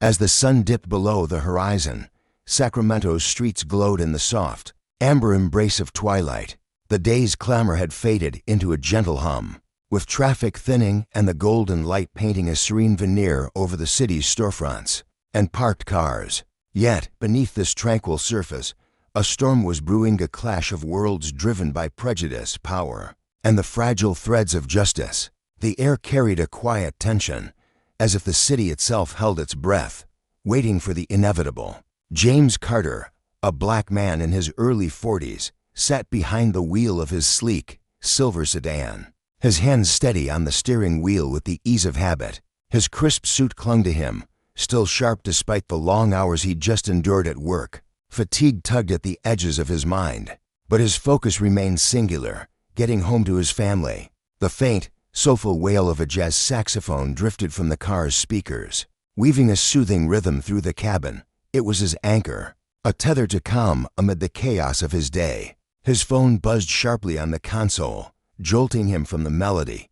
As the sun dipped below the horizon, Sacramento's streets glowed in the soft, amber embrace of twilight. The day's clamor had faded into a gentle hum, with traffic thinning and the golden light painting a serene veneer over the city's storefronts and parked cars. Yet, beneath this tranquil surface, a storm was brewing, a clash of worlds driven by prejudice, power, and the fragile threads of justice. The air carried a quiet tension, as if the city itself held its breath, waiting for the inevitable. James Carter, a black man in his early 40s, sat behind the wheel of his sleek, silver sedan, his hands steady on the steering wheel with the ease of habit. His crisp suit clung to him, still sharp despite the long hours he'd just endured at work. Fatigue tugged at the edges of his mind, but his focus remained singular, getting home to his family. The faint, soulful wail of a jazz saxophone drifted from the car's speakers, weaving a soothing rhythm through the cabin. It was his anchor, a tether to calm amid the chaos of his day. His phone buzzed sharply on the console, jolting him from the melody.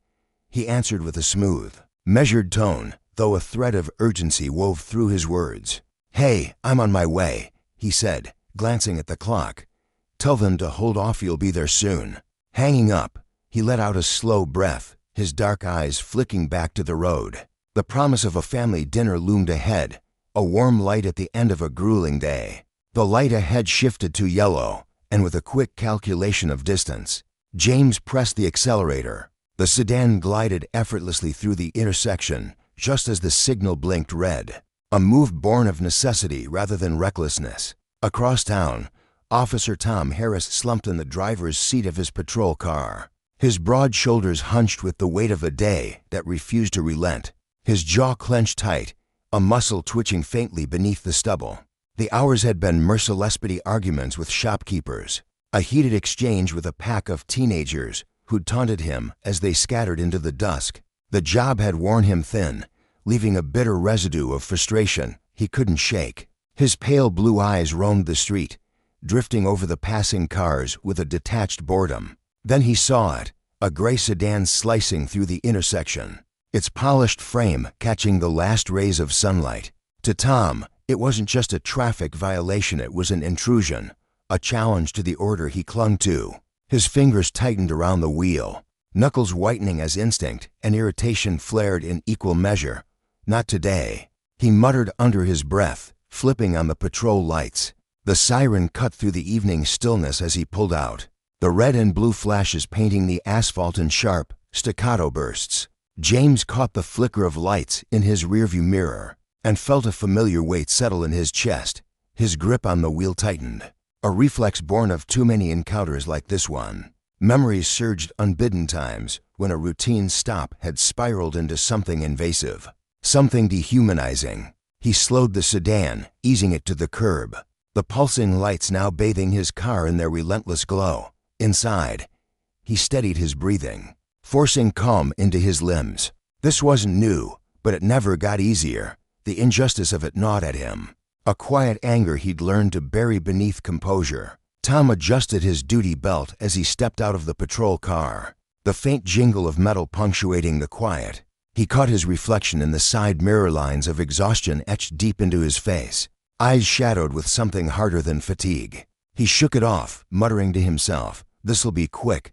He answered with a smooth, measured tone, though a thread of urgency wove through his words. "Hey, I'm on my way," he said, glancing at the clock. "Tell them to hold off, you'll be there soon." Hanging up, he let out a slow breath, his dark eyes flicking back to the road. The promise of a family dinner loomed ahead, a warm light at the end of a grueling day. The light ahead shifted to yellow, and with a quick calculation of distance, James pressed the accelerator. The sedan glided effortlessly through the intersection just as the signal blinked red, a move born of necessity rather than recklessness. Across town, Officer Tom Harris slumped in the driver's seat of his patrol car, his broad shoulders hunched with the weight of a day that refused to relent, his jaw clenched tight, a muscle twitching faintly beneath the stubble. The hours had been merciless petty arguments with shopkeepers, a heated exchange with a pack of teenagers who'd taunted him as they scattered into the dusk. The job had worn him thin, leaving a bitter residue of frustration he couldn't shake. His pale blue eyes roamed the street, drifting over the passing cars with a detached boredom. Then he saw it, a gray sedan slicing through the intersection, its polished frame catching the last rays of sunlight. To Tom, it wasn't just a traffic violation, it was an intrusion, a challenge to the order he clung to. His fingers tightened around the wheel, knuckles whitening as instinct and irritation flared in equal measure. "Not today," he muttered under his breath, flipping on the patrol lights. The siren cut through the evening stillness as he pulled out, the red and blue flashes painting the asphalt in sharp, staccato bursts. James caught the flicker of lights in his rearview mirror and felt a familiar weight settle in his chest. His grip on the wheel tightened, a reflex born of too many encounters like this one. Memories surged unbidden times when a routine stop had spiraled into something invasive, something dehumanizing. He slowed the sedan, easing it to the curb, the pulsing lights now bathing his car in their relentless glow. Inside, he steadied his breathing, forcing calm into his limbs. This wasn't new, but it never got easier. The injustice of it gnawed at him, a quiet anger he'd learned to bury beneath composure. Tom adjusted his duty belt as he stepped out of the patrol car, the faint jingle of metal punctuating the quiet. He caught his reflection in the side mirror, lines of exhaustion etched deep into his face, eyes shadowed with something harder than fatigue. He shook it off, muttering to himself, "This'll be quick."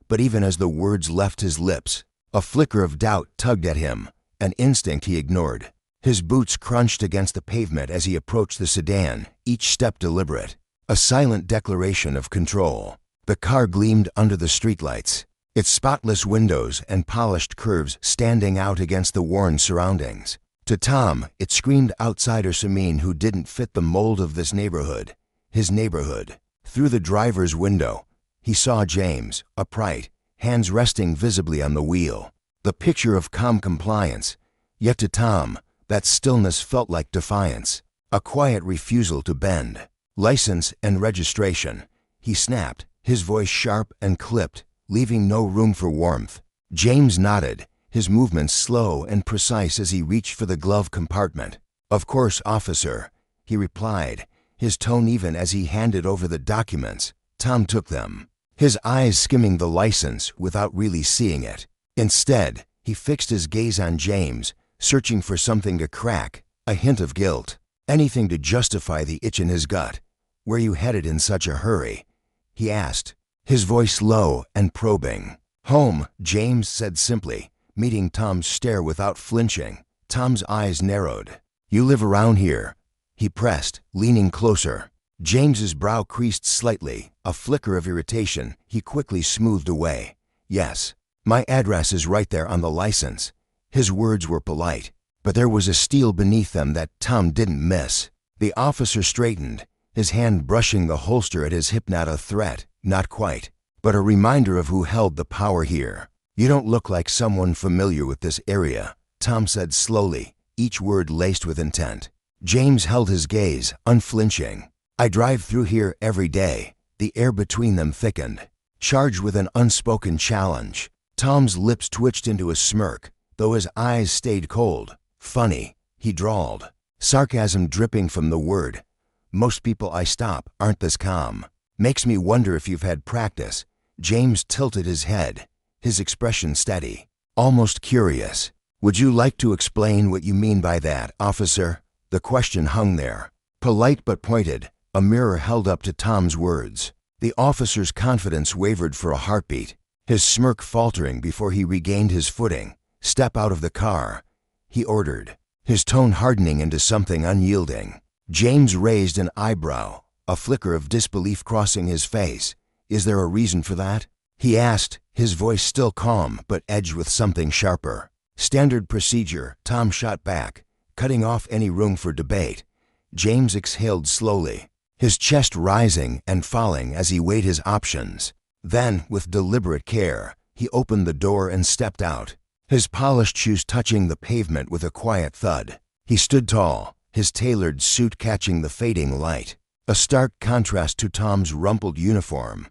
But even as the words left his lips, a flicker of doubt tugged at him, an instinct he ignored. His boots crunched against the pavement as he approached the sedan, each step deliberate, a silent declaration of control. The car gleamed under the streetlights, its spotless windows and polished curves standing out against the worn surroundings. To Tom, it screamed outsider Samin who didn't fit the mold of this neighborhood, his neighborhood. Through the driver's window, he saw James, upright, hands resting visibly on the wheel, the picture of calm compliance. Yet to Tom, that stillness felt like defiance, a quiet refusal to bend. "License and registration," he snapped, his voice sharp and clipped, leaving no room for warmth. James nodded, his movements slow and precise as he reached for the glove compartment. "Of course, officer," he replied, his tone even as he handed over the documents. Tom took them, his eyes skimming the license without really seeing it. Instead, he fixed his gaze on James, searching for something to crack, a hint of guilt, anything to justify the itch in his gut. "Where you headed in such a hurry?" he asked, his voice low and probing. "Home," James said simply, meeting Tom's stare without flinching. Tom's eyes narrowed. "You live around here?" he pressed, leaning closer. James's brow creased slightly, a flicker of irritation he quickly smoothed away. "Yes, my address is right there on the license." His words were polite, but there was a steel beneath them that Tom didn't miss. The officer straightened, his hand brushing the holster at his hip. "Not a threat, not quite, but a reminder of who held the power here. You don't look like someone familiar with this area," Tom said slowly, each word laced with intent. James held his gaze, unflinching. "I drive through here every day." The air between them thickened, charged with an unspoken challenge. Tom's lips twitched into a smirk, though his eyes stayed cold. "Funny," he drawled, sarcasm dripping from the word. "Most people I stop aren't this calm. Makes me wonder if you've had practice." James tilted his head, his expression steady, almost curious. "Would you like to explain what you mean by that, officer?" The question hung there, polite but pointed, a mirror held up to Tom's words. The officer's confidence wavered for a heartbeat, his smirk faltering before he regained his footing. "Step out of the car," he ordered, his tone hardening into something unyielding. James raised an eyebrow, a flicker of disbelief crossing his face. "Is there a reason for that?" he asked, his voice still calm but edged with something sharper. "Standard procedure," Tom shot back, cutting off any room for debate. James exhaled slowly, his chest rising and falling as he weighed his options. Then, with deliberate care, he opened the door and stepped out, his polished shoes touching the pavement with a quiet thud. He stood tall, his tailored suit catching the fading light, a stark contrast to Tom's rumpled uniform.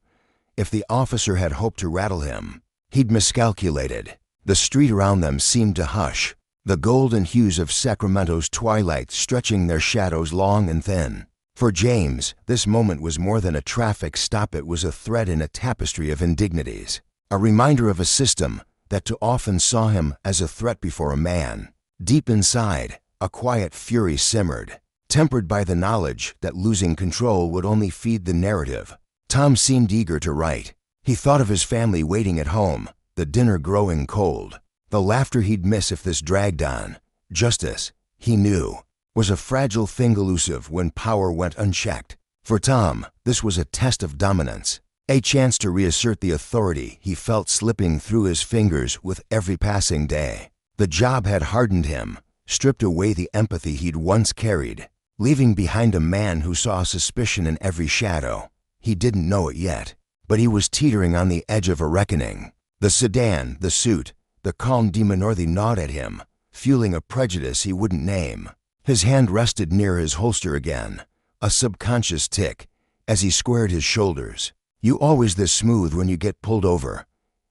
If the officer had hoped to rattle him, he'd miscalculated. The street around them seemed to hush, the golden hues of Sacramento's twilight stretching their shadows long and thin. For James, this moment was more than a traffic stop. It was a thread in a tapestry of indignities, a reminder of a system that too often saw him as a threat before a man. Deep inside, a quiet fury simmered, tempered by the knowledge that losing control would only feed the narrative. Tom seemed eager to write. He thought of his family waiting at home, the dinner growing cold, the laughter he'd miss if this dragged on. Justice, he knew, was a fragile thing, elusive when power went unchecked. For Tom, this was a test of dominance, a chance to reassert the authority he felt slipping through his fingers with every passing day. The job had hardened him, stripped away the empathy he'd once carried, leaving behind a man who saw suspicion in every shadow. He didn't know it yet, but he was teetering on the edge of a reckoning. The sedan, the suit, the calm demeanor gnawed at him, fueling a prejudice he wouldn't name. His hand rested near his holster again, a subconscious tick, as he squared his shoulders. "You always this smooth when you get pulled over?"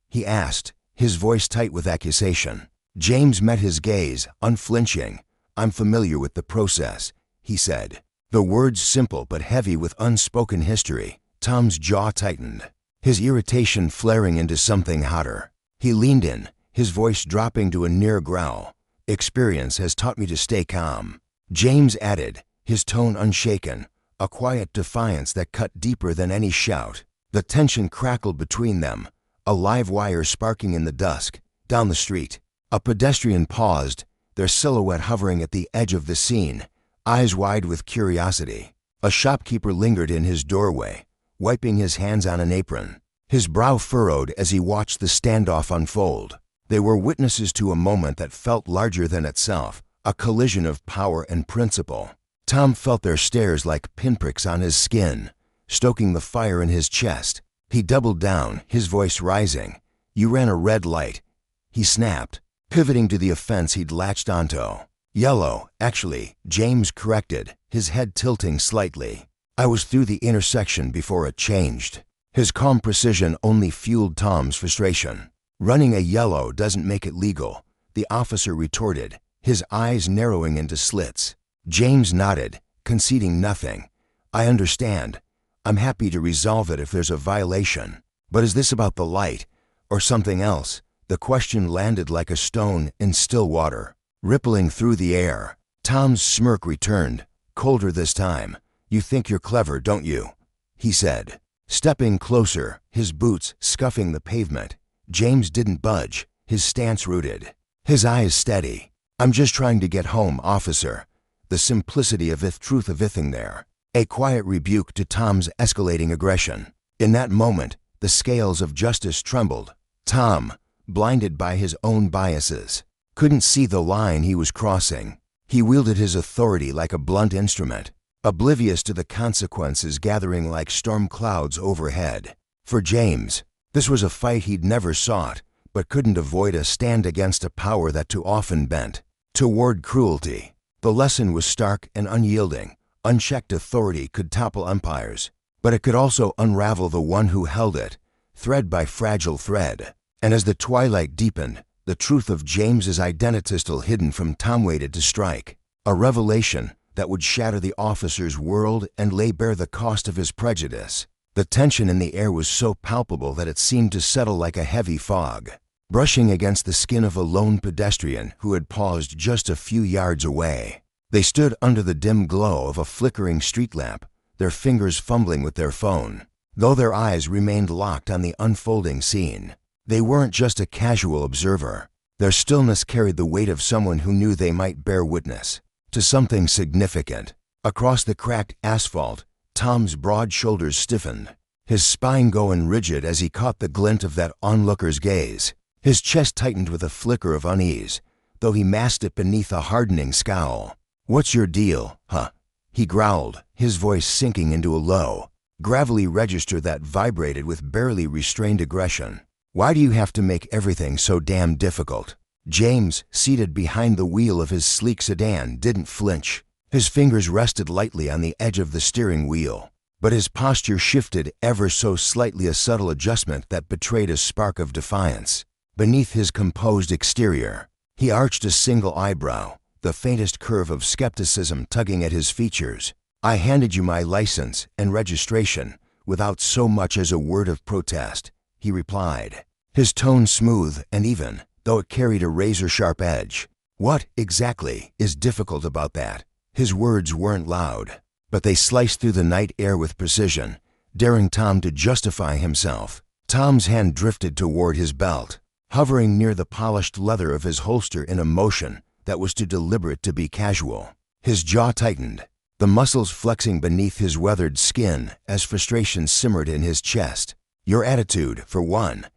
he asked, his voice tight with accusation. James met his gaze, unflinching. "I'm familiar with the process," he said. The words simple but heavy with unspoken history. Tom's jaw tightened, his irritation flaring into something hotter. He leaned in, his voice dropping to a near growl. "Experience has taught me to stay calm," James added, his tone unshaken, a quiet defiance that cut deeper than any shout. The tension crackled between them, a live wire sparking in the dusk. Down the street, a pedestrian paused, their silhouette hovering at the edge of the scene, eyes wide with curiosity. A shopkeeper lingered in his doorway, wiping his hands on an apron, his brow furrowed as he watched the standoff unfold. They were witnesses to a moment that felt larger than itself, a collision of power and principle. Tom felt their stares like pinpricks on his skin, stoking the fire in his chest. He doubled down, his voice rising. "You ran a red light," he snapped, pivoting to the offense he'd latched onto. "Yellow, actually," James corrected, his head tilting slightly. "I was through the intersection before it changed." His calm precision only fueled Tom's frustration. "Running a yellow doesn't make it legal," the officer retorted, his eyes narrowing into slits. James nodded, conceding nothing. "I understand. I'm happy to resolve it if there's a violation. But is this about the light, or something else?" The question landed like a stone in still water, rippling through the air. Tom's smirk returned, colder this time. "You think you're clever, don't you?" he said. Stepping closer, his boots scuffing the pavement, James didn't budge, his stance rooted, his eyes steady. "I'm just trying to get home, officer." The simplicity of the truth of thing there. A quiet rebuke to Tom's escalating aggression. In that moment, the scales of justice trembled. Tom, blinded by his own biases, couldn't see the line he was crossing. He wielded his authority like a blunt instrument, oblivious to the consequences gathering like storm clouds overhead. For James, this was a fight he'd never sought, but couldn't avoid a stand against a power that too often bent toward cruelty. The lesson was stark and unyielding. Unchecked authority could topple empires, but it could also unravel the one who held it, thread by fragile thread. And as the twilight deepened, the truth of James's identity still hidden from Tom waited to strike. A revelation that would shatter the officer's world and lay bare the cost of his prejudice. The tension in the air was so palpable that it seemed to settle like a heavy fog, brushing against the skin of a lone pedestrian who had paused just a few yards away. They stood under the dim glow of a flickering street lamp, their fingers fumbling with their phone. Though their eyes remained locked on the unfolding scene, they weren't just a casual observer. Their stillness carried the weight of someone who knew they might bear witness to something significant. Across the cracked asphalt, Tom's broad shoulders stiffened, his spine going rigid as he caught the glint of that onlooker's gaze. His chest tightened with a flicker of unease, though he masked it beneath a hardening scowl. "What's your deal, huh?" he growled, his voice sinking into a low, gravelly register that vibrated with barely restrained aggression. "Why do you have to make everything so damn difficult?" James, seated behind the wheel of his sleek sedan, didn't flinch. His fingers rested lightly on the edge of the steering wheel, but his posture shifted ever so slightly, a subtle adjustment that betrayed a spark of defiance. Beneath his composed exterior, he arched a single eyebrow, the faintest curve of skepticism tugging at his features. "I handed you my license and registration without so much as a word of protest," he replied, his tone smooth and even, though it carried a razor-sharp edge. "What, exactly, is difficult about that?" His words weren't loud, but they sliced through the night air with precision, daring Tom to justify himself. Tom's hand drifted toward his belt, hovering near the polished leather of his holster in a motion that was too deliberate to be casual. His jaw tightened, the muscles flexing beneath his weathered skin as frustration simmered in his chest. "Your attitude, for one,"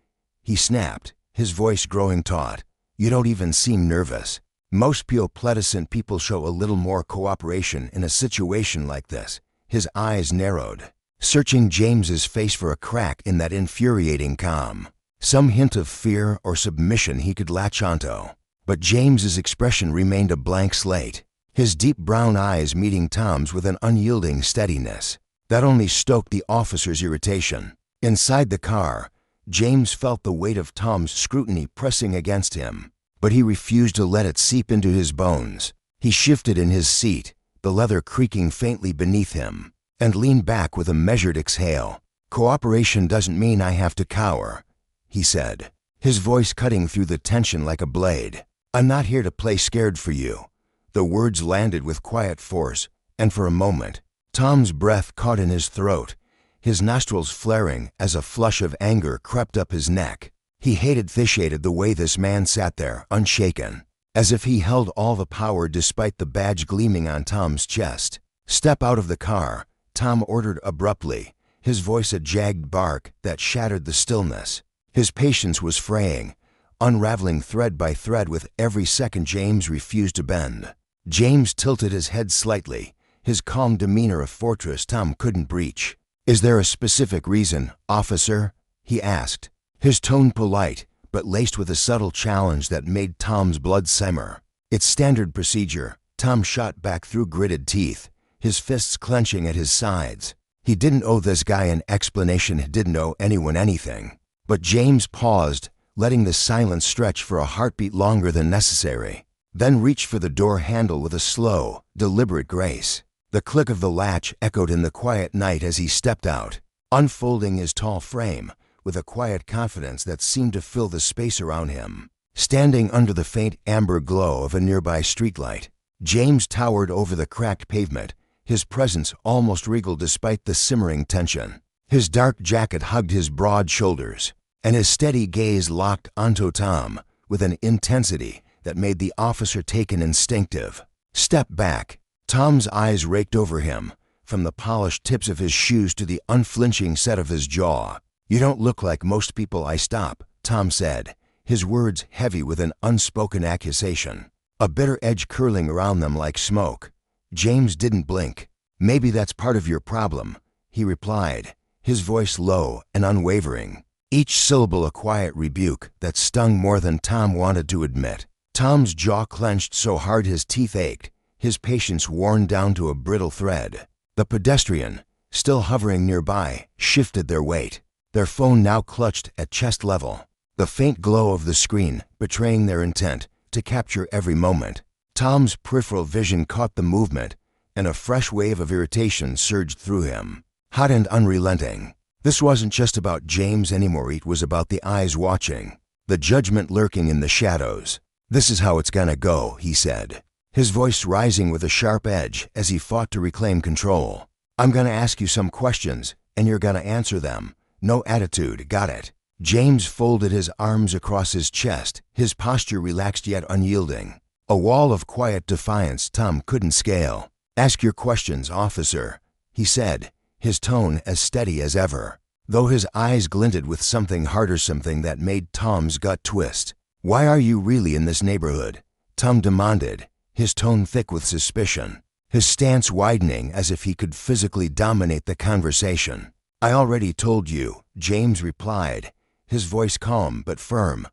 he snapped, his voice growing taut. "You don't even seem nervous. Most pleasant people show a little more cooperation in a situation like this." His eyes narrowed, searching James's face for a crack in that infuriating calm. Some hint of fear or submission he could latch onto. But James's expression remained a blank slate, his deep brown eyes meeting Tom's with an unyielding steadiness that only stoked the officer's irritation. Inside the car, James felt the weight of Tom's scrutiny pressing against him, but he refused to let it seep into his bones. He shifted in his seat, the leather creaking faintly beneath him, and leaned back with a measured exhale. "Cooperation doesn't mean I have to cower," he said, his voice cutting through the tension like a blade. "I'm not here to play scared for you." The words landed with quiet force, and for a moment, Tom's breath caught in his throat, his nostrils flaring as a flush of anger crept up his neck. He hated the way this man sat there, unshaken, as if he held all the power despite the badge gleaming on Tom's chest. "Step out of the car," Tom ordered abruptly, his voice a jagged bark that shattered the stillness. His patience was fraying, unraveling thread by thread with every second James refused to bend. James tilted his head slightly, his calm demeanor a fortress Tom couldn't breach. "Is there a specific reason, officer?" he asked, his tone polite, but laced with a subtle challenge that made Tom's blood simmer. "It's standard procedure," Tom shot back through gritted teeth, his fists clenching at his sides. He didn't owe this guy an explanation, he didn't owe anyone anything. But James paused, letting the silence stretch for a heartbeat longer than necessary, then reached for the door handle with a slow, deliberate grace. The click of the latch echoed in the quiet night as he stepped out, unfolding his tall frame with a quiet confidence that seemed to fill the space around him. Standing under the faint amber glow of a nearby streetlight, James towered over the cracked pavement, his presence almost regal despite the simmering tension. His dark jacket hugged his broad shoulders, and his steady gaze locked onto Tom with an intensity that made the officer take an instinctive step back. Tom's eyes raked over him, from the polished tips of his shoes to the unflinching set of his jaw. "You don't look like most people I stop," Tom said, his words heavy with an unspoken accusation, a bitter edge curling around them like smoke. James didn't blink. "Maybe that's part of your problem," he replied, his voice low and unwavering, each syllable a quiet rebuke that stung more than Tom wanted to admit. Tom's jaw clenched so hard his teeth ached, his patience worn down to a brittle thread. The pedestrian, still hovering nearby, shifted their weight, their phone now clutched at chest level, the faint glow of the screen betraying their intent to capture every moment. Tom's peripheral vision caught the movement, and a fresh wave of irritation surged through him, hot and unrelenting. This wasn't just about James anymore, it was about the eyes watching, the judgment lurking in the shadows. "This is how it's gonna go," he said, his voice rising with a sharp edge as he fought to reclaim control. "I'm gonna ask you some questions, and you're gonna answer them. No attitude, got it?" James folded his arms across his chest, his posture relaxed yet unyielding, a wall of quiet defiance Tom couldn't scale. "Ask your questions, officer," he said, his tone as steady as ever, though his eyes glinted with something harder, something that made Tom's gut twist. "Why are you really in this neighborhood?" Tom demanded, his tone thick with suspicion, his stance widening as if he could physically dominate the conversation. "I already told you," James replied, his voice calm but firm.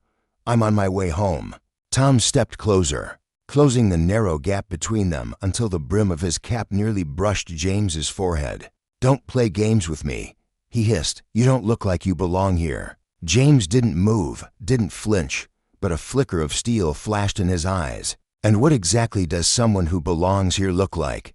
"I'm on my way home." Tom stepped closer, closing the narrow gap between them until the brim of his cap nearly brushed James's forehead. "Don't play games with me," he hissed. "You don't look like you belong here." James didn't move, didn't flinch, but a flicker of steel flashed in his eyes. "And what exactly does someone who belongs here look like?"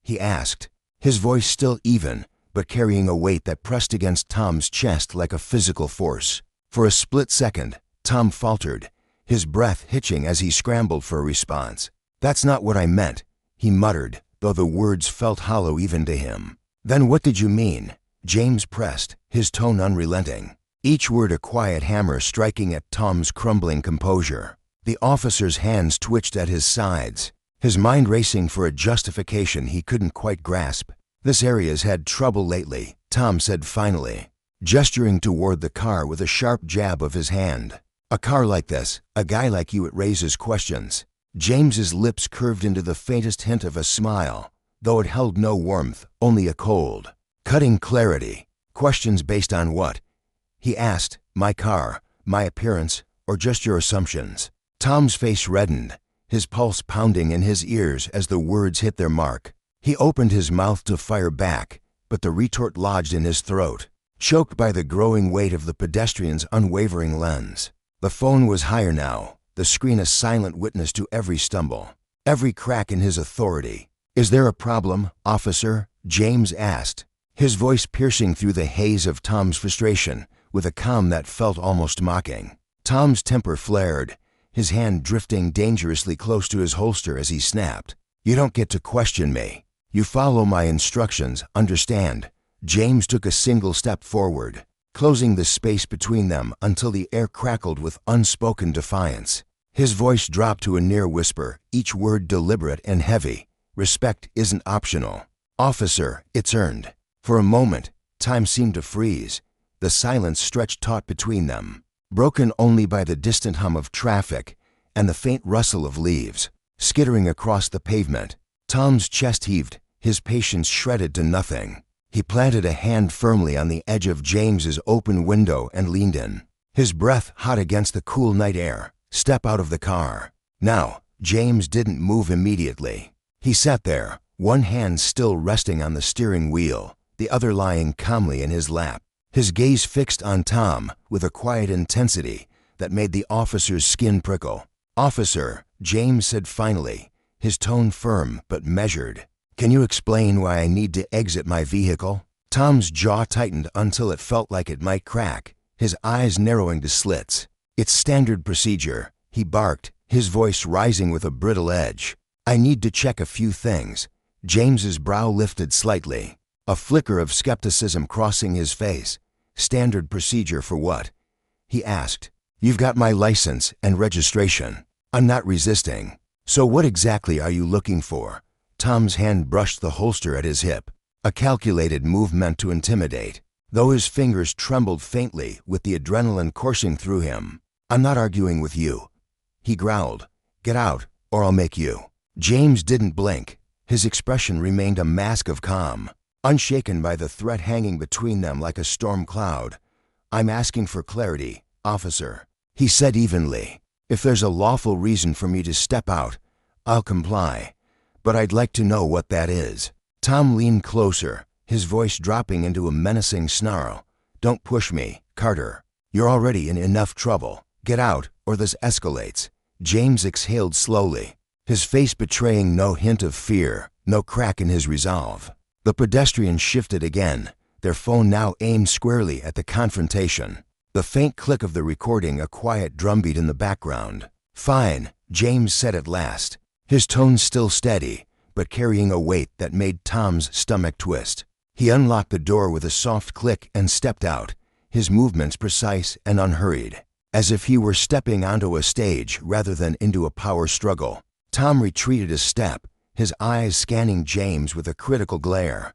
he asked, his voice still even, but carrying a weight that pressed against Tom's chest like a physical force. For a split second, Tom faltered, his breath hitching as he scrambled for a response. "That's not what I meant," he muttered, though the words felt hollow even to him. "Then what did you mean?" James pressed, his tone unrelenting, each word a quiet hammer striking at Tom's crumbling composure. The officer's hands twitched at his sides, his mind racing for a justification he couldn't quite grasp. "This area's had trouble lately," Tom said finally, gesturing toward the car with a sharp jab of his hand. "A car like this, a guy like you, it raises questions." James's lips curved into the faintest hint of a smile, though it held no warmth, only a cold, cutting clarity. "Questions based on what?" he asked. "My car, my appearance, or just your assumptions?" Tom's face reddened, his pulse pounding in his ears as the words hit their mark. He opened his mouth to fire back, but the retort lodged in his throat, choked by the growing weight of the pedestrian's unwavering lens. The phone was higher now, the screen a silent witness to every stumble, every crack in his authority. "Is there a problem, officer?" James asked, his voice piercing through the haze of Tom's frustration with a calm that felt almost mocking. Tom's temper flared, his hand drifting dangerously close to his holster as he snapped. "You don't get to question me. You follow my instructions, understand?" James took a single step forward, closing the space between them until the air crackled with unspoken defiance. His voice dropped to a near whisper, each word deliberate and heavy. "Respect isn't optional. Officer, it's earned." For a moment, time seemed to freeze. The silence stretched taut between them, broken only by the distant hum of traffic and the faint rustle of leaves skittering across the pavement. Tom's chest heaved, his patience shredded to nothing. He planted a hand firmly on the edge of James's open window and leaned in, his breath hot against the cool night air. "Step out of the car." Now, James didn't move immediately. He sat there, one hand still resting on the steering wheel, the other lying calmly in his lap, his gaze fixed on Tom with a quiet intensity that made the officer's skin prickle. "Officer," James said finally, his tone firm but measured, "can you explain why I need to exit my vehicle?" Tom's jaw tightened until it felt like it might crack, his eyes narrowing to slits. "It's standard procedure," he barked, his voice rising with a brittle edge. I need to check a few things. James's brow lifted slightly, a flicker of skepticism crossing his face. Standard procedure for what? He asked. You've got my license and registration. I'm not resisting. So what exactly are you looking for? Tom's hand brushed the holster at his hip, a calculated move meant to intimidate, though his fingers trembled faintly with the adrenaline coursing through him. I'm not arguing with you, he growled. Get out, or I'll make you. James didn't blink. His expression remained a mask of calm, unshaken by the threat hanging between them like a storm cloud. I'm asking for clarity, officer, he said evenly. If there's a lawful reason for me to step out, I'll comply, but I'd like to know what that is. Tom leaned closer, his voice dropping into a menacing snarl. Don't push me, Carter. You're already in enough trouble. Get out, or this escalates. James exhaled slowly, his face betraying no hint of fear, no crack in his resolve. The pedestrians shifted again, their phone now aimed squarely at the confrontation. The faint click of the recording a quiet drumbeat in the background. Fine, James said at last, his tone still steady, but carrying a weight that made Tom's stomach twist. He unlocked the door with a soft click and stepped out, his movements precise and unhurried, as if he were stepping onto a stage rather than into a power struggle. Tom retreated a step, his eyes scanning James with a critical glare.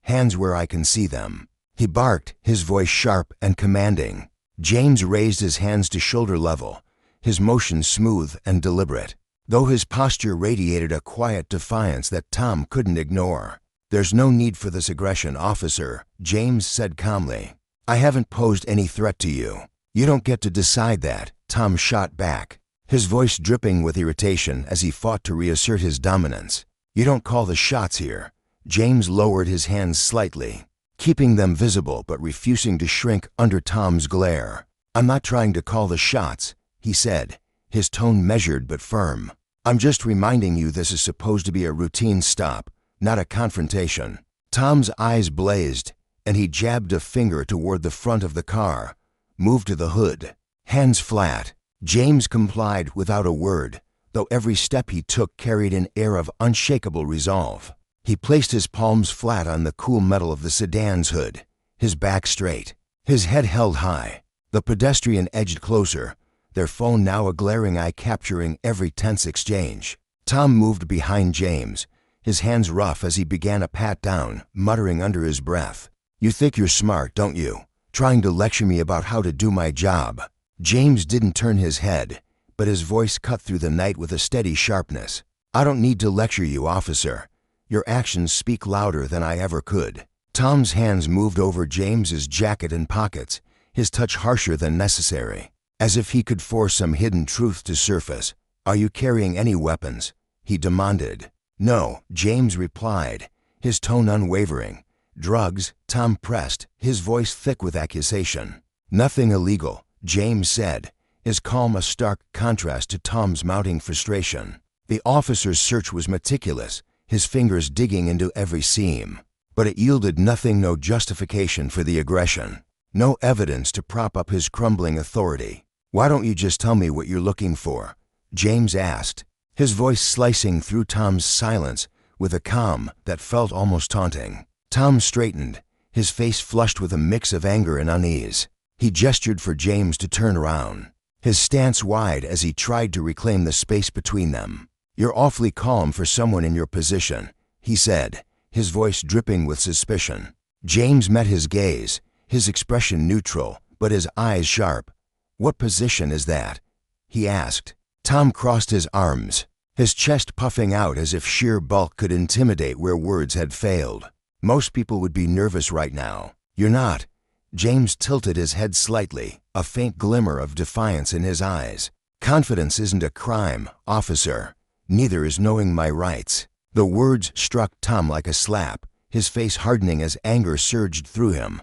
Hands where I can see them, he barked, his voice sharp and commanding. James raised his hands to shoulder level, his motion smooth and deliberate, though his posture radiated a quiet defiance that Tom couldn't ignore. There's no need for this aggression, officer, James said calmly. I haven't posed any threat to you. You don't get to decide that, Tom shot back, his voice dripping with irritation as he fought to reassert his dominance. You don't call the shots here. James lowered his hands slightly, keeping them visible but refusing to shrink under Tom's glare. I'm not trying to call the shots, he said, his tone measured but firm. I'm just reminding you this is supposed to be a routine stop, not a confrontation. Tom's eyes blazed, and he jabbed a finger toward the front of the car. Move to the hood. Hands flat. James complied without a word, though every step he took carried an air of unshakable resolve. He placed his palms flat on the cool metal of the sedan's hood, his back straight, his head held high. The pedestrian edged closer, their phone now a glaring eye capturing every tense exchange. Tom moved behind James, his hands rough as he began a pat-down, muttering under his breath. You think you're smart, don't you? Trying to lecture me about how to do my job. James didn't turn his head, but his voice cut through the night with a steady sharpness. I don't need to lecture you, officer. Your actions speak louder than I ever could. Tom's hands moved over James's jacket and pockets, his touch harsher than necessary, as if he could force some hidden truth to surface. Are you carrying any weapons? He demanded. No, James replied, his tone unwavering. Drugs? Tom pressed, his voice thick with accusation. Nothing illegal, James said, his calm a stark contrast to Tom's mounting frustration. The officer's search was meticulous, his fingers digging into every seam. But it yielded nothing, no justification for the aggression, no evidence to prop up his crumbling authority. Why don't you just tell me what you're looking for? James asked, his voice slicing through Tom's silence with a calm that felt almost taunting. Tom straightened, his face flushed with a mix of anger and unease. He gestured for James to turn around, his stance wide as he tried to reclaim the space between them. You're awfully calm for someone in your position, he said, his voice dripping with suspicion. James met his gaze, his expression neutral, but his eyes sharp. What position is that? He asked. Tom crossed his arms, his chest puffing out as if sheer bulk could intimidate where words had failed. Most people would be nervous right now. You're not. James tilted his head slightly, a faint glimmer of defiance in his eyes. Confidence isn't a crime, officer. Neither is knowing my rights. The words struck Tom like a slap, his face hardening as anger surged through him.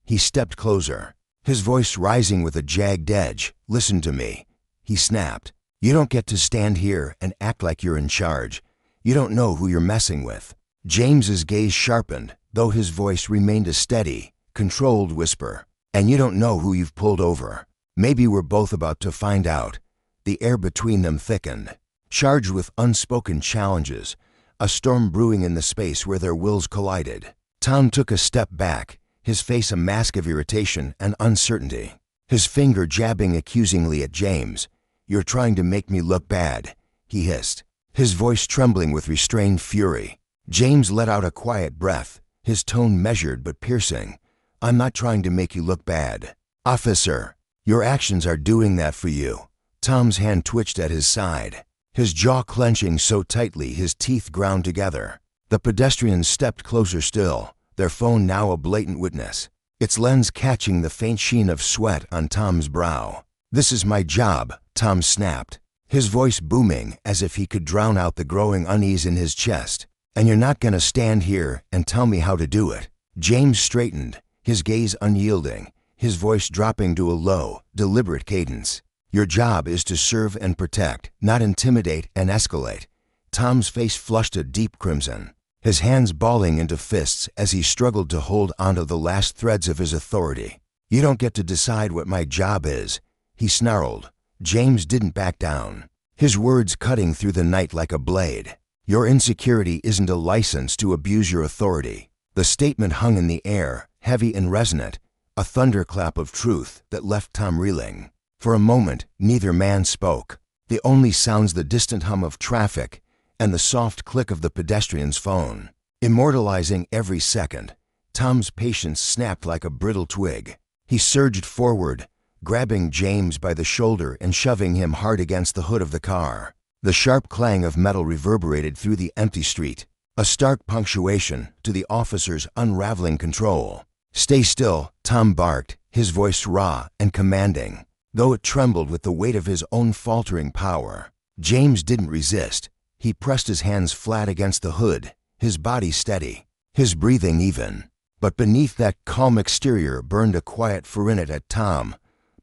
He stepped closer, his voice rising with a jagged edge. Listen to me, he snapped. You don't get to stand here and act like you're in charge. You don't know who you're messing with. James's gaze sharpened, though his voice remained a steady, controlled whisper. And you don't know who you've pulled over. Maybe we're both about to find out. The air between them thickened, charged with unspoken challenges, a storm brewing in the space where their wills collided. Tom took a step back, his face a mask of irritation and uncertainty. His finger jabbing accusingly at James. "You're trying to make me look bad," he hissed, his voice trembling with restrained fury. James let out a quiet breath, his tone measured but piercing. "I'm not trying to make you look bad, officer. Your actions are doing that for you." Tom's hand twitched at his side, his jaw clenching so tightly his teeth ground together. The pedestrians stepped closer still, their phone now a blatant witness, its lens catching the faint sheen of sweat on Tom's brow. "This is my job," Tom snapped, his voice booming as if he could drown out the growing unease in his chest. "And you're not gonna stand here and tell me how to do it." James straightened, his gaze unyielding, his voice dropping to a low, deliberate cadence. "Your job is to serve and protect, not intimidate and escalate." Tom's face flushed a deep crimson, his hands balling into fists as he struggled to hold onto the last threads of his authority. "You don't get to decide what my job is," he snarled. James didn't back down, his words cutting through the night like a blade. "Your insecurity isn't a license to abuse your authority." The statement hung in the air, heavy and resonant, a thunderclap of truth that left Tom reeling. For a moment, neither man spoke. The only sounds the distant hum of traffic and the soft click of the pedestrian's phone. Immortalizing every second, Tom's patience snapped like a brittle twig. He surged forward, grabbing James by the shoulder and shoving him hard against the hood of the car. The sharp clang of metal reverberated through the empty street, a stark punctuation to the officer's unraveling control. "Stay still," Tom barked, his voice raw and commanding, though it trembled with the weight of his own faltering power. James didn't resist. He pressed his hands flat against the hood, his body steady, his breathing even. But beneath that calm exterior burned a quiet foreignet at Tom,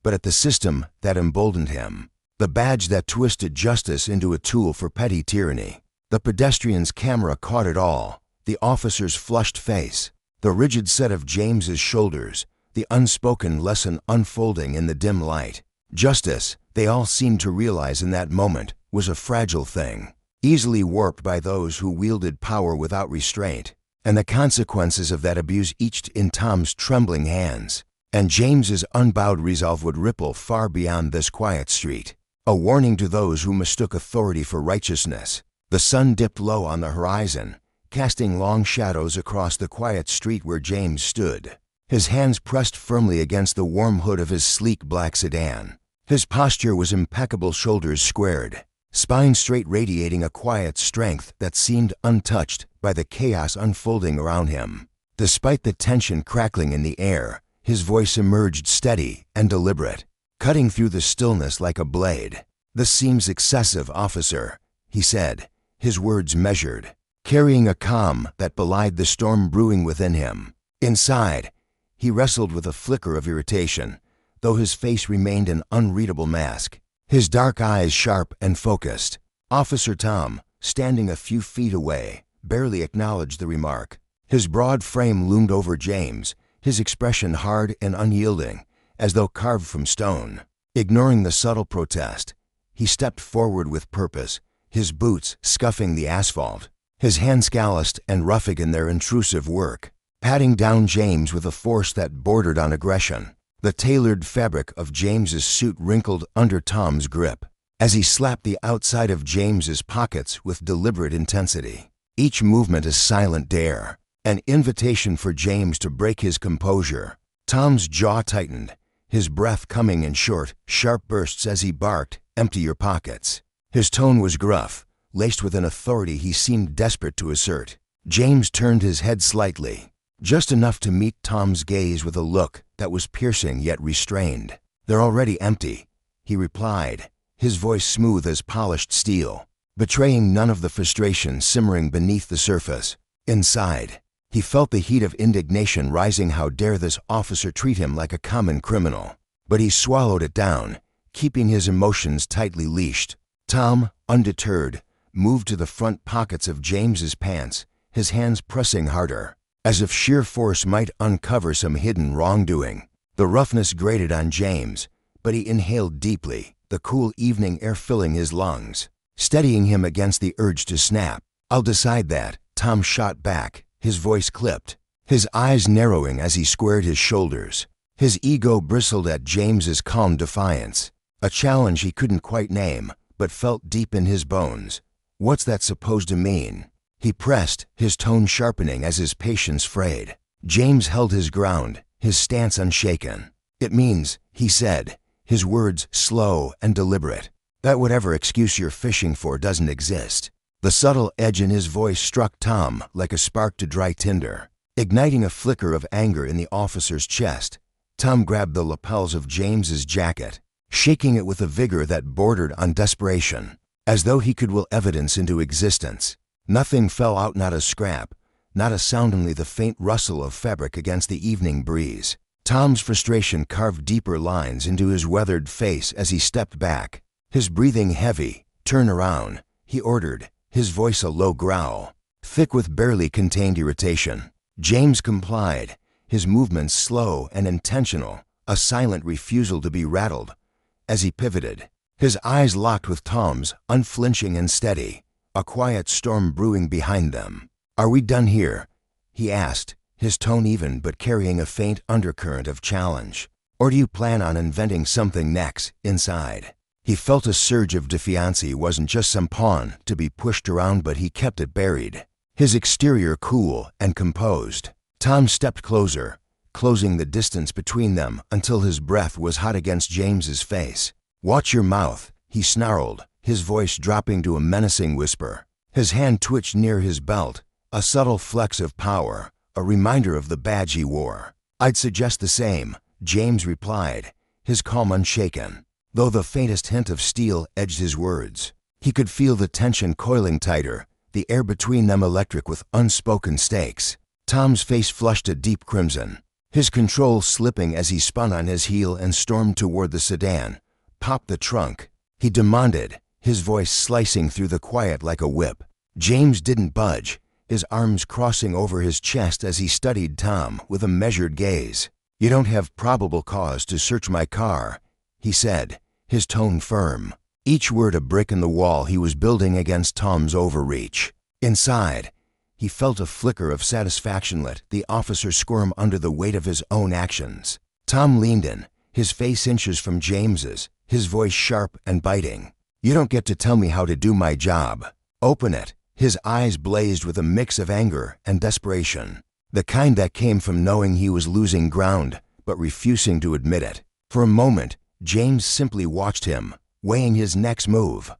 but at the system that emboldened him. The badge that twisted justice into a tool for petty tyranny. The pedestrian's camera caught it all, the officer's flushed face, the rigid set of James's shoulders, the unspoken lesson unfolding in the dim light. Justice, they all seemed to realize in that moment, was a fragile thing, easily warped by those who wielded power without restraint, and the consequences of that abuse etched in Tom's trembling hands. And James's unbowed resolve would ripple far beyond this quiet street, a warning to those who mistook authority for righteousness. The sun dipped low on the horizon, casting long shadows across the quiet street where James stood, his hands pressed firmly against the warm hood of his sleek black sedan. His posture was impeccable, shoulders squared, spine straight, radiating a quiet strength that seemed untouched by the chaos unfolding around him. Despite the tension crackling in the air, his voice emerged steady and deliberate, cutting through the stillness like a blade. "This seems excessive, officer," he said, his words measured, carrying a calm that belied the storm brewing within him. Inside, he wrestled with a flicker of irritation, though his face remained an unreadable mask, his dark eyes sharp and focused. Officer Tom, standing a few feet away, barely acknowledged the remark. His broad frame loomed over James, his expression hard and unyielding, as though carved from stone. Ignoring the subtle protest, he stepped forward with purpose, his boots scuffing the asphalt, his hands calloused and roughing in their intrusive work, patting down James with a force that bordered on aggression. The tailored fabric of James's suit wrinkled under Tom's grip, as he slapped the outside of James's pockets with deliberate intensity. Each movement a silent dare, an invitation for James to break his composure. Tom's jaw tightened, his breath coming in short, sharp bursts as he barked, "Empty your pockets." His tone was gruff, laced with an authority he seemed desperate to assert. James turned his head slightly, just enough to meet Tom's gaze with a look that was piercing yet restrained. "They're already empty," he replied, his voice smooth as polished steel, betraying none of the frustration simmering beneath the surface. Inside, he felt the heat of indignation rising. How dare this officer treat him like a common criminal? But he swallowed it down, keeping his emotions tightly leashed. Tom, undeterred, moved to the front pockets of James's pants, his hands pressing harder, as if sheer force might uncover some hidden wrongdoing. The roughness grated on James, but he inhaled deeply, the cool evening air filling his lungs. steadying him against the urge to snap. "I'll decide that," Tom shot back, his voice clipped, his eyes narrowing as he squared his shoulders. His ego bristled at James's calm defiance, a challenge he couldn't quite name, but felt deep in his bones. "What's that supposed to mean?" he pressed, his tone sharpening as his patience frayed. James held his ground, his stance unshaken. "It means," he said, his words slow and deliberate, "that whatever excuse you're fishing for doesn't exist." The subtle edge in his voice struck Tom like a spark to dry tinder, igniting a flicker of anger in the officer's chest. Tom grabbed the lapels of James's jacket, shaking it with a vigor that bordered on desperation, as though he could will evidence into existence. Nothing fell out, not a scrap, not a sound, only the faint rustle of fabric against the evening breeze. Tom's frustration carved deeper lines into his weathered face as he stepped back, his breathing heavy. "Turn around," he ordered, his voice a low growl, thick with barely contained irritation. James complied, his movements slow and intentional, a silent refusal to be rattled. As he pivoted, his eyes locked with Tom's, unflinching and steady, a quiet storm brewing behind them. "Are we done here?" he asked, his tone even but carrying a faint undercurrent of challenge. "Or do you plan on inventing something next, inside?" He felt a surge of defiance. He wasn't just some pawn to be pushed around, but he kept it buried, his exterior cool and composed. Tom stepped closer, closing the distance between them until his breath was hot against James's face. "Watch your mouth," he snarled, his voice dropping to a menacing whisper. His hand twitched near his belt, a subtle flex of power, a reminder of the badge he wore. "I'd suggest the same," James replied, his calm unshaken, though the faintest hint of steel edged his words. He could feel the tension coiling tighter, the air between them electric with unspoken stakes. Tom's face flushed a deep crimson, his control slipping as he spun on his heel and stormed toward the sedan. "Pop the trunk," he demanded, his voice slicing through the quiet like a whip. James didn't budge, his arms crossing over his chest as he studied Tom with a measured gaze. "You don't have probable cause to search my car," he said, his tone firm, each word a brick in the wall he was building against Tom's overreach. Inside, he felt a flicker of satisfaction. Let the officer squirm under the weight of his own actions. Tom leaned in, his face inches from James's, his voice sharp and biting. "You don't get to tell me how to do my job. Open it." His eyes blazed with a mix of anger and desperation, the kind that came from knowing he was losing ground but refusing to admit it. For a moment, James simply watched him, weighing his next move.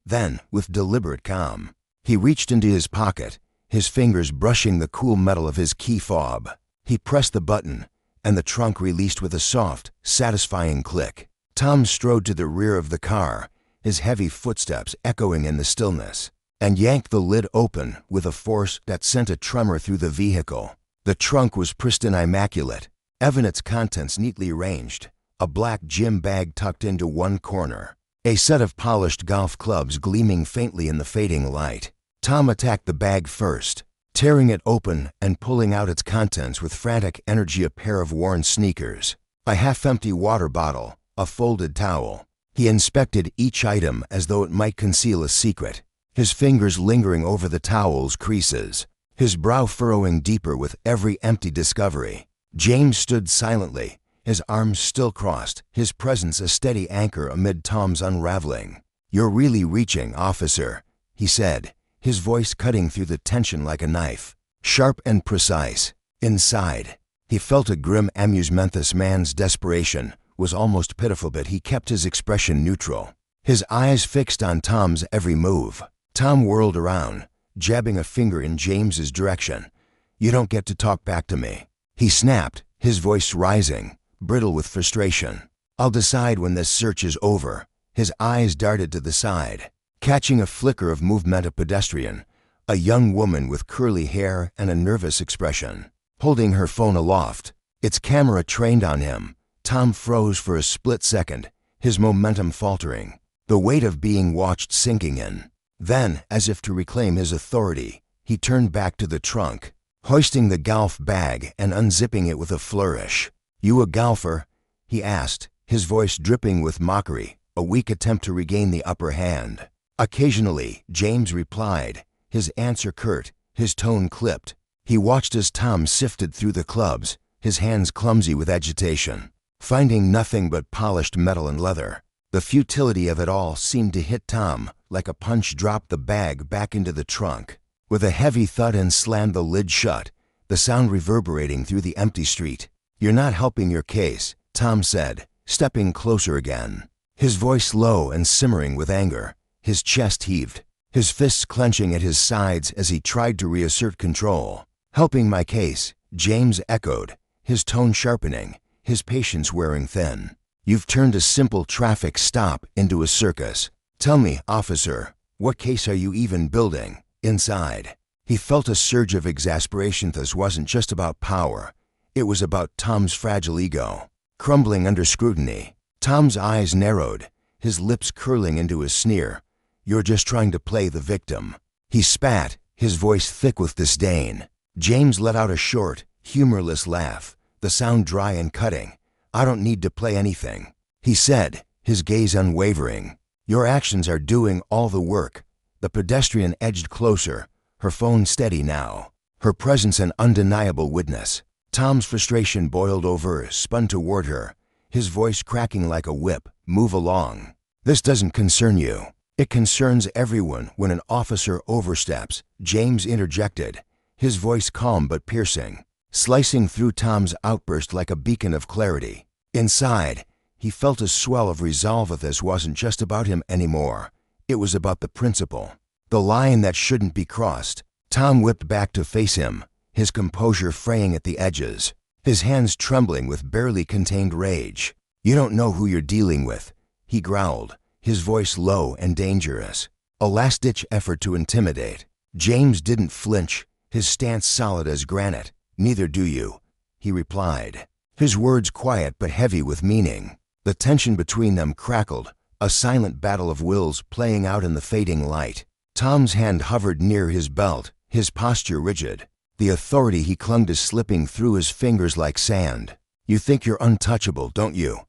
Then, with deliberate calm, he reached into his pocket, his fingers brushing the cool metal of his key fob. He pressed the button, and the trunk released with a soft, satisfying click. Tom strode to the rear of the car, his heavy footsteps echoing in the stillness, and yanked the lid open with a force that sent a tremor through the vehicle. The trunk was pristine, immaculate, even its contents neatly arranged, a black gym bag tucked into one corner, a set of polished golf clubs gleaming faintly in the fading light. Tom attacked the bag first, tearing it open and pulling out its contents with frantic energy: a pair of worn sneakers, a half-empty water bottle, a folded towel. He inspected each item as though it might conceal a secret, his fingers lingering over the towel's creases, his brow furrowing deeper with every empty discovery. James stood silently, his arms still crossed, his presence a steady anchor amid Tom's unraveling. "You're really reaching, officer," he said, his voice cutting through the tension like a knife, sharp and precise. Inside, he felt a grim amusement. This man's desperation was almost pitiful, but he kept his expression neutral, his eyes fixed on Tom's every move. Tom whirled around, jabbing a finger in James's direction. "You don't get to talk back to me," he snapped, his voice rising, brittle with frustration. "I'll decide when this search is over." His eyes darted to the side, catching a flicker of movement. A pedestrian, a young woman with curly hair and a nervous expression, holding her phone aloft, its camera trained on him. Tom froze for a split second, his momentum faltering, the weight of being watched sinking in. Then, as if to reclaim his authority, he turned back to the trunk, hoisting the golf bag and unzipping it with a flourish. "You a golfer?" he asked, his voice dripping with mockery, a weak attempt to regain the upper hand. Occasionally, James replied, his answer curt, his tone clipped. He watched as Tom sifted through the clubs, his hands clumsy with agitation, finding nothing but polished metal and leather. The futility of it all seemed to hit Tom like a punch dropped the bag back into the trunk. With a heavy thud and slammed the lid shut, the sound reverberating through the empty street. "You're not helping your case," Tom said, stepping closer again, his voice low and simmering with anger. His chest heaved, his fists clenching at his sides as he tried to reassert control. "Helping my case," James echoed, his tone sharpening, his patience wearing thin. "You've turned a simple traffic stop into a circus. Tell me, officer, what case are you even building?" Inside, he felt a surge of exasperation. This wasn't just about power. It was about Tom's fragile ego, crumbling under scrutiny. Tom's eyes narrowed, his lips curling into a sneer. "You're just trying to play the victim." He spat, his voice thick with disdain. James let out a short, humorless laugh, the sound dry and cutting. "I don't need to play anything," he said, his gaze unwavering. "Your actions are doing all the work." The pedestrian edged closer, her phone steady now, her presence an undeniable witness. Tom's frustration boiled over, spun toward her, his voice cracking like a whip. "Move along. This doesn't concern you." "It concerns everyone when an officer oversteps," James interjected, his voice calm but piercing, slicing through Tom's outburst like a beacon of clarity. Inside, he felt a swell of resolve that this wasn't just about him anymore. It was about the principle, the line that shouldn't be crossed. Tom whipped back to face him, his composure fraying at the edges, his hands trembling with barely contained rage. "You don't know who you're dealing with," he growled, his voice low and dangerous. A last-ditch effort to intimidate. James didn't flinch, his stance solid as granite. "Neither do you," he replied, his words quiet but heavy with meaning. The tension between them crackled, a silent battle of wills playing out in the fading light. Tom's hand hovered near his belt, his posture rigid, the authority he clung to slipping through his fingers like sand. "You think you're untouchable, don't you?"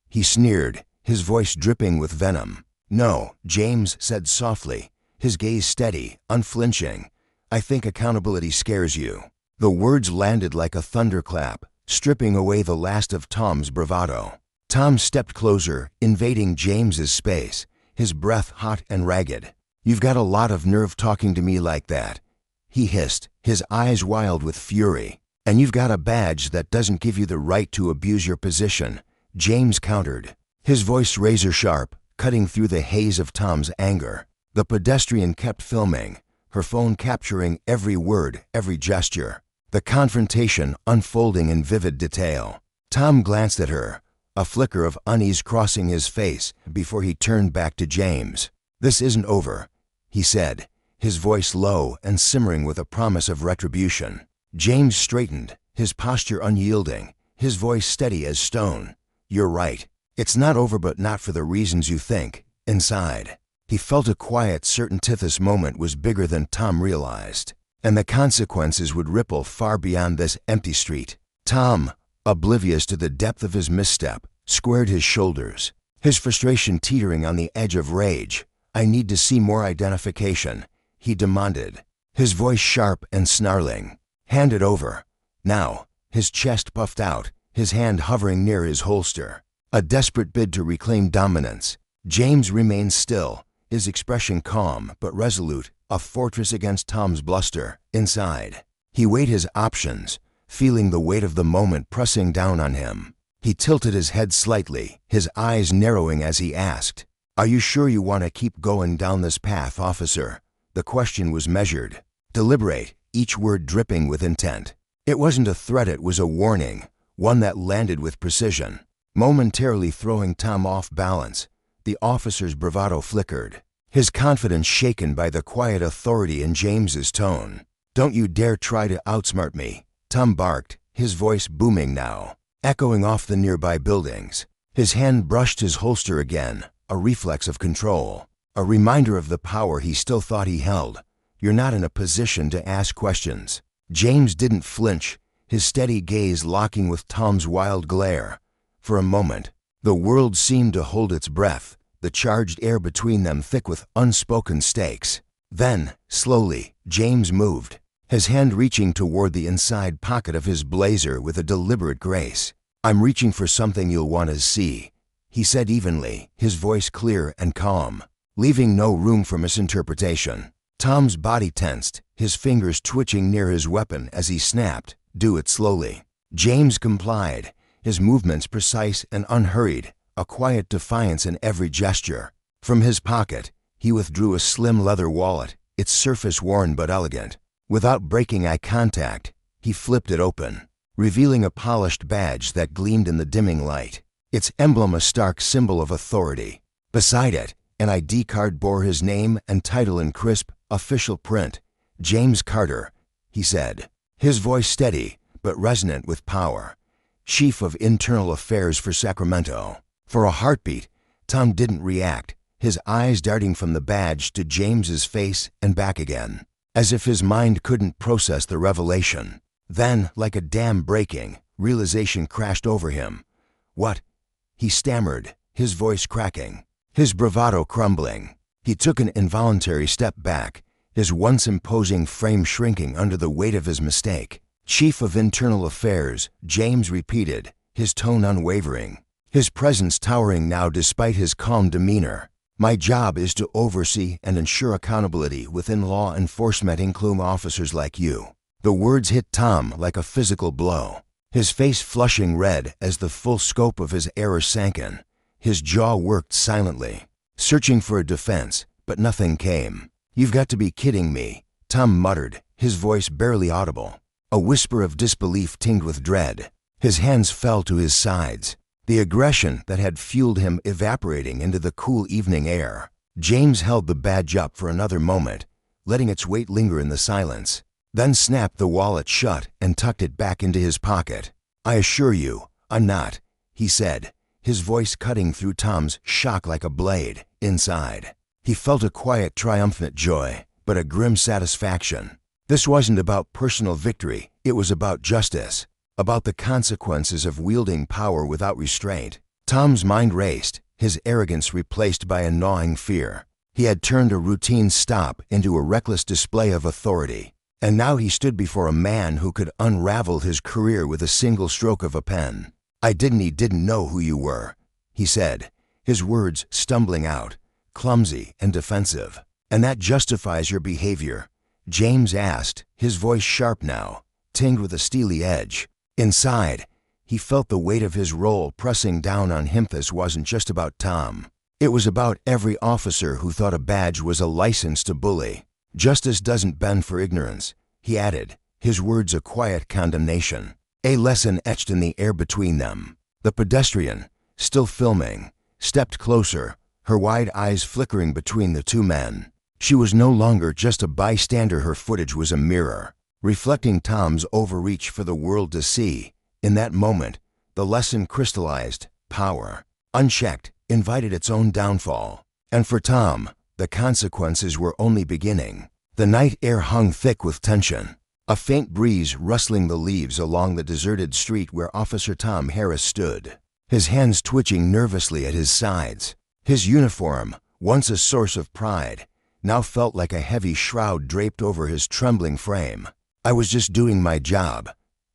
he sneered, his voice dripping with venom. "No," James said softly, his gaze steady, unflinching. "I think accountability scares you." The words landed like a thunderclap, stripping away the last of Tom's bravado. Tom stepped closer, invading James's space, his breath hot and ragged. "You've got a lot of nerve talking to me like that," he hissed, his eyes wild with fury. "And you've got a badge that doesn't give you the right to abuse your position," James countered, his voice razor-sharp, cutting through the haze of Tom's anger. The pedestrian kept filming, her phone capturing every word, every gesture, the confrontation unfolding in vivid detail. Tom glanced at her, a flicker of unease crossing his face before he turned back to James. "This isn't over," he said, his voice low and simmering with a promise of retribution. James straightened, his posture unyielding, his voice steady as stone. "You're right. It's not over, but not for the reasons you think." Inside, he felt a quiet certainty this moment was bigger than Tom realized, and the consequences would ripple far beyond this empty street. Tom, oblivious to the depth of his misstep, squared his shoulders, his frustration teetering on the edge of rage. "I need to see more identification," he demanded, his voice sharp and snarling. "Hand it over. Now." His chest puffed out, his hand hovering near his holster, a desperate bid to reclaim dominance. James remained still, his expression calm but resolute, a fortress against Tom's bluster. Inside, he weighed his options, feeling the weight of the moment pressing down on him. He tilted his head slightly, his eyes narrowing as he asked, "Are you sure you want to keep going down this path, officer?" The question was measured, deliberate, each word dripping with intent. It wasn't a threat, it was a warning, one that landed with precision, momentarily throwing Tom off balance. The officer's bravado flickered, his confidence shaken by the quiet authority in James's tone. "Don't you dare try to outsmart me," Tom barked, his voice booming now, echoing off the nearby buildings. His hand brushed his holster again, a reflex of control, a reminder of the power he still thought he held. "You're not in a position to ask questions." James didn't flinch, his steady gaze locking with Tom's wild glare. For a moment, the world seemed to hold its breath, the the charged air between them thick with unspoken stakes. Then, slowly, James moved, his hand reaching toward the inside pocket of his blazer with a deliberate grace. "I'm reaching for something you'll want to see," he said evenly, his voice clear and calm, leaving no room for misinterpretation. Tom's body tensed, his fingers twitching near his weapon as he snapped, "Do it slowly." James complied, his movements precise and unhurried, a quiet defiance in every gesture. From his pocket, he withdrew a slim leather wallet, its surface worn but elegant. Without breaking eye contact, he flipped it open, revealing a polished badge that gleamed in the dimming light, its emblem a stark symbol of authority. Beside it, an ID card bore his name and title in crisp, official print. "James Carter," he said, his voice steady but resonant with power. "Chief of Internal Affairs for Sacramento." For a heartbeat, Tom didn't react, his eyes darting from the badge to James's face and back again, as if his mind couldn't process the revelation. Then, like a dam breaking, realization crashed over him. "What?" he stammered, his voice cracking, his bravado crumbling. He took an involuntary step back, his once imposing frame shrinking under the weight of his mistake. "Chief of Internal Affairs," James repeated, his tone unwavering, his presence towering now despite his calm demeanor. "My job is to oversee and ensure accountability within law enforcement, including officers like you." The words hit Tom like a physical blow, his face flushing red as the full scope of his error sank in. His jaw worked silently, searching for a defense, but nothing came. "You've got to be kidding me," Tom muttered, his voice barely audible, a whisper of disbelief tinged with dread. His hands fell to his sides, the aggression that had fueled him evaporating into the cool evening air. James held the badge up for another moment, letting its weight linger in the silence, then snapped the wallet shut and tucked it back into his pocket. "I assure you, I'm not," he said, his voice cutting through Tom's shock like a blade. Inside, he felt a quiet, triumphant joy, but a grim satisfaction. This wasn't about personal victory, it was about justice, about the consequences of wielding power without restraint. Tom's mind raced, his arrogance replaced by a gnawing fear. He had turned a routine stop into a reckless display of authority, and now he stood before a man who could unravel his career with a single stroke of a pen. "I didn't know who you were," he said, his words stumbling out, clumsy and defensive. "And that justifies your behavior?" James asked, his voice sharp now, tinged with a steely edge. Inside, he felt the weight of his role pressing down on him. This wasn't just about Tom. It was about every officer who thought a badge was a license to bully. "Justice doesn't bend for ignorance," he added, his words a quiet condemnation, a lesson etched in the air between them. The pedestrian, still filming, stepped closer, her wide eyes flickering between the two men. She was no longer just a bystander, her footage was a mirror, reflecting Tom's overreach for the world to see. In that moment, the lesson crystallized: power, unchecked, invited its own downfall. And for Tom, the consequences were only beginning. The night air hung thick with tension, a faint breeze rustling the leaves along the deserted street where Officer Tom Harris stood, his hands twitching nervously at his sides. His uniform, once a source of pride, now felt like a heavy shroud draped over his trembling frame. "I was just doing my job,"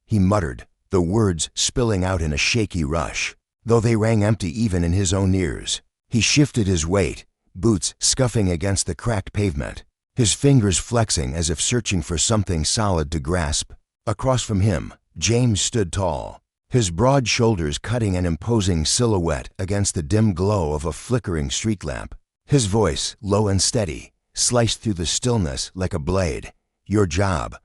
he muttered, the words spilling out in a shaky rush, though they rang empty even in his own ears. He shifted his weight, boots scuffing against the cracked pavement, his fingers flexing as if searching for something solid to grasp. Across from him, James stood tall, his broad shoulders cutting an imposing silhouette against the dim glow of a flickering street lamp. His voice, low and steady, sliced through the stillness like a blade. "Your job,"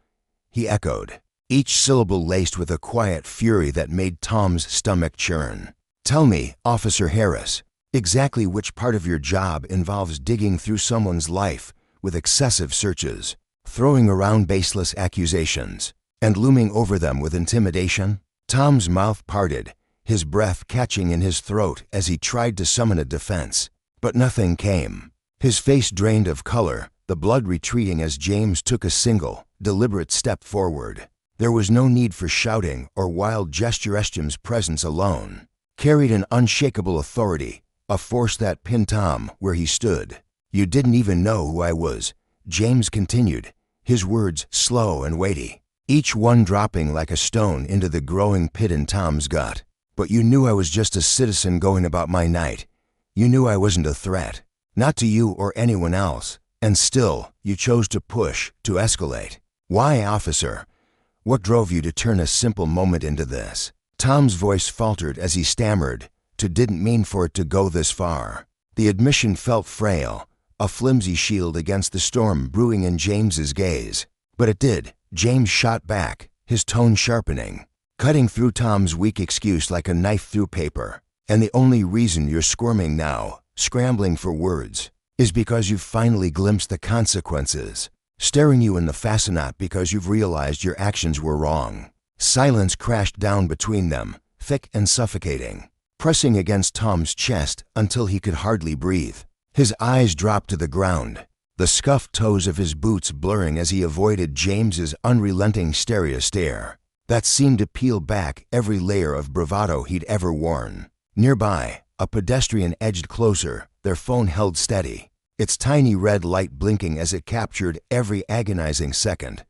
he echoed, each syllable laced with a quiet fury that made Tom's stomach churn. "Tell me, Officer Harris, exactly which part of your job involves digging through someone's life with excessive searches, throwing around baseless accusations, and looming over them with intimidation?" Tom's mouth parted, his breath catching in his throat as he tried to summon a defense. But nothing came. His face drained of color, the blood retreating as James took a single, deliberate step forward. There was no need for shouting or wild gesture. James' presence alone carried an unshakable authority, a force that pinned Tom where he stood. "You didn't even know who I was," James continued, his words slow and weighty, each one dropping like a stone into the growing pit in Tom's gut. "But you knew I was just a citizen going about my night. You knew I wasn't a threat, not to you or anyone else, and still you chose to push, to escalate. Why, officer? What drove you to turn a simple moment into this?" Tom's voice faltered as he stammered, "Didn't mean for it to go this far." The admission felt frail, a flimsy shield against the storm brewing in James's gaze. But it did. James shot back, his tone sharpening, cutting through Tom's weak excuse like a knife through paper. "And the only reason you're squirming now, scrambling for words, is because you've finally glimpsed the consequences, staring you in the fascinate because you've realized your actions were wrong." Silence crashed down between them, thick and suffocating, pressing against Tom's chest until he could hardly breathe. His eyes dropped to the ground, the scuffed toes of his boots blurring as he avoided James's unrelenting stare that seemed to peel back every layer of bravado he'd ever worn. Nearby, a pedestrian edged closer, their phone held steady, its tiny red light blinking as it captured every agonizing second.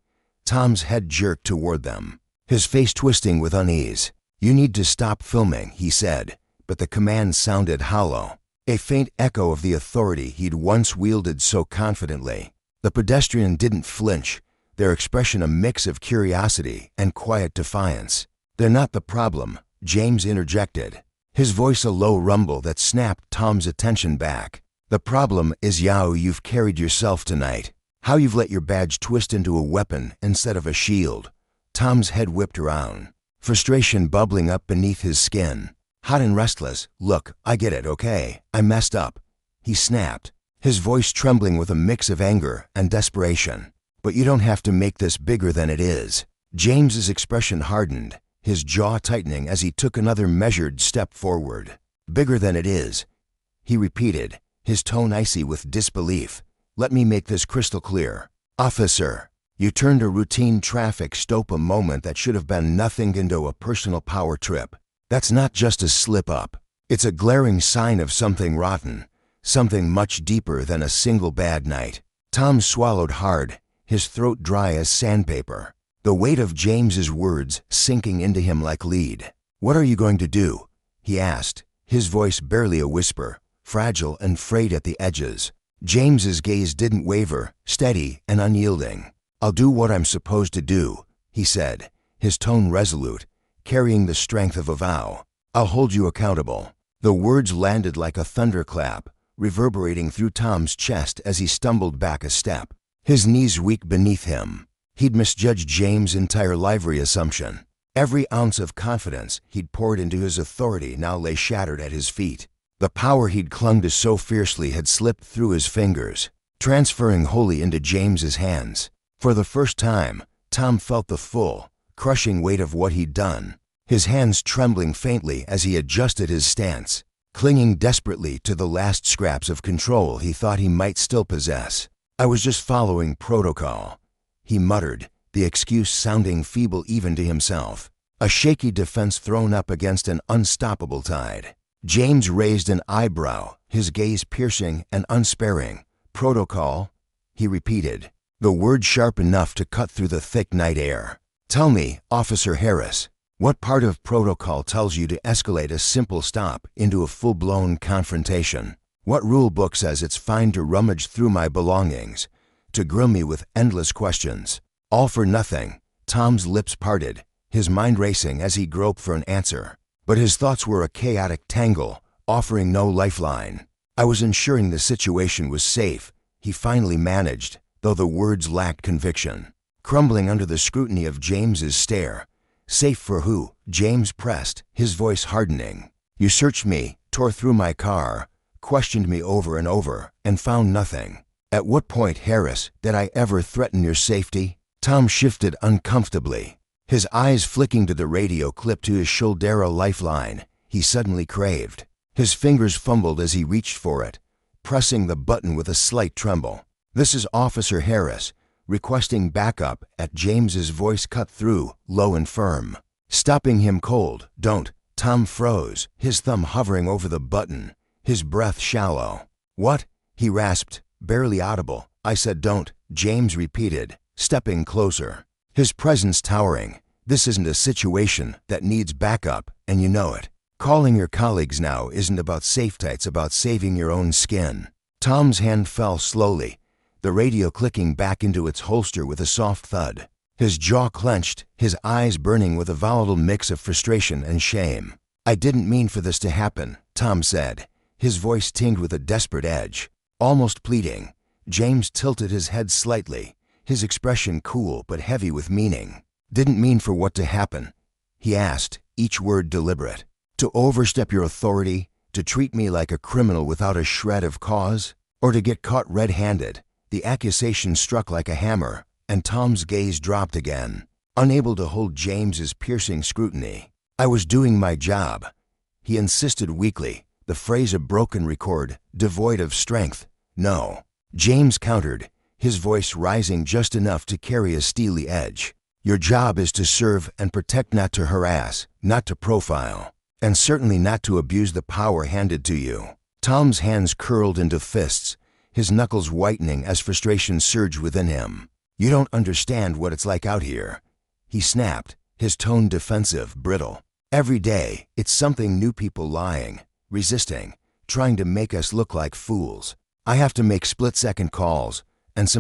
Tom's head jerked toward them, his face twisting with unease. "You need to stop filming," he said, but the command sounded hollow, a faint echo of the authority he'd once wielded so confidently. The pedestrian didn't flinch, their expression a mix of curiosity and quiet defiance. "They're not the problem," James interjected, his voice a low rumble that snapped Tom's attention back. "The problem is how you've carried yourself tonight, how you've let your badge twist into a weapon instead of a shield." Tom's head whipped around, frustration bubbling up beneath his skin. Hot and restless. "Look, I get it, okay? I messed up," he snapped, his voice trembling with a mix of anger and desperation. "But you don't have to make this bigger than it is." James's expression hardened, his jaw tightening as he took another measured step forward. "Bigger than it is," he repeated, his tone icy with disbelief. "Let me make this crystal clear. Officer, you turned a routine traffic stop a moment that should have been nothing into a personal power trip. That's not just a slip-up. It's a glaring sign of something rotten, something much deeper than a single bad night." Tom swallowed hard, his throat dry as sandpaper, the weight of James's words sinking into him like lead. "What are you going to do?" he asked, his voice barely a whisper, fragile and frayed at the edges. James's gaze didn't waver, steady and unyielding. "I'll do what I'm supposed to do," he said, his tone resolute, carrying the strength of a vow. "I'll hold you accountable." The words landed like a thunderclap, reverberating through Tom's chest as he stumbled back a step, his knees weak beneath him. He'd misjudged James' entire livery assumption. Every ounce of confidence he'd poured into his authority now lay shattered at his feet. The power he'd clung to so fiercely had slipped through his fingers, transferring wholly into James's hands. For the first time, Tom felt the full, crushing weight of what he'd done, his hands trembling faintly as he adjusted his stance, clinging desperately to the last scraps of control he thought he might still possess. "I was just following protocol," he muttered, the excuse sounding feeble even to himself, a shaky defense thrown up against an unstoppable tide. James raised an eyebrow, his gaze piercing and unsparing. "Protocol?" he repeated, the word sharp enough to cut through the thick night air. "Tell me, Officer Harris, what part of protocol tells you to escalate a simple stop into a full-blown confrontation? What rule book says it's fine to rummage through my belongings, to grill me with endless questions? All for nothing." Tom's lips parted, his mind racing as he groped for an answer. But his thoughts were a chaotic tangle, offering no lifeline. "I was ensuring the situation was safe," he finally managed, though the words lacked conviction. Crumbling under the scrutiny of James's stare. "Safe for who?" James pressed, his voice hardening. "You searched me, tore through my car, questioned me over and over, and found nothing. At what point, Harris, did I ever threaten your safety?" Tom shifted uncomfortably, his eyes flicking to the radio clipped to his shoulder lifeline he suddenly craved. His fingers fumbled as he reached for it, pressing the button with a slight tremble. "This is Officer Harris, requesting backup," at James's voice cut through, low and firm, stopping him cold. "Don't." Tom froze, his thumb hovering over the button, his breath shallow. "What?" he rasped, barely audible. "I said don't," James repeated, stepping closer, his presence towering. "This isn't a situation that needs backup, and you know it. Calling your colleagues now isn't about safety, it's about saving your own skin." Tom's hand fell slowly, the radio clicking back into its holster with a soft thud. His jaw clenched, his eyes burning with a volatile mix of frustration and shame. "I didn't mean for this to happen," Tom said, his voice tinged with a desperate edge, almost pleading. James tilted his head slightly, his expression cool but heavy with meaning. "Didn't mean for what to happen?" he asked, each word deliberate. "To overstep your authority, to treat me like a criminal without a shred of cause, or to get caught red-handed?" The accusation struck like a hammer, and Tom's gaze dropped again, unable to hold James's piercing scrutiny. "I was doing my job," he insisted weakly, the phrase a broken record, devoid of strength. "No," James countered, his voice rising just enough to carry a steely edge. "Your job is to serve and protect, not to harass, not to profile, and certainly not to abuse the power handed to you." Tom's hands curled into fists, his knuckles whitening as frustration surged within him. "You don't understand what it's like out here," he snapped, his tone defensive, brittle. "Every day, it's something new, people lying, resisting, trying to make us look like fools. I have to make split-second calls, and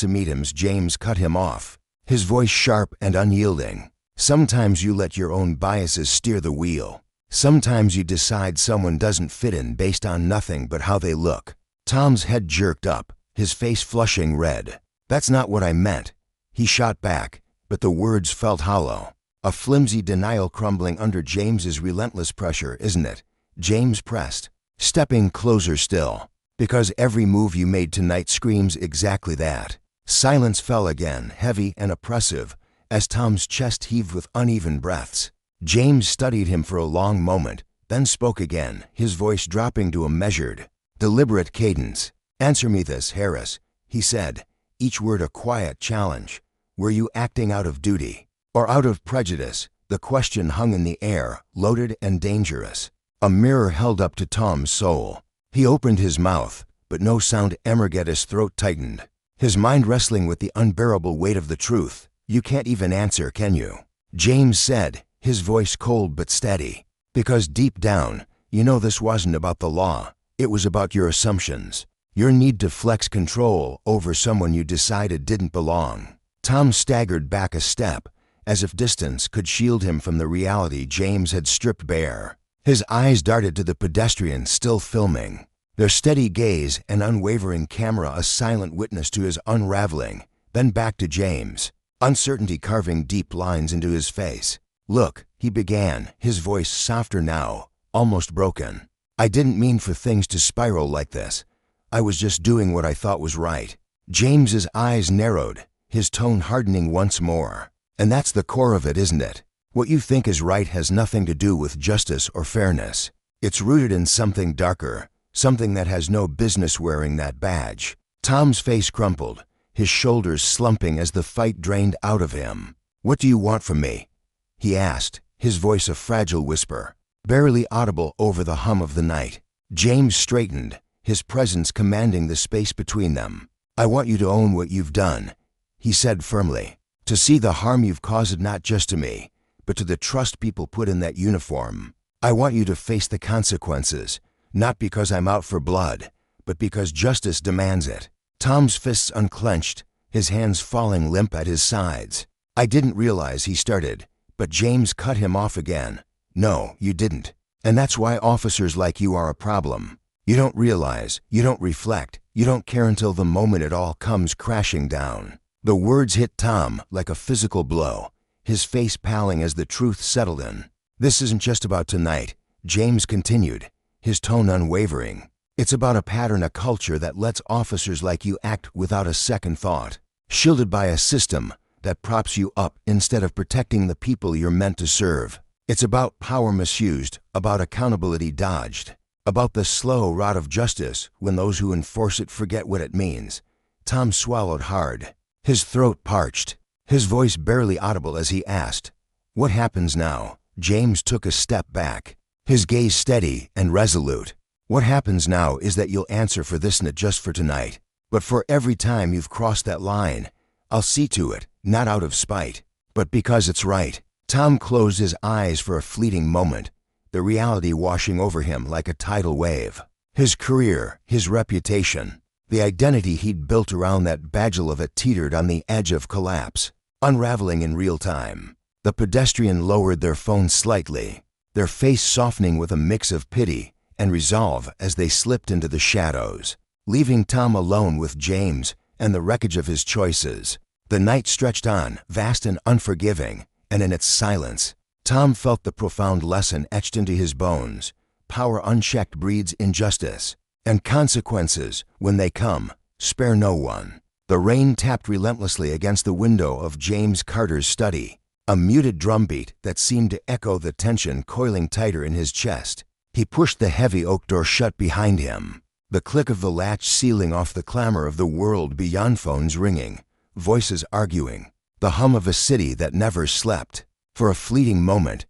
meetings." James cut him off, his voice sharp and unyielding. "Sometimes you let your own biases steer the wheel. Sometimes you decide someone doesn't fit in based on nothing but how they look." Tom's head jerked up, his face flushing red. "That's not what I meant," he shot back, but the words felt hollow. A flimsy denial crumbling under James's relentless pressure, "Isn't it?" James pressed, stepping closer still. "Because every move you made tonight screams exactly that." Silence fell again, heavy and oppressive, as Tom's chest heaved with uneven breaths. James studied him for a long moment, then spoke again, his voice dropping to a measured, deliberate cadence. "Answer me this, Harris," he said, each word a quiet challenge. "Were you acting out of duty or out of prejudice?" The question hung in the air, loaded and dangerous. A mirror held up to Tom's soul. He opened his mouth, but no sound emerged. His throat tightened, his mind wrestling with the unbearable weight of the truth. "You can't even answer, can you?" James said, his voice cold but steady. "Because deep down, you know this wasn't about the law. It was about your assumptions, your need to flex control over someone you decided didn't belong." Tom staggered back a step, as if distance could shield him from the reality James had stripped bare. His eyes darted to the pedestrian still filming, their steady gaze and unwavering camera a silent witness to his unraveling, then back to James, uncertainty carving deep lines into his face. "Look," he began, his voice softer now, almost broken. "I didn't mean for things to spiral like this. I was just doing what I thought was right." James's eyes narrowed, his tone hardening once more. "And that's the core of it, isn't it? What you think is right has nothing to do with justice or fairness. It's rooted in something darker, something that has no business wearing that badge." Tom's face crumpled, his shoulders slumping as the fight drained out of him. "What do you want from me?" he asked, his voice a fragile whisper, barely audible over the hum of the night. James straightened, his presence commanding the space between them. "I want you to own what you've done," he said firmly. "To see the harm you've caused not just to me, but to the trust people put in that uniform. I want you to face the consequences, not because I'm out for blood, but because justice demands it." Tom's fists unclenched, his hands falling limp at his sides. "I didn't realize," he started, but James cut him off again. "No, you didn't. And that's why officers like you are a problem. You don't realize, you don't reflect, you don't care until the moment it all comes crashing down." The words hit Tom like a physical blow, his face paling as the truth settled in. "This isn't just about tonight," James continued, his tone unwavering. "It's about a pattern, a culture that lets officers like you act without a second thought, shielded by a system that props you up instead of protecting the people you're meant to serve. It's about power misused, about accountability dodged, about the slow rot of justice when those who enforce it forget what it means." Tom swallowed hard, his throat parched, his voice barely audible as he asked, "What happens now?" James took a step back, his gaze steady and resolute. What happens now is that you'll answer for this not just for tonight, but for every time you've crossed that line. I'll see to it, not out of spite, but because it's right." Tom closed his eyes for a fleeting moment, the reality washing over him like a tidal wave. His career, his reputation, the identity he'd built around that bagel of it teetered on the edge of collapse, unraveling in real time. The pedestrian lowered their phone slightly, their face softening with a mix of pity and resolve as they slipped into the shadows, leaving Tom alone with James and the wreckage of his choices. The night stretched on, vast and unforgiving, and in its silence, Tom felt the profound lesson etched into his bones. Power unchecked breeds injustice, and consequences, when they come, spare no one. The rain tapped relentlessly against the window of James Carter's study, a muted drumbeat that seemed to echo the tension coiling tighter in his chest. He pushed the heavy oak door shut behind him, the click of the latch sealing off the clamor of the world beyond, phones ringing, voices arguing, the hum of a city that never slept. For a fleeting moment,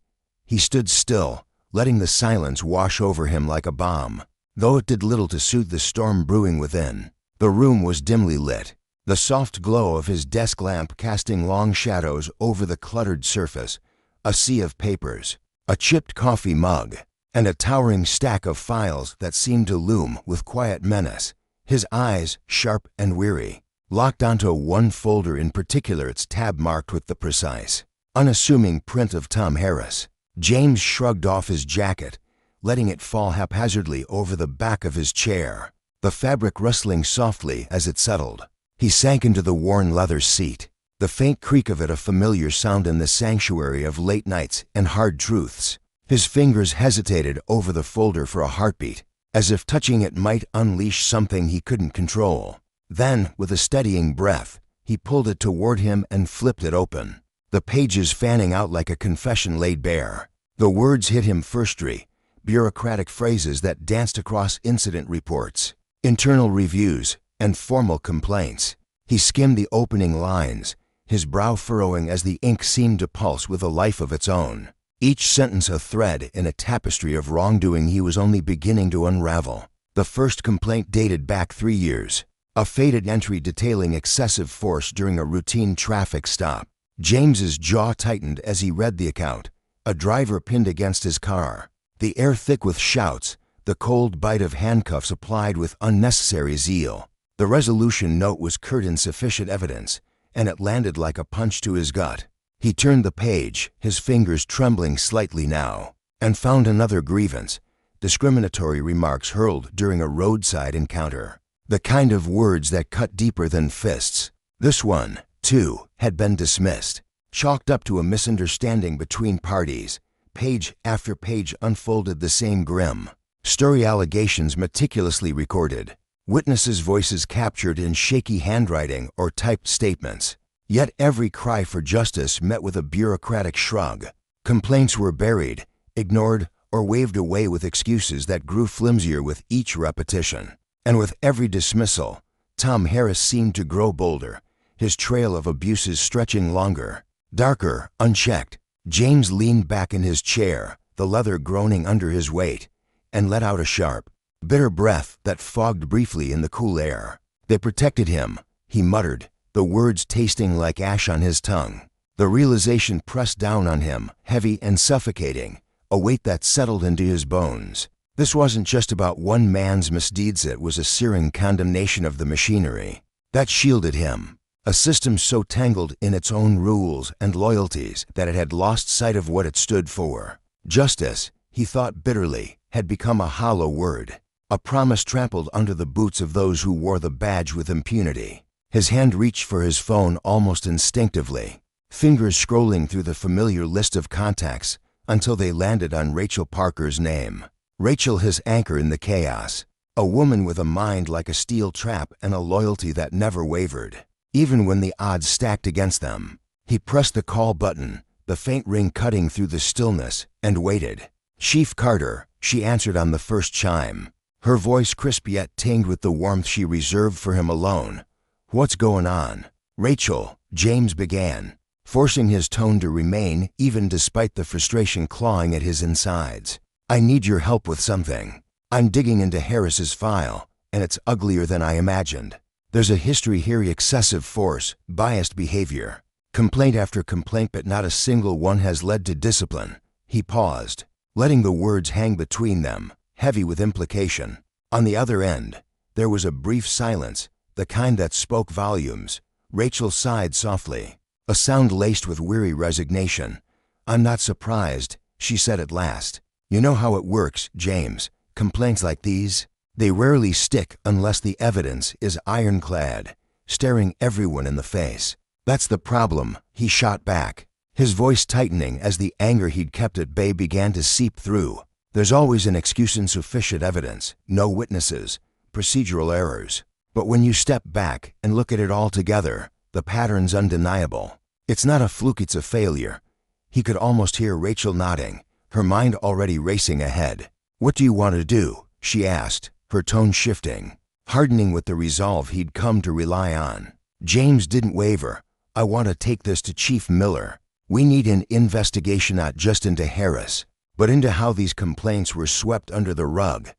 he stood still, letting the silence wash over him like a bomb. Though it did little to soothe the storm brewing within, the room was dimly lit, the soft glow of his desk lamp casting long shadows over the cluttered surface, a sea of papers, a chipped coffee mug, and a towering stack of files that seemed to loom with quiet menace. His eyes, sharp and weary, locked onto one folder in particular, its tab marked with the precise, unassuming print of Tom Harris. James shrugged off his jacket, letting it fall haphazardly over the back of his chair, the fabric rustling softly as it settled. He sank into the worn leather seat, the faint creak of it a familiar sound in the sanctuary of late nights and hard truths. His fingers hesitated over the folder for a heartbeat, as if touching it might unleash something he couldn't control. Then, with a steadying breath, he pulled it toward him and flipped it open, the pages fanning out like a confession laid bare. The words hit him firstly, bureaucratic phrases that danced across incident reports, internal reviews, and formal complaints. He skimmed the opening lines, his brow furrowing as the ink seemed to pulse with a life of its own, each sentence a thread in a tapestry of wrongdoing he was only beginning to unravel. The first complaint dated back 3 years, a faded entry detailing excessive force during a routine traffic stop. James's jaw tightened as he read the account, a driver pinned against his car, the air thick with shouts, the cold bite of handcuffs applied with unnecessary zeal. The resolution note was curt in sufficient evidence, and it landed like a punch to his gut. He turned the page, his fingers trembling slightly now, and found another grievance, discriminatory remarks hurled during a roadside encounter, the kind of words that cut deeper than fists. This one, too, had been dismissed, chalked up to a misunderstanding between parties. Page after page unfolded the same grim, story allegations meticulously recorded, witnesses' voices captured in shaky handwriting or typed statements. Yet every cry for justice met with a bureaucratic shrug. Complaints were buried, ignored, or waved away with excuses that grew flimsier with each repetition. And with every dismissal, Tom Harris seemed to grow bolder, his trail of abuses stretching longer, darker, unchecked. James leaned back in his chair, the leather groaning under his weight, and let out a sharp, bitter breath that fogged briefly in the cool air. They protected him, he muttered, the words tasting like ash on his tongue. The realization pressed down on him, heavy and suffocating, a weight that settled into his bones. This wasn't just about one man's misdeeds, it was a searing condemnation of the machinery that shielded him, a system so tangled in its own rules and loyalties that it had lost sight of what it stood for. Justice, he thought bitterly, had become a hollow word, a promise trampled under the boots of those who wore the badge with impunity. His hand reached for his phone almost instinctively, fingers scrolling through the familiar list of contacts until they landed on Rachel Parker's name. Rachel, his anchor in the chaos, a woman with a mind like a steel trap and a loyalty that never wavered, even when the odds stacked against them. He pressed the call button, the faint ring cutting through the stillness, and waited. "Chief Carter," she answered on the first chime, her voice crisp yet tinged with the warmth she reserved for him alone. "What's going on?" "Rachel," James began, forcing his tone to remain even despite the frustration clawing at his insides. "I need your help with something." I'm digging into Harris's file, and it's uglier than I imagined. There's a history here: excessive force, biased behavior, complaint after complaint, but not a single one has led to discipline." He paused, letting the words hang between them, heavy with implication. On the other end, there was a brief silence, the kind that spoke volumes. Rachel sighed softly, a sound laced with weary resignation. "I'm not surprised," she said at last. "You know how it works, James. Complaints like these, they rarely stick unless the evidence is ironclad, staring everyone in the face." "That's the problem," he shot back, his voice tightening as the anger he'd kept at bay began to seep through. "There's always an excuse: insufficient evidence, no witnesses, procedural errors. But when you step back and look at it all together, the pattern's undeniable. It's not a fluke, it's a failure." He could almost hear Rachel nodding, her mind already racing ahead. "What do you want to do?" she asked, her tone shifting, hardening with the resolve he'd come to rely on. James didn't waver. "I want to take this to Chief Miller. We need an investigation not just into Harris, but into how these complaints were swept under the rug.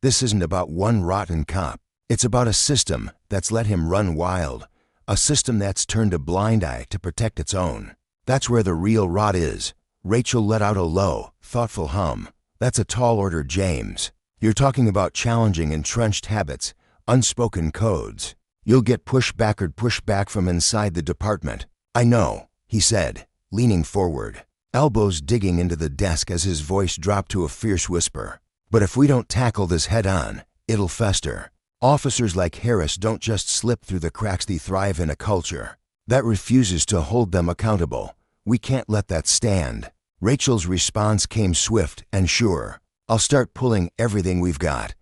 This isn't about one rotten cop. It's about a system that's let him run wild, a system that's turned a blind eye to protect its own. That's where the real rot is." Rachel let out a low, thoughtful hum. "That's a tall order, James. You're talking about challenging entrenched habits, unspoken codes. You'll get pushback from inside the department." "I know," he said, leaning forward, elbows digging into the desk as his voice dropped to a fierce whisper. "But if we don't tackle this head on, it'll fester. Officers like Harris don't just slip through the cracks, they thrive in a culture that refuses to hold them accountable. We can't let that stand." Rachel's response came swift and sure. "I'll start pulling everything we've got.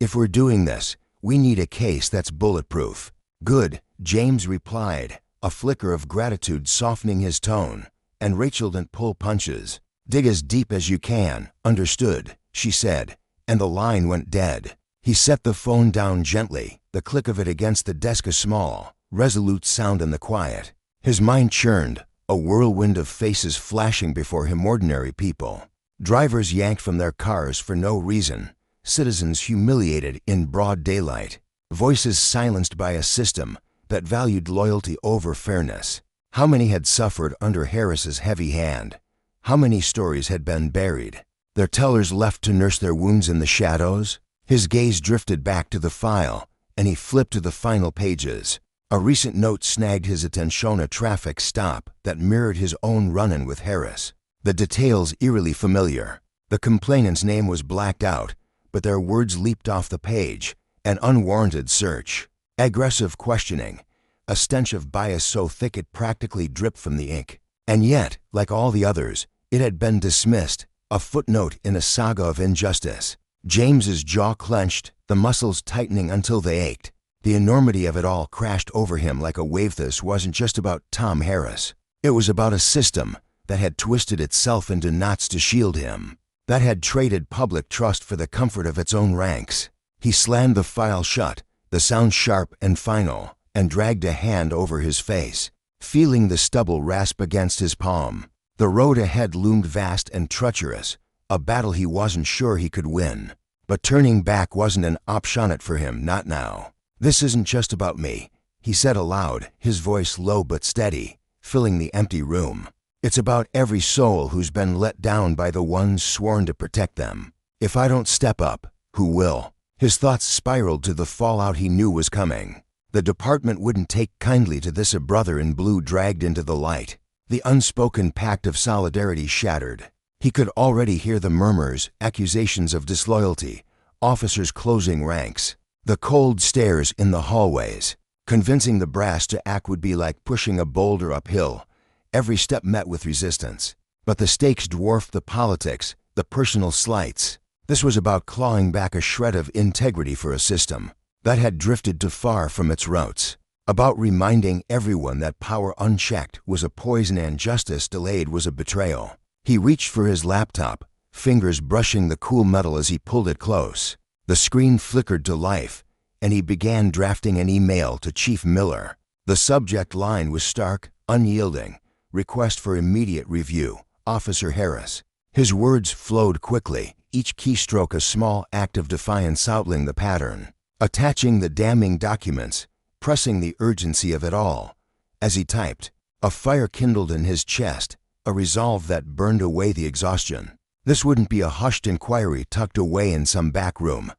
If we're doing this, we need a case that's bulletproof." "Good," James replied, a flicker of gratitude softening his tone. And Rachel didn't pull punches. "Dig as deep as you can." "Understood," she said, and the line went dead. He set the phone down gently, the click of it against the desk a small, resolute sound in the quiet. His mind churned, a whirlwind of faces flashing before him: ordinary people, drivers yanked from their cars for no reason, citizens humiliated in broad daylight, voices silenced by a system that valued loyalty over fairness. How many had suffered under Harris's heavy hand? How many stories had been buried, their tellers left to nurse their wounds in the shadows? His gaze drifted back to the file, and he flipped to the final pages. A recent note snagged his attention: a traffic stop that mirrored his own run-in with Harris. The details eerily familiar. The complainant's name was blacked out, but their words leaped off the page: an unwarranted search, aggressive questioning, a stench of bias so thick it practically dripped from the ink. And yet, like all the others, it had been dismissed, a footnote in a saga of injustice. James's jaw clenched, the muscles tightening until they ached. The enormity of it all crashed over him like a wave. This wasn't just about Tom Harris. It was about a system that had twisted itself into knots to shield him, that had traded public trust for the comfort of its own ranks. He slammed the file shut, the sound sharp and final, and dragged a hand over his face, feeling the stubble rasp against his palm. The road ahead loomed vast and treacherous, a battle he wasn't sure he could win. But turning back wasn't an option for him, not now. "This isn't just about me," he said aloud, his voice low but steady, filling the empty room. "It's about every soul who's been let down by the ones sworn to protect them. If I don't step up, who will?" His thoughts spiraled to the fallout he knew was coming. The department wouldn't take kindly to this: a brother in blue dragged into the light. The unspoken pact of solidarity shattered. He could already hear the murmurs, accusations of disloyalty, officers closing ranks, the cold stares in the hallways. Convincing the brass to act would be like pushing a boulder uphill, every step met with resistance. But the stakes dwarfed the politics, the personal slights. This was about clawing back a shred of integrity for a system that had drifted too far from its roots, about reminding everyone that power unchecked was a poison and justice delayed was a betrayal. He reached for his laptop, fingers brushing the cool metal as he pulled it close. The screen flickered to life, and he began drafting an email to Chief Miller. The subject line was stark, unyielding: request for immediate review, Officer Harris. His words flowed quickly, each keystroke a small act of defiance outlining the pattern, attaching the damning documents, pressing the urgency of it all. As he typed, a fire kindled in his chest, a resolve that burned away the exhaustion. This wouldn't be a hushed inquiry tucked away in some back room.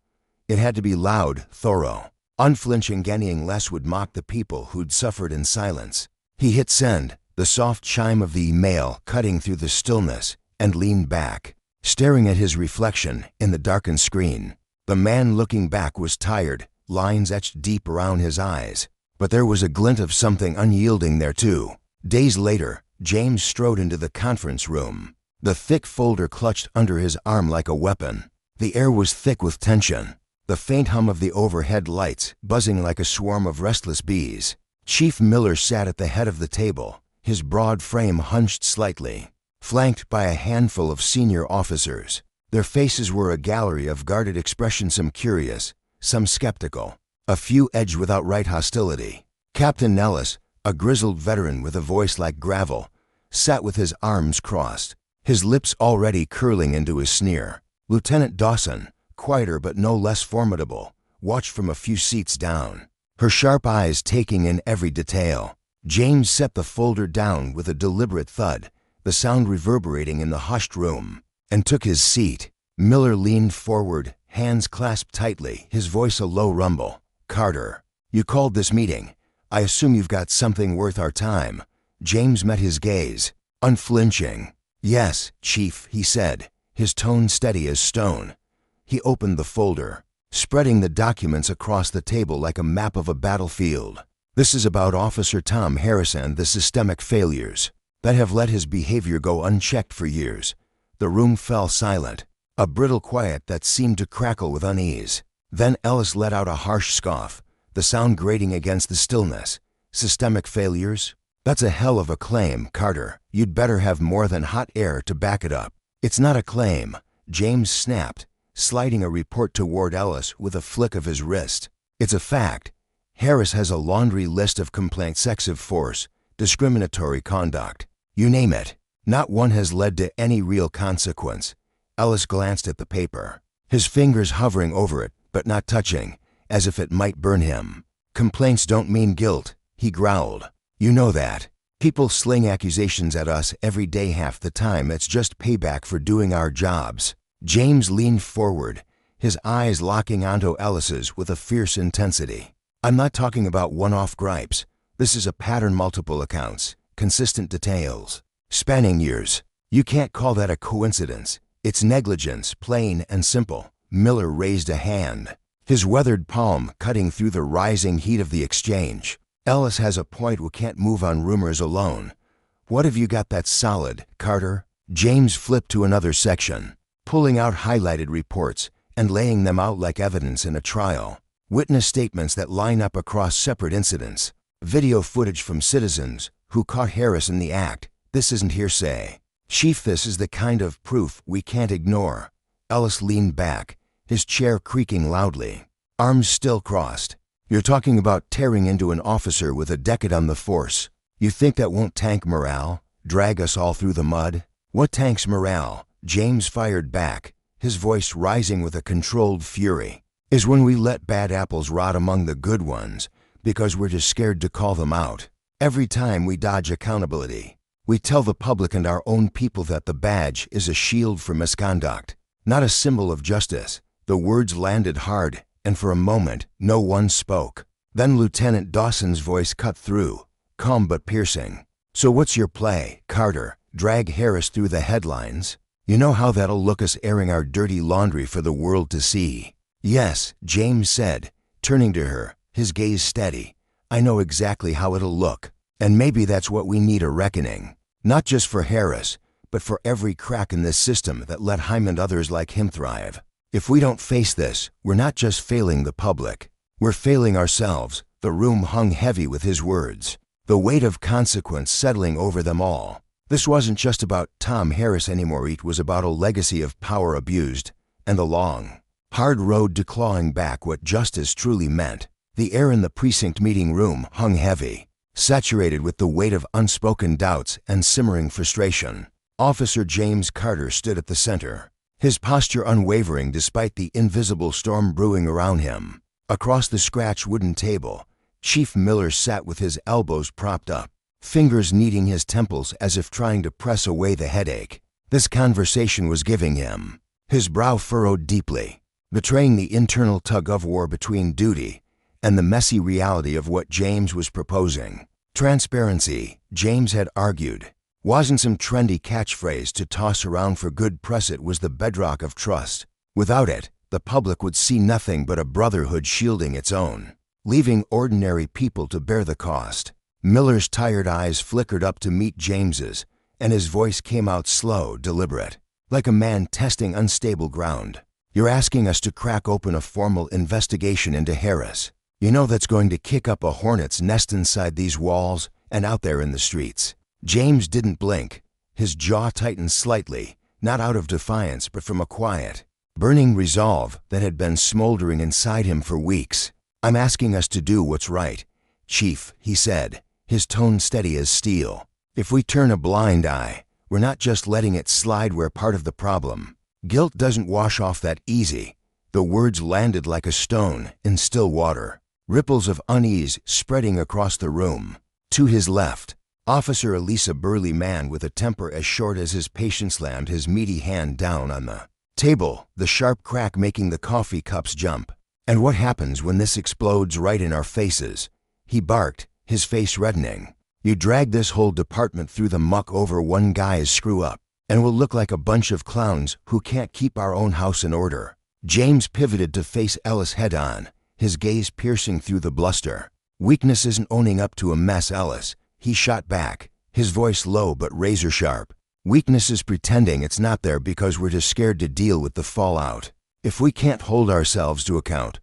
It had to be loud, thorough, unflinching. Anything less would mock the people who'd suffered in silence. He hit send, the soft chime of the email cutting through the stillness, and leaned back, staring at his reflection in the darkened screen. The man looking back was tired, lines etched deep around his eyes, but there was a glint of something unyielding there too. Days later, James strode into the conference room, the thick folder clutched under his arm like a weapon. The air was thick with tension, the faint hum of the overhead lights buzzing like a swarm of restless bees. Chief Miller sat at the head of the table, his broad frame hunched slightly, flanked by a handful of senior officers. Their faces were a gallery of guarded expressions, some curious, some skeptical, a few edged with outright hostility. Captain Ellis, a grizzled veteran with a voice like gravel, sat with his arms crossed, his lips already curling into a sneer. Lieutenant Dawson, quieter but no less formidable, watched from a few seats down, her sharp eyes taking in every detail. James set the folder down with a deliberate thud, the sound reverberating in the hushed room, and took his seat. Miller leaned forward, hands clasped tightly, his voice a low rumble. "Carter, you called this meeting. I assume you've got something worth our time." James met his gaze, unflinching. "Yes, Chief," he said, his tone steady as stone. He opened the folder, spreading the documents across the table like a map of a battlefield. "This is about Officer Tom Harris and the systemic failures that have let his behavior go unchecked for years." The room fell silent, a brittle quiet that seemed to crackle with unease. Then Ellis let out a harsh scoff, the sound grating against the stillness. "Systemic failures? That's a hell of a claim, Carter. You'd better have more than hot air to back it up." "It's not a claim," James snapped, sliding a report toward Ellis with a flick of his wrist. "It's a fact. Harris has a laundry list of complaints: excessive force, discriminatory conduct, you name it. Not one has led to any real consequence." Ellis glanced at the paper, his fingers hovering over it, but not touching, as if it might burn him. "Complaints don't mean guilt," he growled. "You know that. People sling accusations at us every day. Half the time it's just payback for doing our jobs." James leaned forward, his eyes locking onto Ellis's with a fierce intensity. "I'm not talking about one-off gripes. This is a pattern, multiple accounts, consistent details, spanning years. You can't call that a coincidence. It's negligence, plain and simple." Miller raised a hand, his weathered palm cutting through the rising heat of the exchange. "Ellis has a point. We can't move on rumors alone. What have you got that's solid, Carter?" James flipped to another section, pulling out highlighted reports and laying them out like evidence in a trial. Witness statements that line up across separate incidents. Video footage from citizens who caught Harris in the act. This isn't hearsay. Chief, this is the kind of proof we can't ignore." Ellis leaned back, his chair creaking loudly, arms still crossed. "You're talking about tearing into an officer with a decade on the force. You think that won't tank morale, drag us all through the mud?" "What tanks morale?" James fired back, his voice rising with a controlled fury. "Is when we let bad apples rot among the good ones because we're just scared to call them out. Every time we dodge accountability, we tell the public and our own people that the badge is a shield for misconduct, not a symbol of justice." The words landed hard, and for a moment, no one spoke. Then Lieutenant Dawson's voice cut through, calm but piercing. "So what's your play, Carter? Drag Harris through the headlines? You know how that'll look, us airing our dirty laundry for the world to see?" "Yes," James said, turning to her, his gaze steady. "I know exactly how it'll look. And maybe that's what we need, a reckoning. Not just for Harris, but for every crack in this system that let Hyman and others like him thrive. If we don't face this, we're not just failing the public, we're failing ourselves." The room hung heavy with his words, the weight of consequence settling over them all. This wasn't just about Tom Harris anymore. It was about a legacy of power abused, and the long, hard road to clawing back what justice truly meant. The air in the precinct meeting room hung heavy, saturated with the weight of unspoken doubts and simmering frustration. Officer James Carter stood at the center, his posture unwavering despite the invisible storm brewing around him. Across the scratched wooden table, Chief Miller sat with his elbows propped up, fingers kneading his temples as if trying to press away the headache this conversation was giving him. His brow furrowed deeply, betraying the internal tug-of-war between duty and the messy reality of what James was proposing. Transparency, James had argued, wasn't some trendy catchphrase to toss around for good press. It was the bedrock of trust. Without it, the public would see nothing but a brotherhood shielding its own, leaving ordinary people to bear the cost. Miller's tired eyes flickered up to meet James's, and his voice came out slow, deliberate, like a man testing unstable ground. You're asking us to crack open a formal investigation into Harris. You know that's going to kick up a hornet's nest inside these walls and out there in the streets. James didn't blink. His jaw tightened slightly, not out of defiance but from a quiet, burning resolve that had been smoldering inside him for weeks. I'm asking us to do what's right, Chief, he said, his tone steady as steel. If we turn a blind eye, we're not just letting it slide. We're part of the problem. Guilt doesn't wash off that easy. The words landed like a stone in still water, ripples of unease spreading across the room. To his left, Officer Elisa, burly man with a temper as short as his patience, slammed his meaty hand down on the table, the sharp crack making the coffee cups jump. And what happens when this explodes right in our faces? He barked, his face reddening. You drag this whole department through the muck over one guy's screw-up, and we'll look like a bunch of clowns who can't keep our own house in order. James pivoted to face Ellis head-on, his gaze piercing through the bluster. Weakness isn't owning up to a mess, Ellis, he shot back, his voice low but razor-sharp. Weakness is pretending it's not there because we're too scared to deal with the fallout. If we can't hold ourselves to account,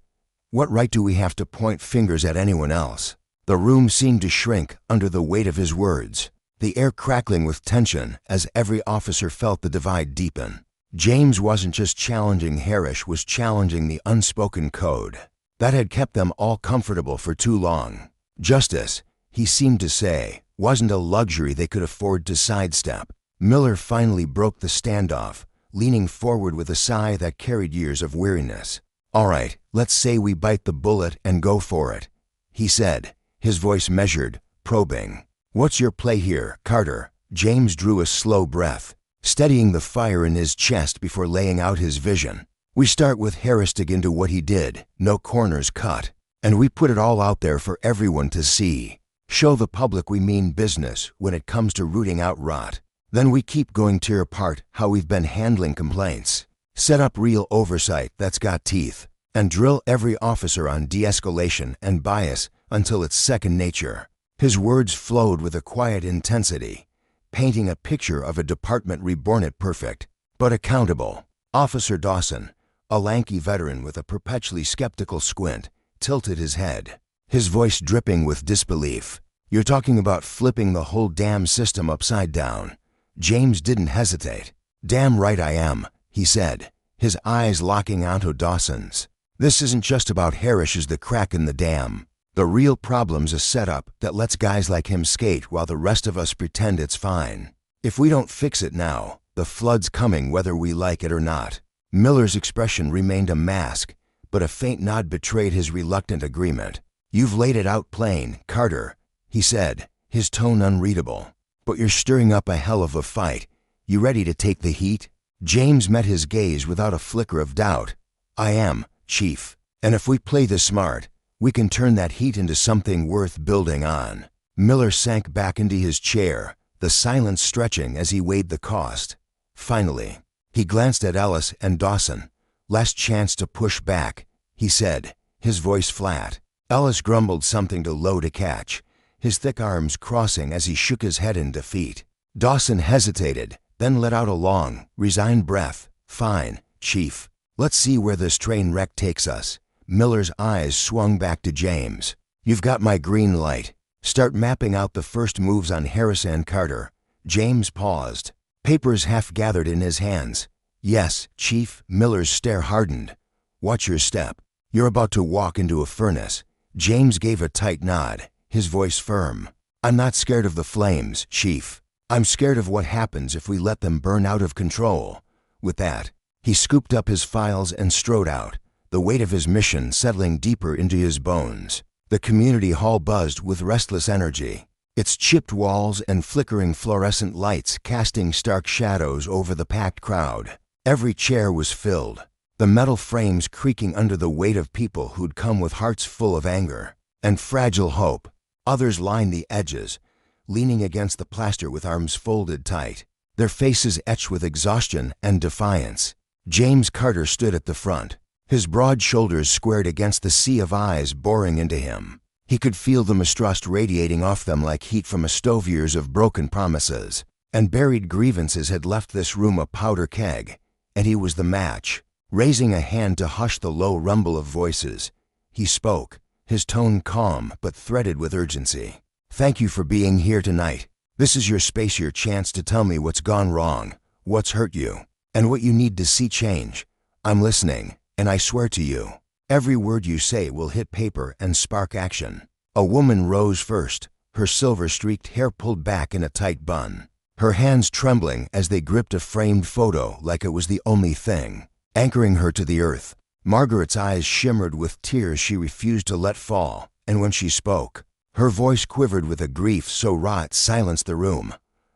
what right do we have to point fingers at anyone else? The room seemed to shrink under the weight of his words, the air crackling with tension as every officer felt the divide deepen. James wasn't just challenging Harris, was challenging the unspoken code that had kept them all comfortable for too long. Justice, he seemed to say, wasn't a luxury they could afford to sidestep. Miller finally broke the standoff, leaning forward with a sigh that carried years of weariness. All right, let's say we bite the bullet and go for it, he said, his voice measured, probing. What's your play here, Carter? James drew a slow breath, steadying the fire in his chest before laying out his vision. We start with Harris, dig into what he did, no corners cut, and we put it all out there for everyone to see. Show the public we mean business when it comes to rooting out rot. Then we keep going, tear apart how we've been handling complaints, set up real oversight that's got teeth, and drill every officer on de-escalation and bias until it's second nature. His words flowed with a quiet intensity, painting a picture of a department reborn at perfect, but accountable. Officer Dawson, a lanky veteran with a perpetually skeptical squint, tilted his head, his voice dripping with disbelief. You're talking about flipping the whole damn system upside down. James didn't hesitate. Damn right I am, he said, his eyes locking onto Dawson's. This isn't just about Harris as the crack in the dam. The real problem's a setup that lets guys like him skate while the rest of us pretend it's fine. If we don't fix it now, the flood's coming whether we like it or not. Miller's expression remained a mask, but a faint nod betrayed his reluctant agreement. You've laid it out plain, Carter, he said, his tone unreadable. But you're stirring up a hell of a fight. You ready to take the heat? James met his gaze without a flicker of doubt. I am, Chief. And if we play this smart, we can turn that heat into something worth building on. Miller sank back into his chair, the silence stretching as he weighed the cost. Finally, he glanced at Ellis and Dawson. Last chance to push back, he said, his voice flat. Ellis grumbled something to Lowe to catch, his thick arms crossing as he shook his head in defeat. Dawson hesitated, then let out a long, resigned breath. Fine, Chief. Let's see where this train wreck takes us. Miller's eyes swung back to James. You've got my green light. Start mapping out the first moves on Harris and Carter. James paused, papers half gathered in his hands. Yes, Chief. Miller's stare hardened. Watch your step. You're about to walk into a furnace. James gave a tight nod, his voice firm. I'm not scared of the flames, Chief. I'm scared of what happens if we let them burn out of control. With that, He scooped up his files and strode out, the weight of his mission settling deeper into his bones. The community hall buzzed with restless energy, its chipped walls and flickering fluorescent lights casting stark shadows over the packed crowd. Every chair was filled, the metal frames creaking under the weight of people who'd come with hearts full of anger and fragile hope. Others lined the edges, leaning against the plaster with arms folded tight, their faces etched with exhaustion and defiance. James Carter stood at the front, his broad shoulders squared against the sea of eyes boring into him. He could feel the mistrust radiating off them like heat from a stove. Years of broken promises and buried grievances had left this room a powder keg, and he was the match. Raising a hand to hush the low rumble of voices, he spoke, his tone calm but threaded with urgency. "Thank you for being here tonight. This is your space, your chance to tell me what's gone wrong, what's hurt you, and what you need to see change. I'm listening, and I swear to you, every word you say will hit paper and spark action." A woman rose first, her silver-streaked hair pulled back in a tight bun, her hands trembling as they gripped a framed photo like it was the only thing anchoring her to the earth. Margaret's eyes shimmered with tears she refused to let fall, and when she spoke, her voice quivered with a grief so raw it silenced the room.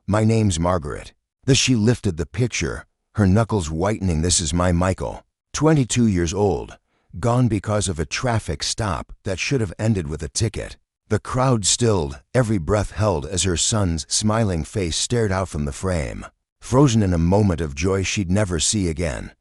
"My name's Margaret." As she lifted the picture, her knuckles whitening, "This is my Michael, 22 years old, gone because of a traffic stop that should have ended with a ticket." The crowd stilled, every breath held as her son's smiling face stared out from the frame, frozen in a moment of joy she'd never see again.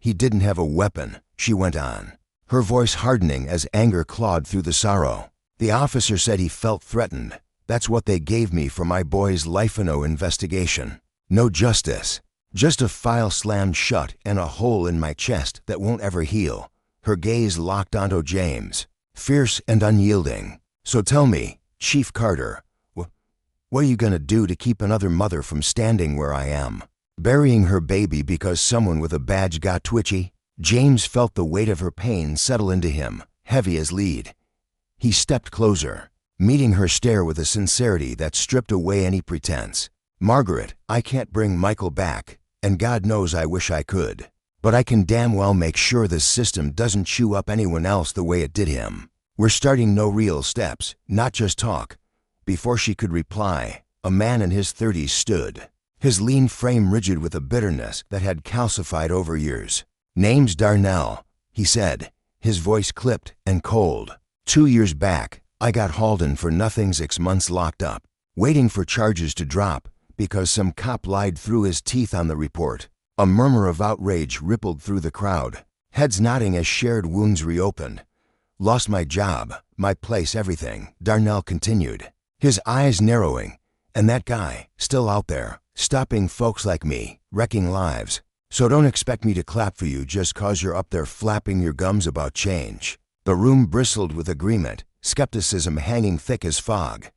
"He didn't have a weapon," she went on, her voice hardening as anger clawed through the sorrow. "The officer said he felt threatened. That's what they gave me for my boy's life. No investigation, no justice, just a file slammed shut and a hole in my chest that won't ever heal." Her gaze locked onto James, fierce and unyielding. "So tell me, Chief Carter, what are you gonna do to keep another mother from standing where I am, burying her baby because someone with a badge got twitchy?" James felt the weight of her pain settle into him, heavy as lead. He stepped closer, meeting her stare with a sincerity that stripped away any pretense. "Margaret, I can't bring Michael back, and God knows I wish I could. But I can damn well make sure this system doesn't chew up anyone else the way it did him. We're starting no real steps, not just talk." Before she could reply, a man in his 30s stood, his lean frame rigid with a bitterness that had calcified over years. "Name's Darnell," he said, his voice clipped and cold. "2 years back, I got hauled in for nothing, 6 months locked up, waiting for charges to drop because some cop lied through his teeth on the report." A murmur of outrage rippled through the crowd, heads nodding as shared wounds reopened. "Lost my job, my place, everything," Darnell continued, his eyes narrowing. "And that guy, still out there, stopping folks like me, wrecking lives. So don't expect me to clap for you just 'cause you're up there flapping your gums about change." The room bristled with agreement, skepticism hanging thick as fog.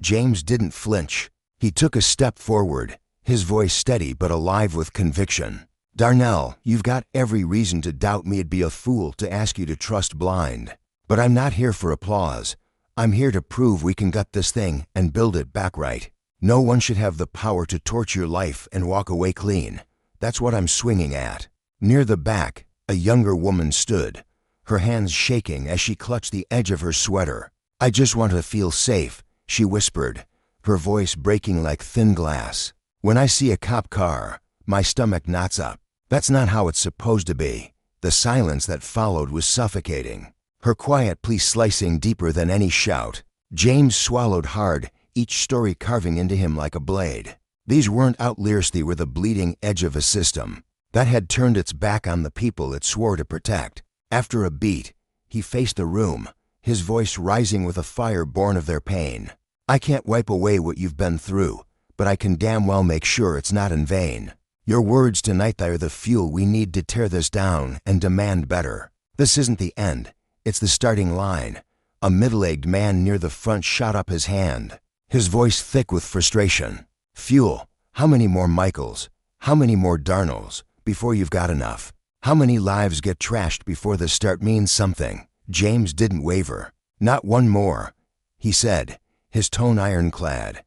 James didn't flinch. He took a step forward, his voice steady but alive with conviction. "Darnell, you've got every reason to doubt me. It'd be a fool to ask you to trust blind. But I'm not here for applause. I'm here to prove we can gut this thing and build it back right. No one should have the power to torch your life and walk away clean. That's what I'm swinging at." Near the back, a younger woman stood, her hands shaking as she clutched the edge of her sweater. "I just want to feel safe," she whispered, her voice breaking like thin glass. "When I see a cop car, my stomach knots up. That's not how it's supposed to be." The silence that followed was suffocating, her quiet plea slicing deeper than any shout. James swallowed hard, each story carving into him like a blade. These weren't outliers, they were the bleeding edge of a system that had turned its back on the people it swore to protect. After a beat, he faced the room, his voice rising with a fire born of their pain. "I can't wipe away what you've been through, but I can damn well make sure it's not in vain. Your words tonight are the fuel we need to tear this down and demand better. This isn't the end, it's the starting line." A middle-aged man near the front shot up his hand, his voice thick with frustration. "Fuel, how many more Michaels, how many more Darnells, before you've got enough? How many lives get trashed before the start means something?" James didn't waver. "Not one more," he said, his tone ironclad.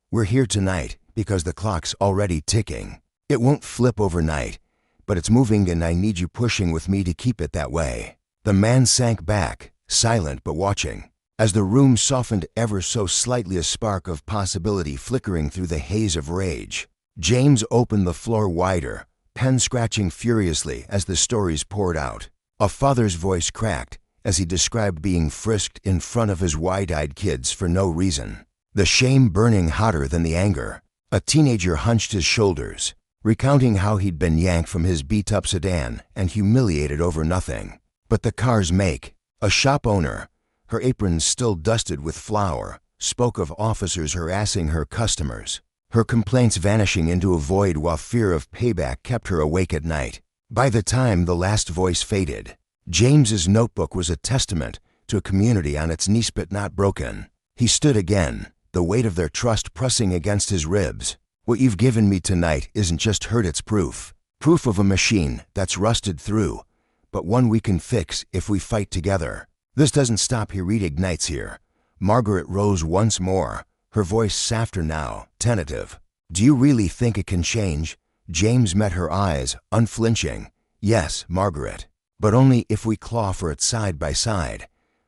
"We're here tonight because the clock's already ticking. It won't flip overnight, but it's moving and I need you pushing with me to keep it that way." The man sank back, silent but watching. As the room softened ever so slightly, a spark of possibility flickering through the haze of rage, James opened the floor wider, pen scratching furiously as the stories poured out. A father's voice cracked as he described being frisked in front of his wide-eyed kids for no reason, the shame burning hotter than the anger. A teenager hunched his shoulders, recounting how he'd been yanked from his beat-up sedan and humiliated over nothing but the car's make. A shop owner, her apron still dusted with flour, spoke of officers harassing her customers, her complaints vanishing into a void while fear of payback kept her awake at night. By the time the last voice faded, James's notebook was a testament to a community on its knees but not broken. He stood again, the weight of their trust pressing against his ribs. "What you've given me tonight isn't just hurt, it's proof. Proof of a machine that's rusted through, but one we can fix if we fight together. This doesn't stop here, it ignites here." Margaret rose once more, her voice softer now, tentative. "Do you really think it can change?" James met her eyes, unflinching. "Yes, Margaret, but only if we claw for it side by side."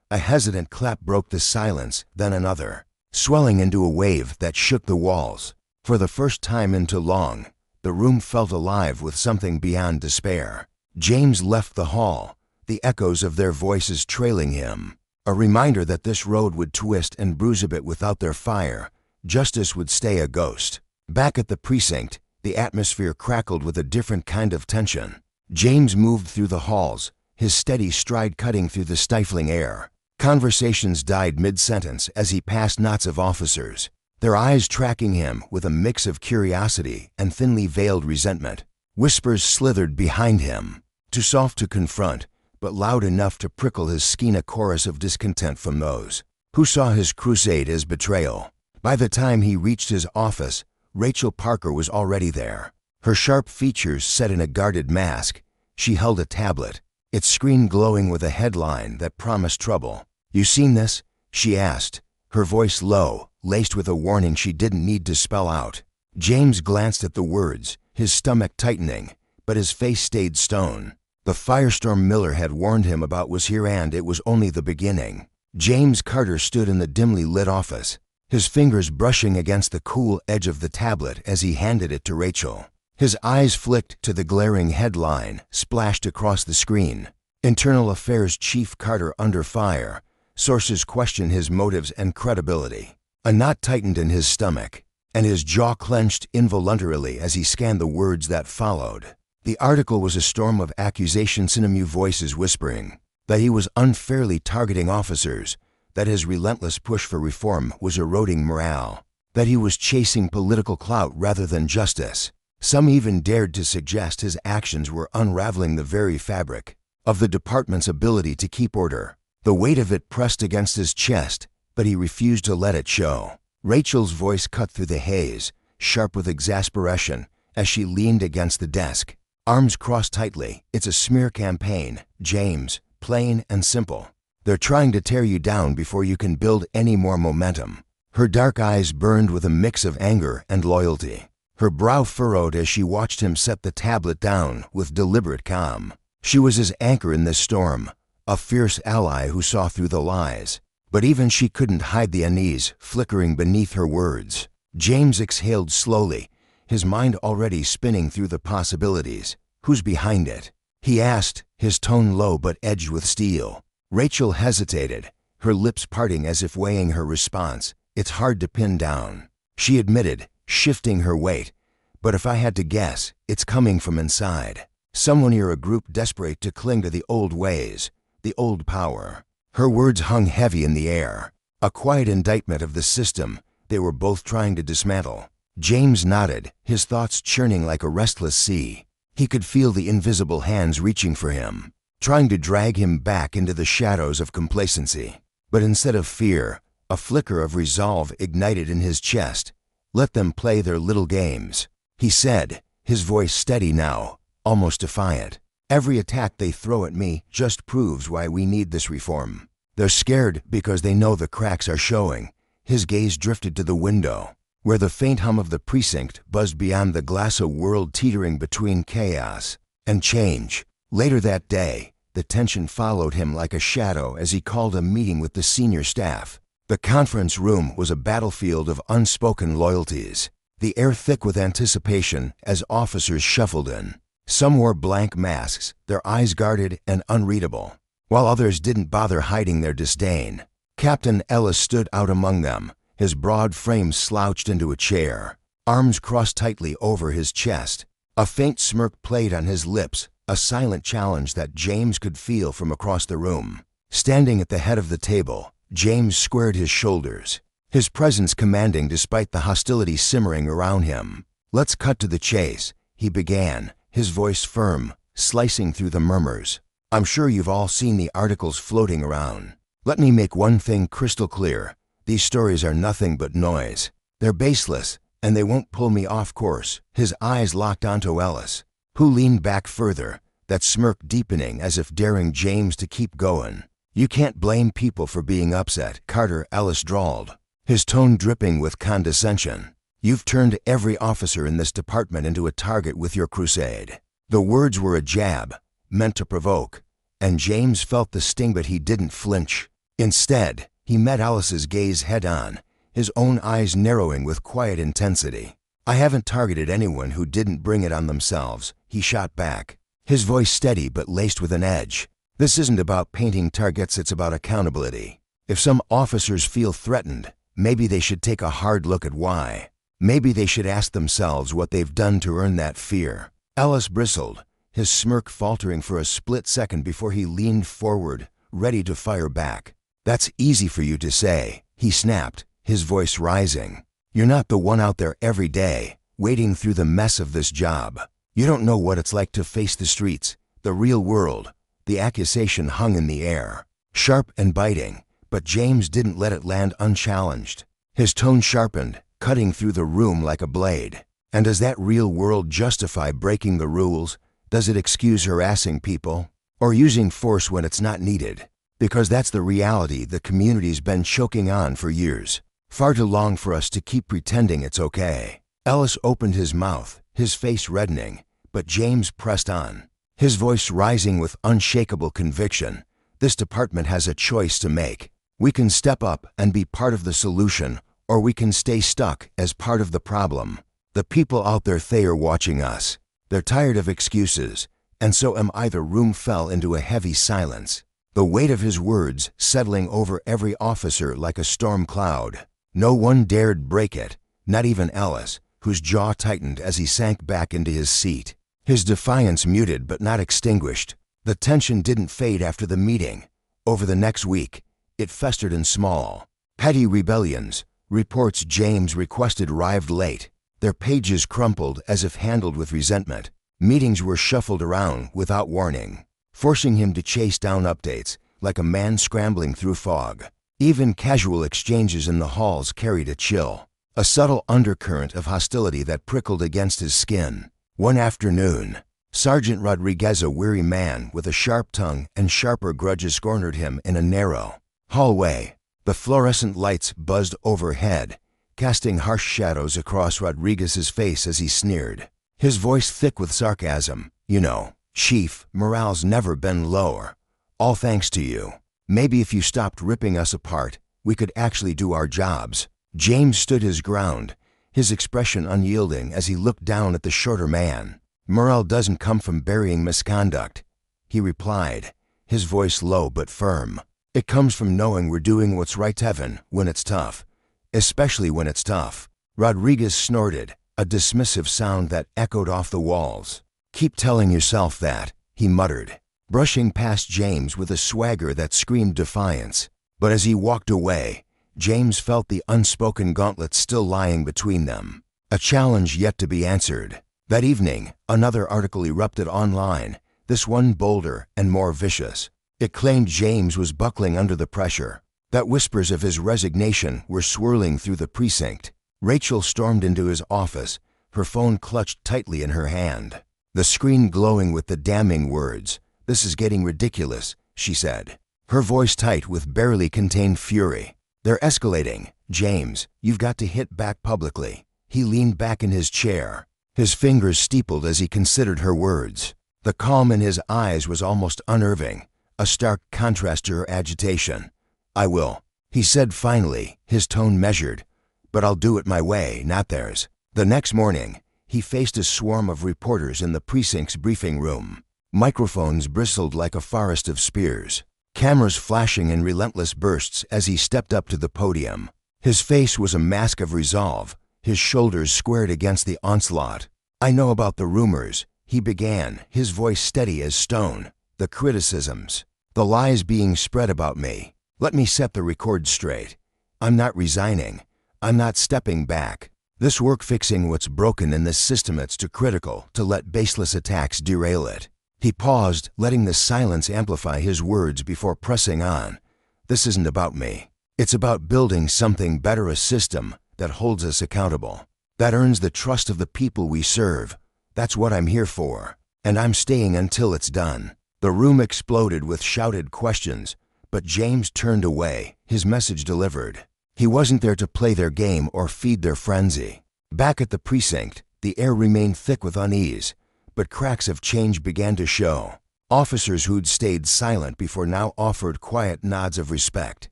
A hesitant clap broke the silence, then another, swelling into a wave that shook the walls. For the first time in too long, the room felt alive with something beyond despair. James left the hall, the echoes of their voices trailing him, a reminder that this road would twist and bruise a bit without their fire. Justice would stay a ghost. Back at the precinct, the atmosphere crackled with a different kind of tension. James moved through the halls, his steady stride cutting through the stifling air. Conversations died mid-sentence as he passed knots of officers, their eyes tracking him with a mix of curiosity and thinly veiled resentment. Whispers slithered behind him, too soft to confront, but loud enough to prickle his skin, a chorus of discontent from those who saw his crusade as betrayal. By the time he reached his office, Rachel Parker was already there, her sharp features set in a guarded mask. She held a tablet, its screen glowing with a headline that promised trouble. "You seen this?" she asked, her voice low, laced with a warning she didn't need to spell out. James glanced at the words, his stomach tightening, but his face stayed stone. The firestorm Miller had warned him about was here, and it was only the beginning. James Carter stood in the dimly lit office, his fingers brushing against the cool edge of the tablet as he handed it to Rachel. His eyes flicked to the glaring headline splashed across the screen. "Internal Affairs Chief Carter under fire. Sources question his motives and credibility." A knot tightened in his stomach, and his jaw clenched involuntarily as he scanned the words that followed. The article was a storm of accusations, sinewy voices whispering that he was unfairly targeting officers, that his relentless push for reform was eroding morale, that he was chasing political clout rather than justice. Some even dared to suggest his actions were unraveling the very fabric of the department's ability to keep order. The weight of it pressed against his chest, but he refused to let it show. Rachel's voice cut through the haze, sharp with exasperation, as she leaned against the desk, arms crossed tightly. "It's a smear campaign, James, plain and simple. They're trying to tear you down before you can build any more momentum." Her dark eyes burned with a mix of anger and loyalty. Her brow furrowed as she watched him set the tablet down with deliberate calm. She was his anchor in this storm, a fierce ally who saw through the lies. But even she couldn't hide the unease flickering beneath her words. James exhaled slowly, his mind already spinning through the possibilities. "Who's behind it?" he asked, his tone low but edged with steel. Rachel hesitated, her lips parting as if weighing her response. "It's hard to pin down," she admitted, shifting her weight. "But if I had to guess, it's coming from inside. Someone or a group desperate to cling to the old ways, the old power." Her words hung heavy in the air, a quiet indictment of the system they were both trying to dismantle. James nodded, his thoughts churning like a restless sea. He could feel the invisible hands reaching for him, trying to drag him back into the shadows of complacency. But instead of fear, a flicker of resolve ignited in his chest. "Let them play their little games," he said, his voice steady now, almost defiant. "Every attack they throw at me just proves why we need this reform. They're scared because they know the cracks are showing." His gaze drifted to the window, where the faint hum of the precinct buzzed beyond the glass, a world teetering between chaos and change. Later that day, the tension followed him like a shadow as he called a meeting with the senior staff. The conference room was a battlefield of unspoken loyalties, the air thick with anticipation as officers shuffled in. Some wore blank masks, their eyes guarded and unreadable, while others didn't bother hiding their disdain. Captain Ellis stood out among them, his broad frame slouched into a chair, arms crossed tightly over his chest. A faint smirk played on his lips, a silent challenge that James could feel from across the room. Standing at the head of the table, James squared his shoulders, his presence commanding despite the hostility simmering around him. "Let's cut to the chase," he began, his voice firm, slicing through the murmurs. "I'm sure you've all seen the articles floating around. Let me make one thing crystal clear. These stories are nothing but noise. They're baseless, and they won't pull me off course." His eyes locked onto Ellis, who leaned back further, that smirk deepening as if daring James to keep going. "You can't blame people for being upset, Carter," Ellis drawled, his tone dripping with condescension. "You've turned every officer in this department into a target with your crusade." The words were a jab, meant to provoke, and James felt the sting, but he didn't flinch. Instead, he met Ellis's gaze head-on, his own eyes narrowing with quiet intensity. "I haven't targeted anyone who didn't bring it on themselves," he shot back, his voice steady but laced with an edge. "This isn't about painting targets, it's about accountability. If some officers feel threatened, maybe they should take a hard look at why. Maybe they should ask themselves what they've done to earn that fear." Ellis bristled, his smirk faltering for a split second before he leaned forward, ready to fire back. "That's easy for you to say," he snapped, his voice rising. "You're not the one out there every day, wading through the mess of this job. You don't know what it's like to face the streets, the real world." The accusation hung in the air, sharp and biting, but James didn't let it land unchallenged. His tone sharpened, cutting through the room like a blade. "And does that real world justify breaking the rules? Does it excuse harassing people? Or using force when it's not needed? Because that's the reality the community's been choking on for years. Far too long for us to keep pretending it's okay." Ellis opened his mouth, his face reddening, but James pressed on, his voice rising with unshakable conviction. "This department has a choice to make. We can step up and be part of the solution, or we can stay stuck as part of the problem. The people out there, they are watching us. They're tired of excuses, and so am I." The room fell into a heavy silence, the weight of his words settling over every officer like a storm cloud. No one dared break it, not even Ellis, whose jaw tightened as he sank back into his seat, his defiance muted but not extinguished. The tension didn't fade after the meeting. Over the next week, it festered in small, petty rebellions. Reports James requested arrived late, their pages crumpled as if handled with resentment. Meetings were shuffled around without warning, forcing him to chase down updates like a man scrambling through fog. Even casual exchanges in the halls carried a chill, a subtle undercurrent of hostility that prickled against his skin. One afternoon, Sergeant Rodriguez, a weary man with a sharp tongue and sharper grudges, cornered him in a narrow hallway. The fluorescent lights buzzed overhead, casting harsh shadows across Rodriguez's face as he sneered, his voice thick with sarcasm. "You know, Chief, morale's never been lower. All thanks to you. Maybe if you stopped ripping us apart, we could actually do our jobs." James stood his ground, his expression unyielding as he looked down at the shorter man. "Morale doesn't come from burying misconduct," he replied, his voice low but firm. "It comes from knowing we're doing what's right, Evan, when it's tough. Especially when it's tough." Rodriguez snorted, a dismissive sound that echoed off the walls. "Keep telling yourself that," he muttered, brushing past James with a swagger that screamed defiance. But as he walked away, James felt the unspoken gauntlet still lying between them, a challenge yet to be answered. That evening, another article erupted online, this one bolder and more vicious. It claimed James was buckling under the pressure, that whispers of his resignation were swirling through the precinct. Rachel stormed into his office, her phone clutched tightly in her hand, the screen glowing with the damning words. "This is getting ridiculous," she said, her voice tight with barely contained fury. "They're escalating. James, you've got to hit back publicly." He leaned back in his chair, his fingers steepled as he considered her words. The calm in his eyes was almost unnerving, a stark contrast to her agitation. "I will," he said finally, his tone measured. "But I'll do it my way, not theirs." The next morning, he faced a swarm of reporters in the precinct's briefing room. Microphones bristled like a forest of spears, cameras flashing in relentless bursts as he stepped up to the podium. His face was a mask of resolve, his shoulders squared against the onslaught. "I know about the rumors," he began, his voice steady as stone. "The criticisms, the lies being spread about me. Let me set the record straight. I'm not resigning. I'm not stepping back. This work fixing what's broken in this system, it's too critical to let baseless attacks derail it." He paused, letting the silence amplify his words before pressing on. "This isn't about me. It's about building something better, a system that holds us accountable, that earns the trust of the people we serve. That's what I'm here for, and I'm staying until it's done." The room exploded with shouted questions, but James turned away, his message delivered. He wasn't there to play their game or feed their frenzy. Back at the precinct, the air remained thick with unease, but cracks of change began to show. Officers who'd stayed silent before now offered quiet nods of respect.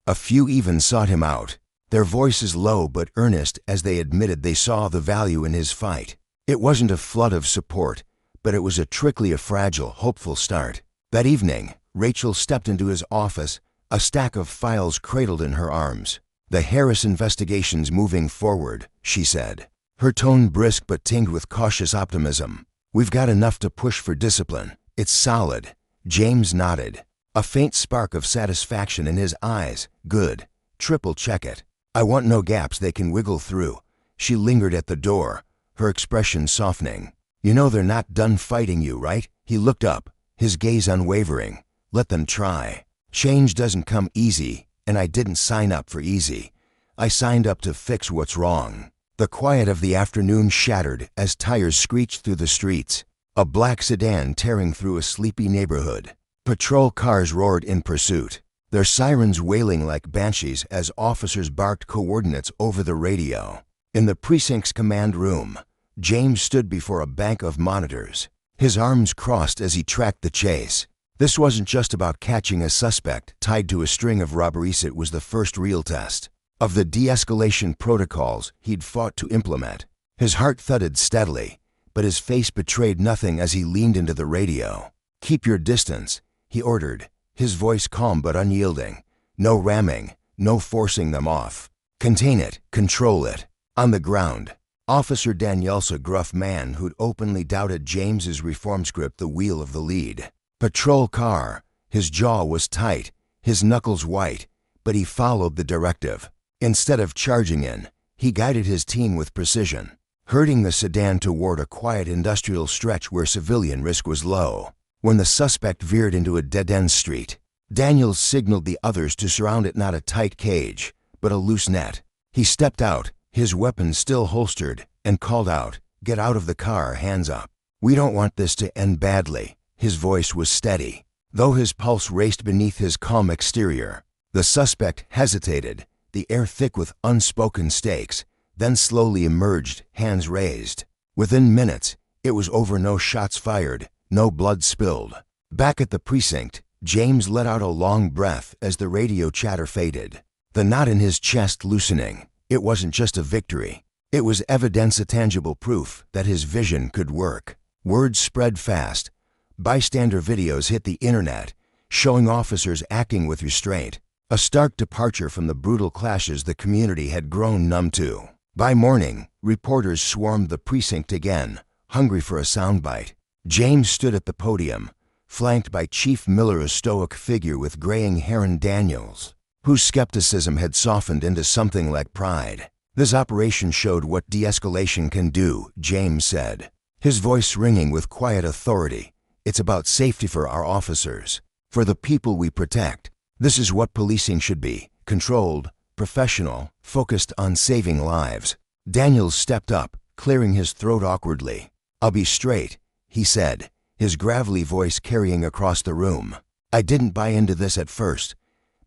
A few even sought him out, their voices low but earnest as they admitted they saw the value in his fight. It wasn't a flood of support, but it was a trickly, a fragile, hopeful start. That evening, Rachel stepped into his office, a stack of files cradled in her arms. "The Harris investigation's moving forward," she said, her tone brisk but tinged with cautious optimism. "We've got enough to push for discipline. It's solid." James nodded, a faint spark of satisfaction in his eyes. "Good. Triple check it. I want no gaps they can wiggle through." She lingered at the door, her expression softening. "You know they're not done fighting you, right?" He looked up, his gaze unwavering. "Let them try. Change doesn't come easy, and I didn't sign up for easy. I signed up to fix what's wrong." The quiet of the afternoon shattered as tires screeched through the streets, a black sedan tearing through a sleepy neighborhood. Patrol cars roared in pursuit, their sirens wailing like banshees as officers barked coordinates over the radio. In the precinct's command room, James stood before a bank of monitors, his arms crossed as he tracked the chase. This wasn't just about catching a suspect tied to a string of robberies. It was the first real test of the de-escalation protocols he'd fought to implement. His heart thudded steadily, but his face betrayed nothing as he leaned into the radio. "Keep your distance," he ordered, his voice calm but unyielding. "No ramming, no forcing them off. Contain it, control it." On the ground, Officer Daniel's a gruff man who'd openly doubted James's reform script, the wheel of the lead. Patrol car, his jaw was tight, his knuckles white, but he followed the directive. Instead of charging in, he guided his team with precision, herding the sedan toward a quiet industrial stretch where civilian risk was low. When the suspect veered into a dead-end street, Daniels signaled the others to surround it, not a tight cage, but a loose net. He stepped out, his weapon still holstered, and called out, "Get out of the car, hands up. We don't want this to end badly." His voice was steady, though his pulse raced beneath his calm exterior. The suspect hesitated, the air thick with unspoken stakes, then slowly emerged, hands raised. Within minutes, it was over. No shots fired, no blood spilled. Back at the precinct, James let out a long breath as the radio chatter faded, the knot in his chest loosening. It wasn't just a victory. It was evidence, a tangible proof that his vision could work. Word spread fast. Bystander videos hit the internet, showing officers acting with restraint, a stark departure from the brutal clashes the community had grown numb to. By morning, reporters swarmed the precinct again, hungry for a soundbite. James stood at the podium, flanked by Chief Miller, a stoic figure with graying hair, and Daniels, whose skepticism had softened into something like pride. "This operation showed what de-escalation can do," James said, his voice ringing with quiet authority. "It's about safety for our officers, for the people we protect. This is what policing should be: controlled, professional, focused on saving lives." Daniels stepped up, clearing his throat awkwardly. "I'll be straight," he said, his gravelly voice carrying across the room. "I didn't buy into this at first,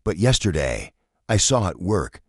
but yesterday, I saw it work.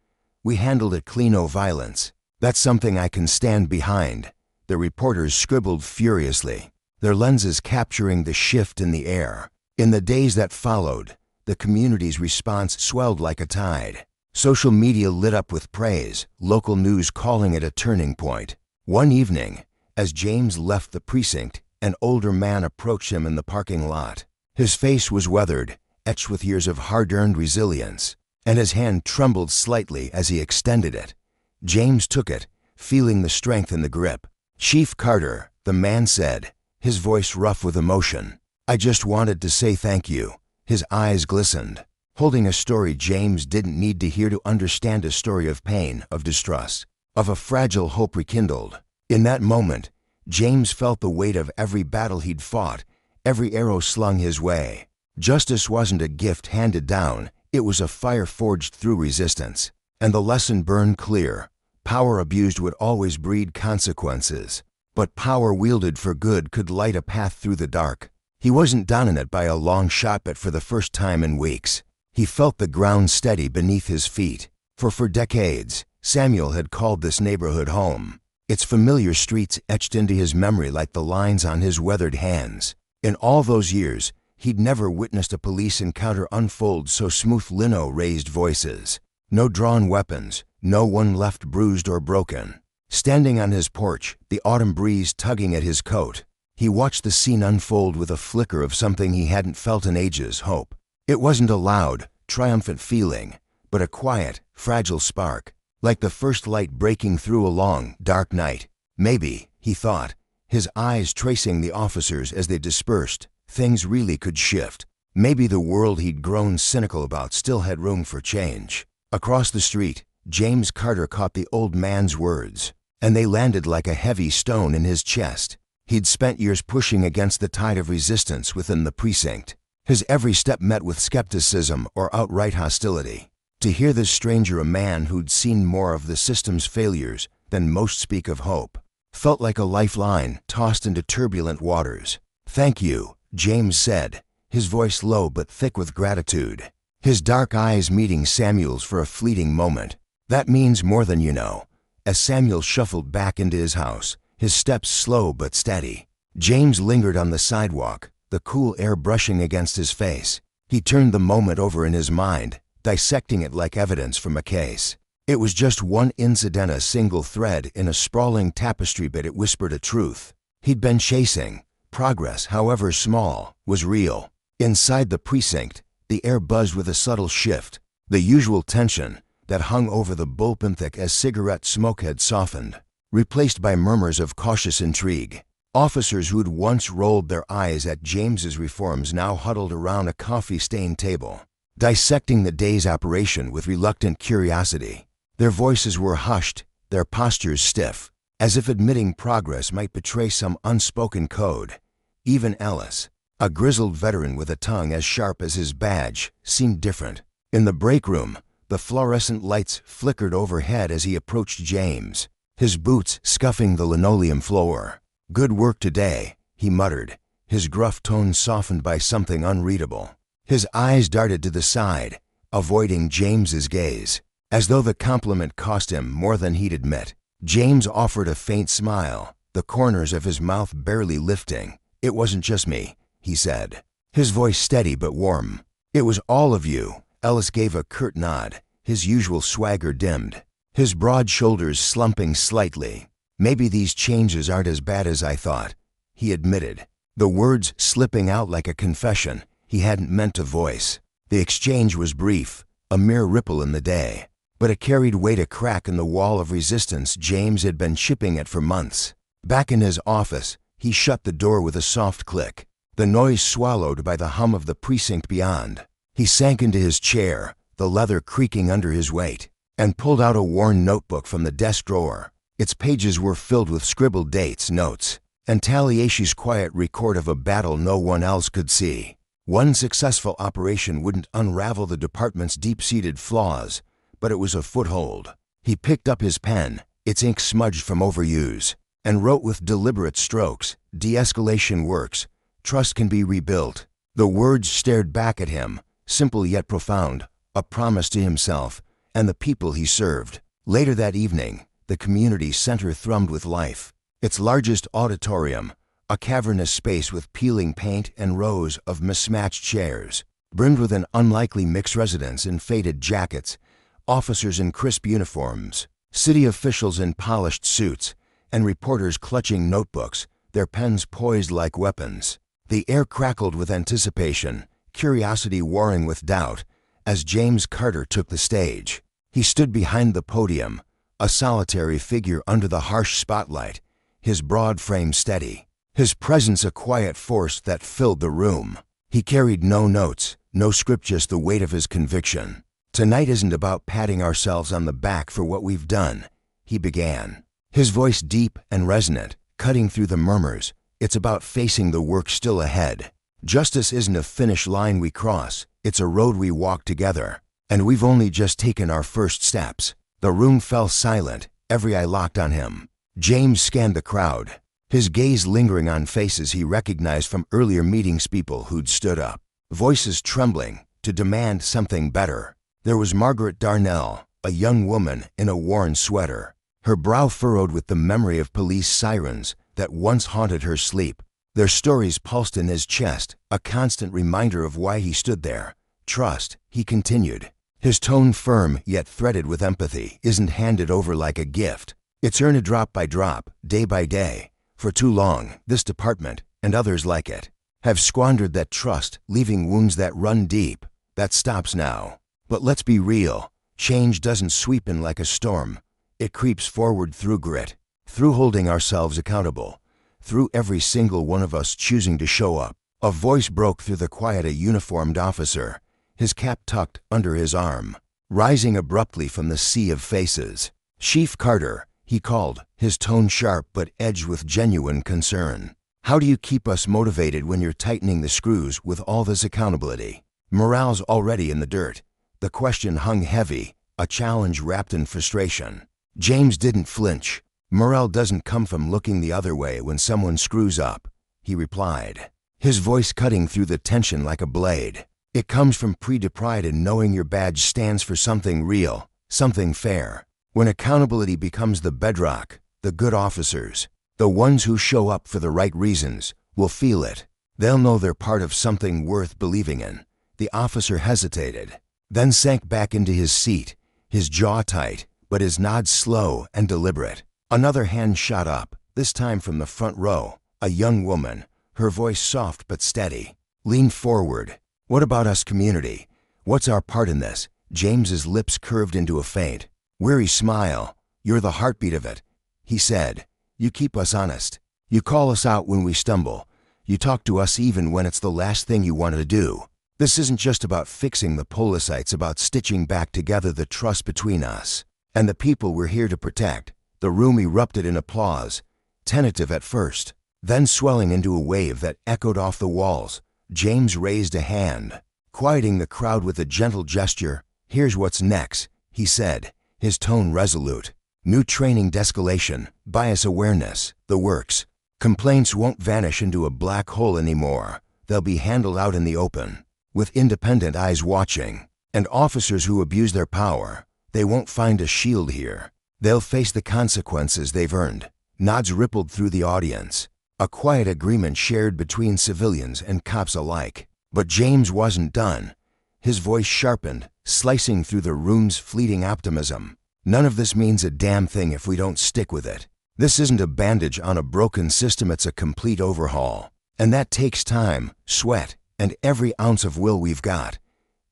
We handled it clean, no violence. That's something I can stand behind." The reporters scribbled furiously. their lenses capturing the shift in the air. In the days that followed, the community's response swelled like a tide. Social media lit up with praise, local news calling it a turning point. One evening, as James left the precinct, an older man approached him in the parking lot. His face was weathered, etched with years of hard-earned resilience, and his hand trembled slightly as he extended it. James took it, feeling the strength in the grip. "Chief Carter," the man said, his voice rough with emotion. "I just wanted to say thank you." His eyes glistened, holding a story James didn't need to hear to understand, a story of pain, of distrust, of a fragile hope rekindled. In that moment, James felt the weight of every battle he'd fought, every arrow slung his way. Justice wasn't a gift handed down, it was a fire forged through resistance. And the lesson burned clear: power abused would always breed consequences, but power wielded for good could light a path through the dark. He wasn't done in it by a long shot, but for the first time in weeks, he felt the ground steady beneath his feet. For decades, Samuel had called this neighborhood home, its familiar streets etched into his memory like the lines on his weathered hands. In all those years, he'd never witnessed a police encounter unfold so smooth. Lino raised voices. No drawn weapons, no one left bruised or broken. Standing on his porch, the autumn breeze tugging at his coat, he watched the scene unfold with a flicker of something he hadn't felt in ages: hope. It wasn't a loud, triumphant feeling, but a quiet, fragile spark, like the first light breaking through a long, dark night. Maybe, he thought, his eyes tracing the officers as they dispersed, things really could shift. Maybe the world he'd grown cynical about still had room for change. Across the street, James Carter caught the old man's words, and they landed like a heavy stone in his chest. He'd spent years pushing against the tide of resistance within the precinct, his every step met with skepticism or outright hostility. To hear this stranger, a man who'd seen more of the system's failures than most, speak of hope, felt like a lifeline tossed into turbulent waters. "Thank you," James said, his voice low but thick with gratitude, his dark eyes meeting Samuel's for a fleeting moment. "That means more than you know." As Samuel shuffled back into his house, his steps slow but steady, James lingered on the sidewalk, the cool air brushing against his face. He turned the moment over in his mind, dissecting it like evidence from a case. It was just one incident, a single thread in a sprawling tapestry, but it whispered a truth he'd been chasing. Progress, however small, was real. Inside the precinct, the air buzzed with a subtle shift. The usual tension that hung over the bullpen thick as cigarette smoke had softened, replaced by murmurs of cautious intrigue. Officers who'd once rolled their eyes at James's reforms now huddled around a coffee-stained table, dissecting the day's operation with reluctant curiosity. Their voices were hushed, their postures stiff, as if admitting progress might betray some unspoken code. Even Ellis, a grizzled veteran with a tongue as sharp as his badge, seemed different. In the break room, the fluorescent lights flickered overhead as he approached James, his boots scuffing the linoleum floor. "Good work today," he muttered, his gruff tone softened by something unreadable. His eyes darted to the side, avoiding James's gaze, as though the compliment cost him more than he'd admit. James offered a faint smile, the corners of his mouth barely lifting. "It wasn't just me," he said, his voice steady but warm. "It was all of you." Ellis gave a curt nod, his usual swagger dimmed, his broad shoulders slumping slightly. "Maybe these changes aren't as bad as I thought," he admitted, the words slipping out like a confession he hadn't meant to voice. The exchange was brief, a mere ripple in the day, but it carried weight, a crack in the wall of resistance James had been chipping at for months. Back in his office, he shut the door with a soft click, the noise swallowed by the hum of the precinct beyond. He sank into his chair, the leather creaking under his weight, and pulled out a worn notebook from the desk drawer. Its pages were filled with scribbled dates, notes, and Taliesche's quiet record of a battle no one else could see. One successful operation wouldn't unravel the department's deep-seated flaws, but it was a foothold. He picked up his pen, its ink smudged from overuse, and wrote with deliberate strokes, "De-escalation works. Trust can be rebuilt." The words stared back at him, simple yet profound, a promise to himself and the people he served. Later that evening, the community center thrummed with life. Its largest auditorium, a cavernous space with peeling paint and rows of mismatched chairs, brimmed with an unlikely mixed residents in faded jackets, officers in crisp uniforms, city officials in polished suits, and reporters clutching notebooks, their pens poised like weapons. The air crackled with anticipation, curiosity warring with doubt, as James Carter took the stage. He stood behind the podium, a solitary figure under the harsh spotlight, his broad frame steady, his presence a quiet force that filled the room. He carried no notes, no script, just the weight of his conviction. "Tonight isn't about patting ourselves on the back for what we've done," he began, his voice deep and resonant, cutting through the murmurs. "It's about facing the work still ahead. Justice isn't a finish line we cross, it's a road we walk together. And we've only just taken our first steps." The room fell silent, every eye locked on him. James scanned the crowd, his gaze lingering on faces he recognized from earlier meetings, people who'd stood up, voices trembling, to demand something better. There was Margaret Darnell, a young woman in a worn sweater, her brow furrowed with the memory of police sirens that once haunted her sleep. Their stories pulsed in his chest, a constant reminder of why he stood there. "Trust," he continued, his tone firm yet threaded with empathy, "isn't handed over like a gift. It's earned drop by drop, day by day. For too long, this department, and others like it, have squandered that trust, leaving wounds that run deep. That stops now. But let's be real. Change doesn't sweep in like a storm. It creeps forward through grit, through holding ourselves accountable, through every single one of us choosing to show up." A voice broke through the quiet, a uniformed officer, his cap tucked under his arm, rising abruptly from the sea of faces. "Chief Carter," he called, his tone sharp but edged with genuine concern. "How do you keep us motivated when you're tightening the screws with all this accountability? Morale's already in the dirt." The question hung heavy, a challenge wrapped in frustration. James didn't flinch. "Morale doesn't come from looking the other way when someone screws up," he replied, his voice cutting through the tension like a blade. "It comes from pride in knowing your badge stands for something real, something fair. When accountability becomes the bedrock, the good officers, the ones who show up for the right reasons, will feel it. They'll know they're part of something worth believing in." The officer hesitated, then sank back into his seat, his jaw tight, but his nod slow and deliberate. Another hand shot up, this time from the front row, a young woman, her voice soft but steady. "Lean forward. What about us, community? What's our part in this?" James's lips curved into a faint, weary smile. "You're the heartbeat of it," he said. "You keep us honest. You call us out when we stumble. You talk to us even when it's the last thing you want to do. This isn't just about fixing the police, it's about stitching back together the trust between us and the people we're here to protect." The room erupted in applause, tentative at first, then swelling into a wave that echoed off the walls. James raised a hand, quieting the crowd with a gentle gesture. "Here's what's next," he said, his tone resolute. "New training, de-escalation, bias awareness, the works. Complaints won't vanish into a black hole anymore. They'll be handled out in the open, with independent eyes watching. And officers who abuse their power, they won't find a shield here. They'll face the consequences they've earned." Nods rippled through the audience, a quiet agreement shared between civilians and cops alike. But James wasn't done. His voice sharpened, slicing through the room's fleeting optimism. "None of this means a damn thing if we don't stick with it. This isn't a bandage on a broken system, it's a complete overhaul. And that takes time, sweat, and every ounce of will we've got."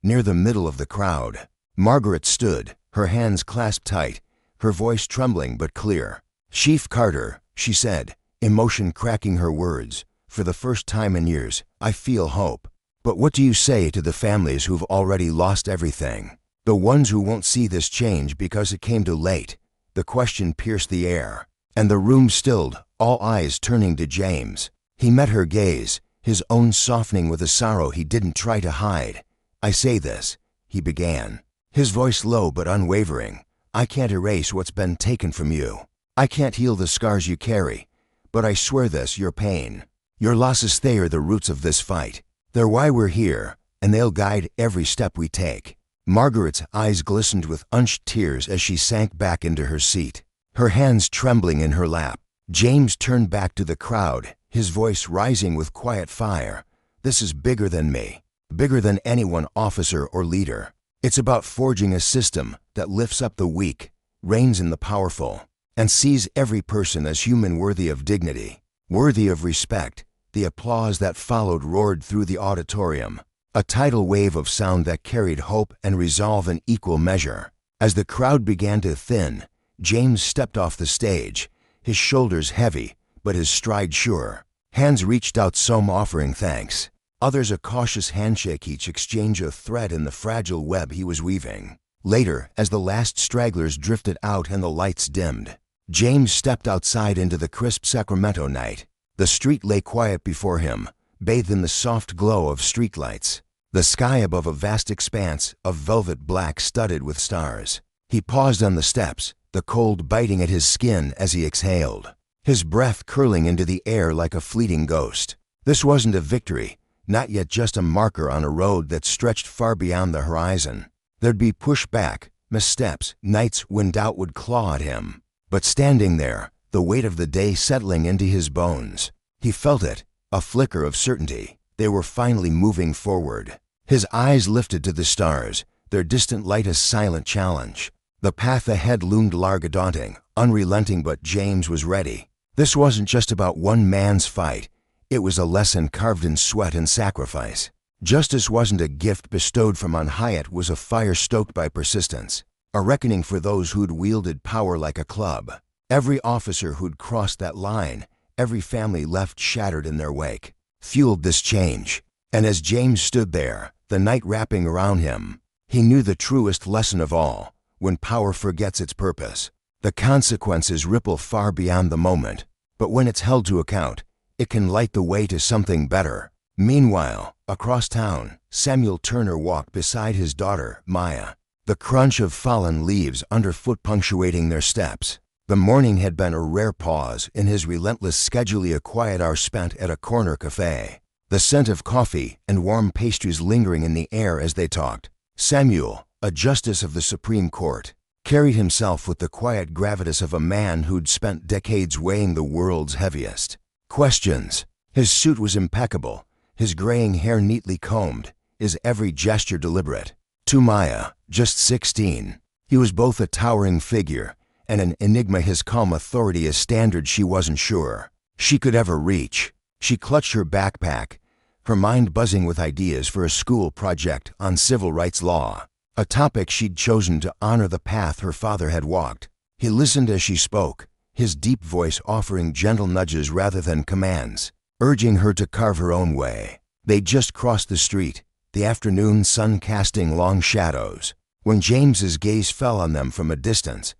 Near the middle of the crowd, Margaret stood, her hands clasped tight, her voice trembling but clear. "Chief Carter," she said, emotion cracking her words, "for the first time in years, I feel hope. But what do you say to the families who've already lost everything? The ones who won't see this change because it came too late?" The question pierced the air, and the room stilled, all eyes turning to James. He met her gaze, his own softening with a sorrow he didn't try to hide. "I say this," he began, his voice low but unwavering. "I can't erase what's been taken from you. I can't heal the scars you carry. But I swear this, your pain, your losses, they are the roots of this fight. They're why we're here, and they'll guide every step we take." Margaret's eyes glistened with unshed tears as she sank back into her seat, her hands trembling in her lap. James turned back to the crowd, his voice rising with quiet fire. "This is bigger than me, bigger than any one officer or leader. It's about forging a system that lifts up the weak, reins in the powerful, and sees every person as human, worthy of dignity, worthy of respect." The applause that followed roared through the auditorium, a tidal wave of sound that carried hope and resolve in equal measure. As the crowd began to thin, James stepped off the stage, his shoulders heavy, but his stride sure. Hands reached out, some offering thanks, others a cautious handshake, each exchange a thread in the fragile web he was weaving. Later, as the last stragglers drifted out and the lights dimmed, James stepped outside into the crisp Sacramento night. The street lay quiet before him, bathed in the soft glow of streetlights, the sky above a vast expanse of velvet black studded with stars. He paused on the steps, the cold biting at his skin as he exhaled, his breath curling into the air like a fleeting ghost. This wasn't a victory, not yet, just a marker on a road that stretched far beyond the horizon. There'd be pushback, missteps, nights when doubt would claw at him. But standing there, the weight of the day settling into his bones, he felt it, a flicker of certainty. They were finally moving forward. His eyes lifted to the stars, their distant light a silent challenge. The path ahead loomed large, daunting, unrelenting, but James was ready. This wasn't just about one man's fight. It was a lesson carved in sweat and sacrifice. Justice wasn't a gift bestowed from on high, it was a fire stoked by persistence, a reckoning for those who'd wielded power like a club. Every officer who'd crossed that line, every family left shattered in their wake, fueled this change. And as James stood there, the night wrapping around him, he knew the truest lesson of all: when power forgets its purpose, the consequences ripple far beyond the moment. But when it's held to account, it can light the way to something better. Meanwhile, across town, Samuel Turner walked beside his daughter, Maya, the crunch of fallen leaves underfoot punctuating their steps. The morning had been a rare pause in his relentless schedule, a quiet hour spent at a corner cafe, the scent of coffee and warm pastries lingering in the air as they talked. Samuel, a justice of the Supreme Court, carried himself with the quiet gravitas of a man who'd spent decades weighing the world's heaviest questions. His suit was impeccable, his graying hair neatly combed, his every gesture deliberate. To Maya, just 16, he was both a towering figure and an enigma, his calm authority a standard she wasn't sure she could ever reach. She clutched her backpack, her mind buzzing with ideas for a school project on civil rights law, a topic she'd chosen to honor the path her father had walked. He listened as she spoke, his deep voice offering gentle nudges rather than commands, urging her to carve her own way. They'd just crossed the street, the afternoon sun casting long shadows, when James's gaze fell on them from a distance.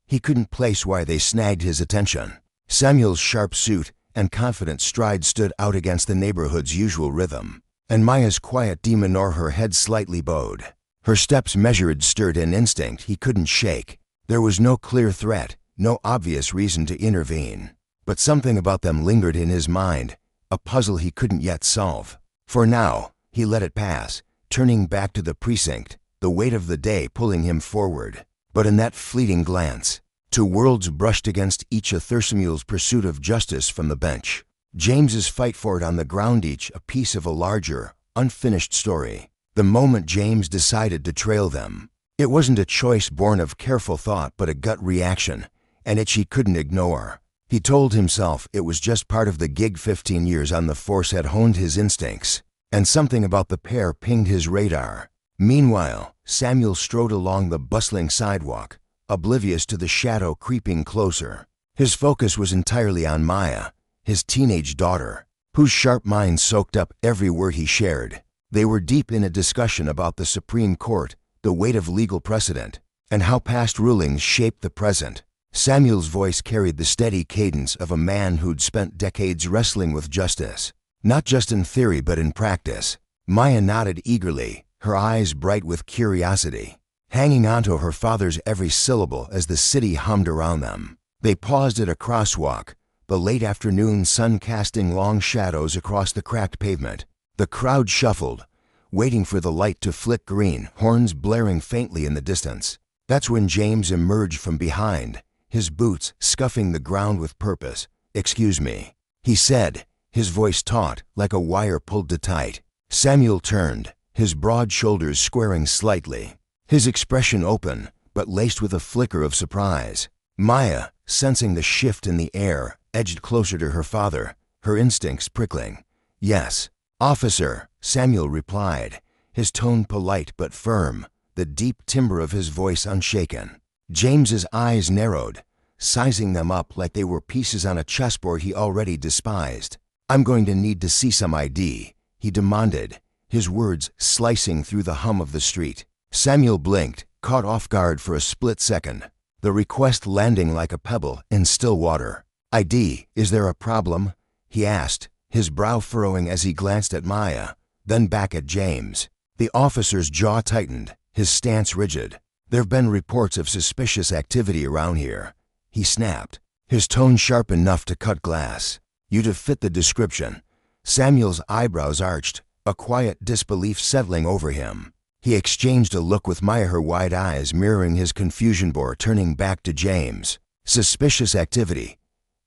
He couldn't place why they snagged his attention. Samuel's sharp suit and confident stride stood out against the neighborhood's usual rhythm, and Maya's quiet demeanor, her head slightly bowed, her steps measured, stirred an instinct he couldn't shake. There was no clear threat, no obvious reason to intervene, but something about them lingered in his mind, a puzzle he couldn't yet solve. For now, he let it pass, turning back to the precinct, the weight of the day pulling him forward. But in that fleeting glance, two worlds brushed against each, a Samuel's pursuit of justice from the bench, James's fight for it on the ground, each a piece of a larger, unfinished story. The moment James decided to trail them, it wasn't a choice born of careful thought but a gut reaction, and it he couldn't ignore. He told himself it was just part of the gig. 15 years on the force had honed his instincts, and something about the pair pinged his radar. Meanwhile, Samuel strode along the bustling sidewalk, oblivious to the shadow creeping closer. His focus was entirely on Maya, his teenage daughter, whose sharp mind soaked up every word he shared. They were deep in a discussion about the Supreme Court, the weight of legal precedent, and how past rulings shaped the present. Samuel's voice carried the steady cadence of a man who'd spent decades wrestling with justice, not just in theory but in practice. Maya nodded eagerly, her eyes bright with curiosity, hanging onto her father's every syllable as the city hummed around them. They paused at a crosswalk, the late afternoon sun casting long shadows across the cracked pavement. The crowd shuffled, waiting for the light to flick green, horns blaring faintly in the distance. That's when James emerged from behind, his boots scuffing the ground with purpose. "Excuse me," he said, his voice taut, like a wire pulled tight. Samuel turned, his broad shoulders squaring slightly, his expression open, but laced with a flicker of surprise. Maya, sensing the shift in the air, edged closer to her father, her instincts prickling. "Yes, officer," Samuel replied, his tone polite but firm, the deep timbre of his voice unshaken. James's eyes narrowed, sizing them up like they were pieces on a chessboard he already despised. "I'm going to need to see some ID," he demanded, his words slicing through the hum of the street. Samuel blinked, caught off guard for a split second, the request landing like a pebble in still water. "ID, is there a problem?" he asked, his brow furrowing as he glanced at Maya, then back at James. The officer's jaw tightened, his stance rigid. "There've been reports of suspicious activity around here," he snapped, his tone sharp enough to cut glass. "You'd have fit the description." Samuel's eyebrows arched, a quiet disbelief settling over him. He exchanged a look with Maya, her wide eyes mirroring his confusion before turning back to James. "Suspicious activity,"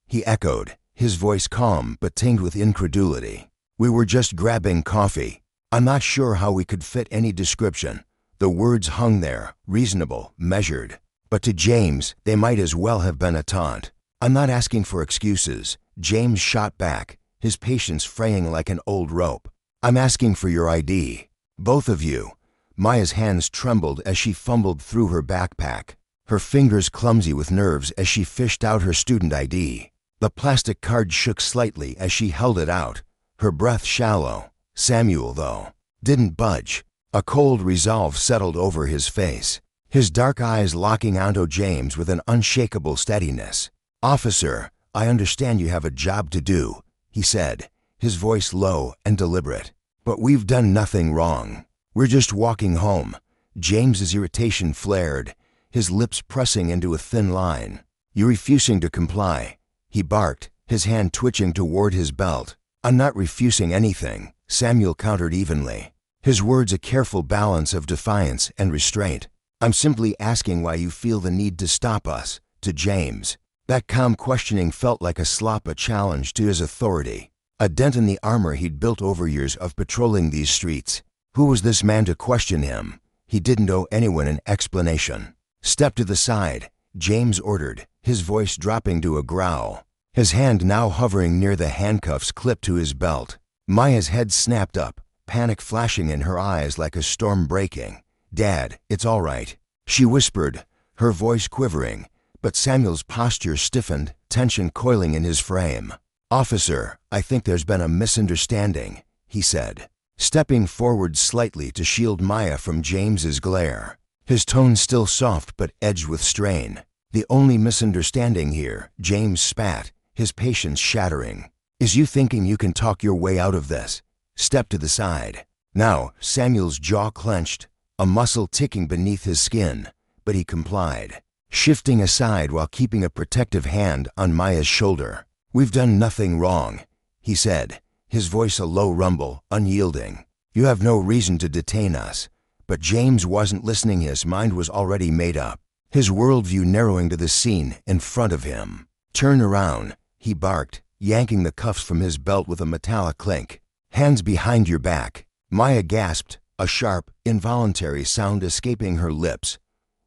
he echoed, his voice calm but tinged with incredulity. "We were just grabbing coffee. I'm not sure how we could fit any description." The words hung there, reasonable, measured. But to James, they might as well have been a taunt. "I'm not asking for excuses," James shot back, his patience fraying like an old rope. "I'm asking for your ID. Both of you." Maya's hands trembled as she fumbled through her backpack, her fingers clumsy with nerves as she fished out her student ID. The plastic card shook slightly as she held it out, her breath shallow. Samuel, though, didn't budge. A cold resolve settled over his face, his dark eyes locking onto James with an unshakable steadiness. "Officer, I understand you have a job to do," he said, his voice low and deliberate. "But we've done nothing wrong. We're just walking home." James's irritation flared, his lips pressing into a thin line. "You're refusing to comply," he barked, his hand twitching toward his belt. "I'm not refusing anything," Samuel countered evenly, his words a careful balance of defiance and restraint. "I'm simply asking why you feel the need to stop us." To James, that calm questioning felt like a slap, a challenge to his authority, a dent in the armor he'd built over years of patrolling these streets. Who was this man to question him? He didn't owe anyone an explanation. "Step to the side," James ordered, his voice dropping to a growl, his hand now hovering near the handcuffs clipped to his belt. Maya's head snapped up, panic flashing in her eyes like a storm breaking. "Dad, it's all right," she whispered, her voice quivering, but Samuel's posture stiffened, tension coiling in his frame. "Officer, I think there's been a misunderstanding," he said, stepping forward slightly to shield Maya from James's glare, his tone still soft but edged with strain. "The only misunderstanding here," James spat, his patience shattering, "is you thinking you can talk your way out of this. Step to the side." Now, Samuel's jaw clenched, a muscle ticking beneath his skin, but he complied, shifting aside while keeping a protective hand on Maya's shoulder. "We've done nothing wrong," he said, his voice a low rumble, unyielding. "You have no reason to detain us." But James wasn't listening, his mind was already made up, his worldview narrowing to the scene in front of him. "Turn around," he barked, yanking the cuffs from his belt with a metallic clink. "Hands behind your back." Maya gasped, a sharp, involuntary sound escaping her lips.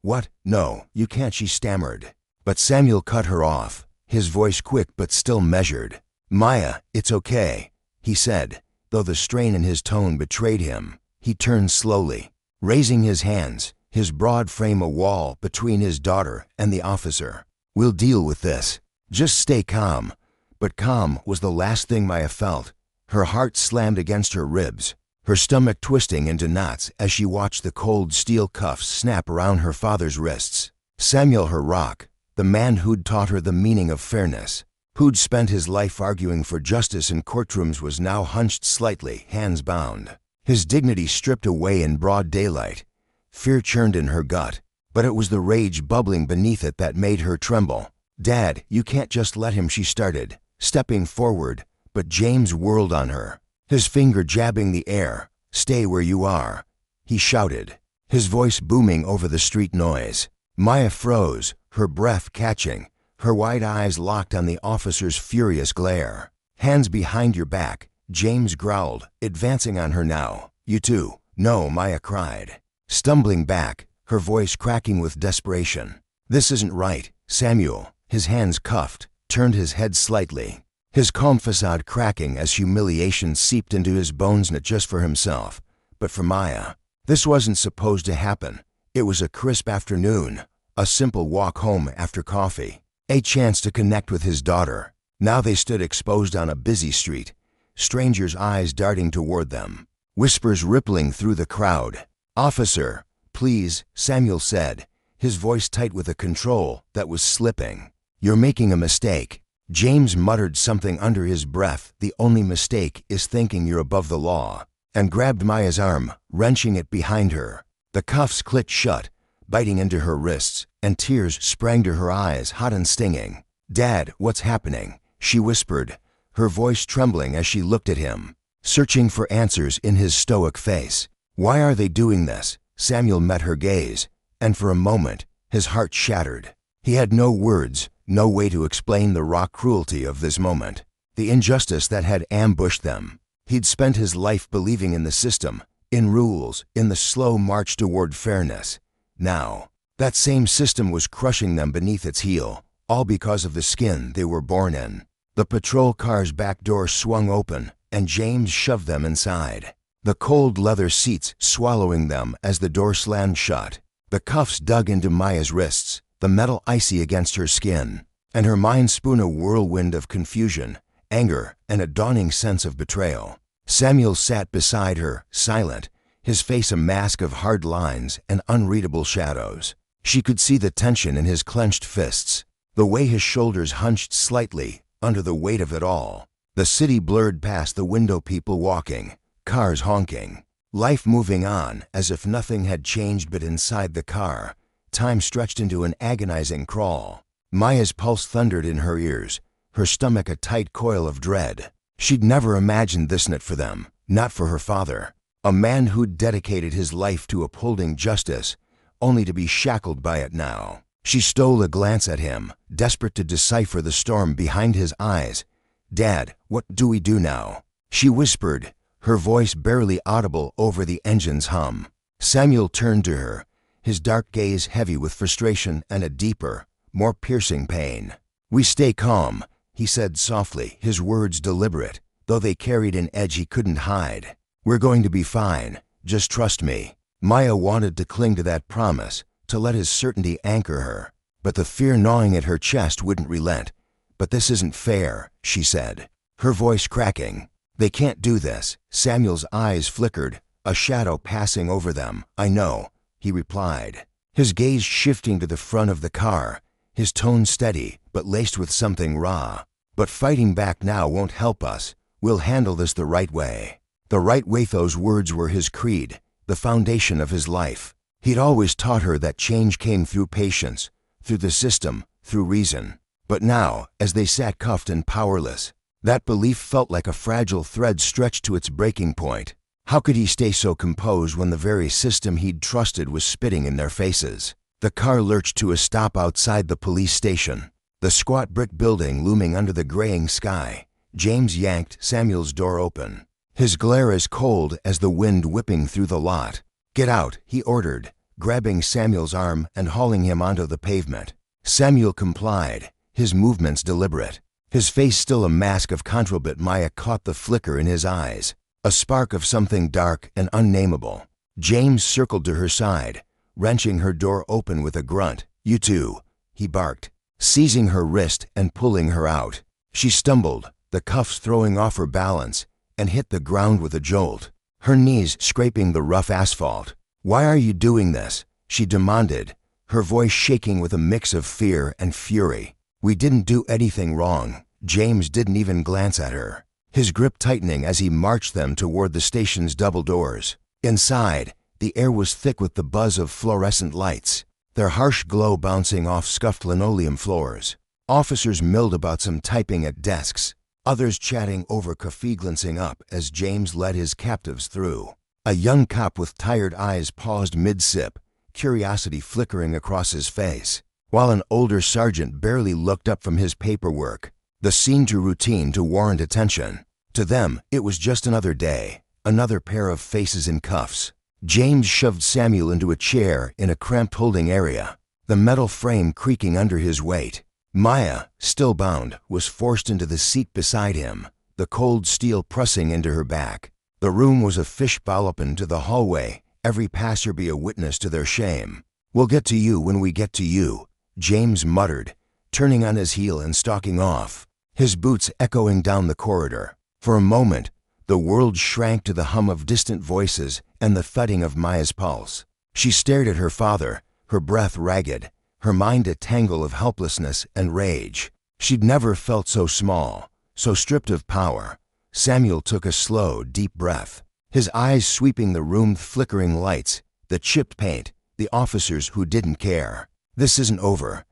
"What? No, you can't," she stammered. But Samuel cut her off, his voice quick but still measured. "Maya, it's okay," he said, though the strain in his tone betrayed him. He turned slowly, raising his hands, his broad frame a wall between his daughter and the officer. "We'll deal with this. Just stay calm." But calm was the last thing Maya felt. Her heart slammed against her ribs, her stomach twisting into knots as she watched the cold steel cuffs snap around her father's wrists. Samuel, her rock, the man who'd taught her the meaning of fairness, who'd spent his life arguing for justice in courtrooms, was now hunched slightly, hands bound, his dignity stripped away in broad daylight. Fear churned in her gut, but it was the rage bubbling beneath it that made her tremble. "Dad, you can't just let him," she started, stepping forward, but James whirled on her, his finger jabbing the air. "Stay where you are," he shouted, his voice booming over the street noise. Maya froze, her breath catching, her wide eyes locked on the officer's furious glare. Hands behind your back, James growled, advancing on her now. You too. No, Maya cried, stumbling back, her voice cracking with desperation. This isn't right. Samuel, his hands cuffed, turned his head slightly, his calm facade cracking as humiliation seeped into his bones, not just for himself, but for Maya. This wasn't supposed to happen. It was a crisp afternoon, a simple walk home after coffee, a chance to connect with his daughter. Now they stood exposed on a busy street, strangers' eyes darting toward them, whispers rippling through the crowd. "Officer, please," Samuel said, his voice tight with a control that was slipping. "You're making a mistake." James muttered something under his breath. "The only mistake is thinking you're above the law," and grabbed Maya's arm, wrenching it behind her. The cuffs clicked shut, biting into her wrists, and tears sprang to her eyes, hot and stinging. "Dad, what's happening?" she whispered, her voice trembling as she looked at him, searching for answers in his stoic face. "Why are they doing this?" Samuel met her gaze, and for a moment, his heart shattered. He had no words, no way to explain the raw cruelty of this moment, the injustice that had ambushed them. He'd spent his life believing in the system, in rules, in the slow march toward fairness. Now, that same system was crushing them beneath its heel, all because of the skin they were born in. The patrol car's back door swung open, and James shoved them inside, the cold leather seats swallowing them as the door slammed shut. The cuffs dug into Maya's wrists, the metal icy against her skin, and her mind spun a whirlwind of confusion, anger, and a dawning sense of betrayal. Samuel sat beside her, silent, his face a mask of hard lines and unreadable shadows. She could see the tension in his clenched fists, the way his shoulders hunched slightly under the weight of it all. The city blurred past the window, people walking, cars honking, life moving on as if nothing had changed. But inside the car, time stretched into an agonizing crawl. Maya's pulse thundered in her ears, her stomach a tight coil of dread. She'd never imagined this, not for them, not for her father, a man who'd dedicated his life to upholding justice, only to be shackled by it now. She stole a glance at him, desperate to decipher the storm behind his eyes. "Dad, what do we do now?" she whispered, her voice barely audible over the engine's hum. Samuel turned to her, his dark gaze heavy with frustration and a deeper, more piercing pain. "We stay calm," he said softly, his words deliberate, though they carried an edge he couldn't hide. "We're going to be fine. Just trust me." Maya wanted to cling to that promise, to let his certainty anchor her, but the fear gnawing at her chest wouldn't relent. "But this isn't fair," she said, her voice cracking. "They can't do this." Samuel's eyes flickered, a shadow passing over them. "I know," he replied, his gaze shifting to the front of the car, his tone steady but laced with something raw. "But fighting back now won't help us. We'll handle this the right way." The right way, those words were his creed, the foundation of his life. He'd always taught her that change came through patience, through the system, through reason. But now, as they sat cuffed and powerless, that belief felt like a fragile thread stretched to its breaking point. How could he stay so composed when the very system he'd trusted was spitting in their faces? The car lurched to a stop outside the police station, the squat brick building looming under the graying sky. James yanked Samuel's door open, his glare as cold as the wind whipping through the lot. "Get out," he ordered, grabbing Samuel's arm and hauling him onto the pavement. Samuel complied, his movements deliberate, his face still a mask of control. But Maya caught the flicker in his eyes, a spark of something dark and unnameable. James circled to her side, wrenching her door open with a grunt. "You too," he barked, seizing her wrist and pulling her out. She stumbled, the cuffs throwing off her balance, and hit the ground with a jolt, her knees scraping the rough asphalt. "Why are you doing this?" she demanded, her voice shaking with a mix of fear and fury. "We didn't do anything wrong." James didn't even glance at her, his grip tightening as he marched them toward the station's double doors. Inside, the air was thick with the buzz of fluorescent lights, their harsh glow bouncing off scuffed linoleum floors. Officers milled about, some typing at desks, others chatting over coffee, glancing up as James led his captives through. A young cop with tired eyes paused mid-sip, curiosity flickering across his face, while an older sergeant barely looked up from his paperwork. The scene too routine to warrant attention. To them, it was just another day, another pair of faces in cuffs. James shoved Samuel into a chair in a cramped holding area, the metal frame creaking under his weight. Maya, still bound, was forced into the seat beside him, the cold steel pressing into her back. The room was a fishbowl up into the hallway, every passerby a witness to their shame. "We'll get to you when we get to you," James muttered, turning on his heel and stalking off, his boots echoing down the corridor. For a moment, the world shrank to the hum of distant voices and the thudding of Maya's pulse. She stared at her father, her breath ragged, her mind a tangle of helplessness and rage. She'd never felt so small, so stripped of power. Samuel took a slow, deep breath, his eyes sweeping the room, flickering lights, the chipped paint, the officers who didn't care. "This isn't over,"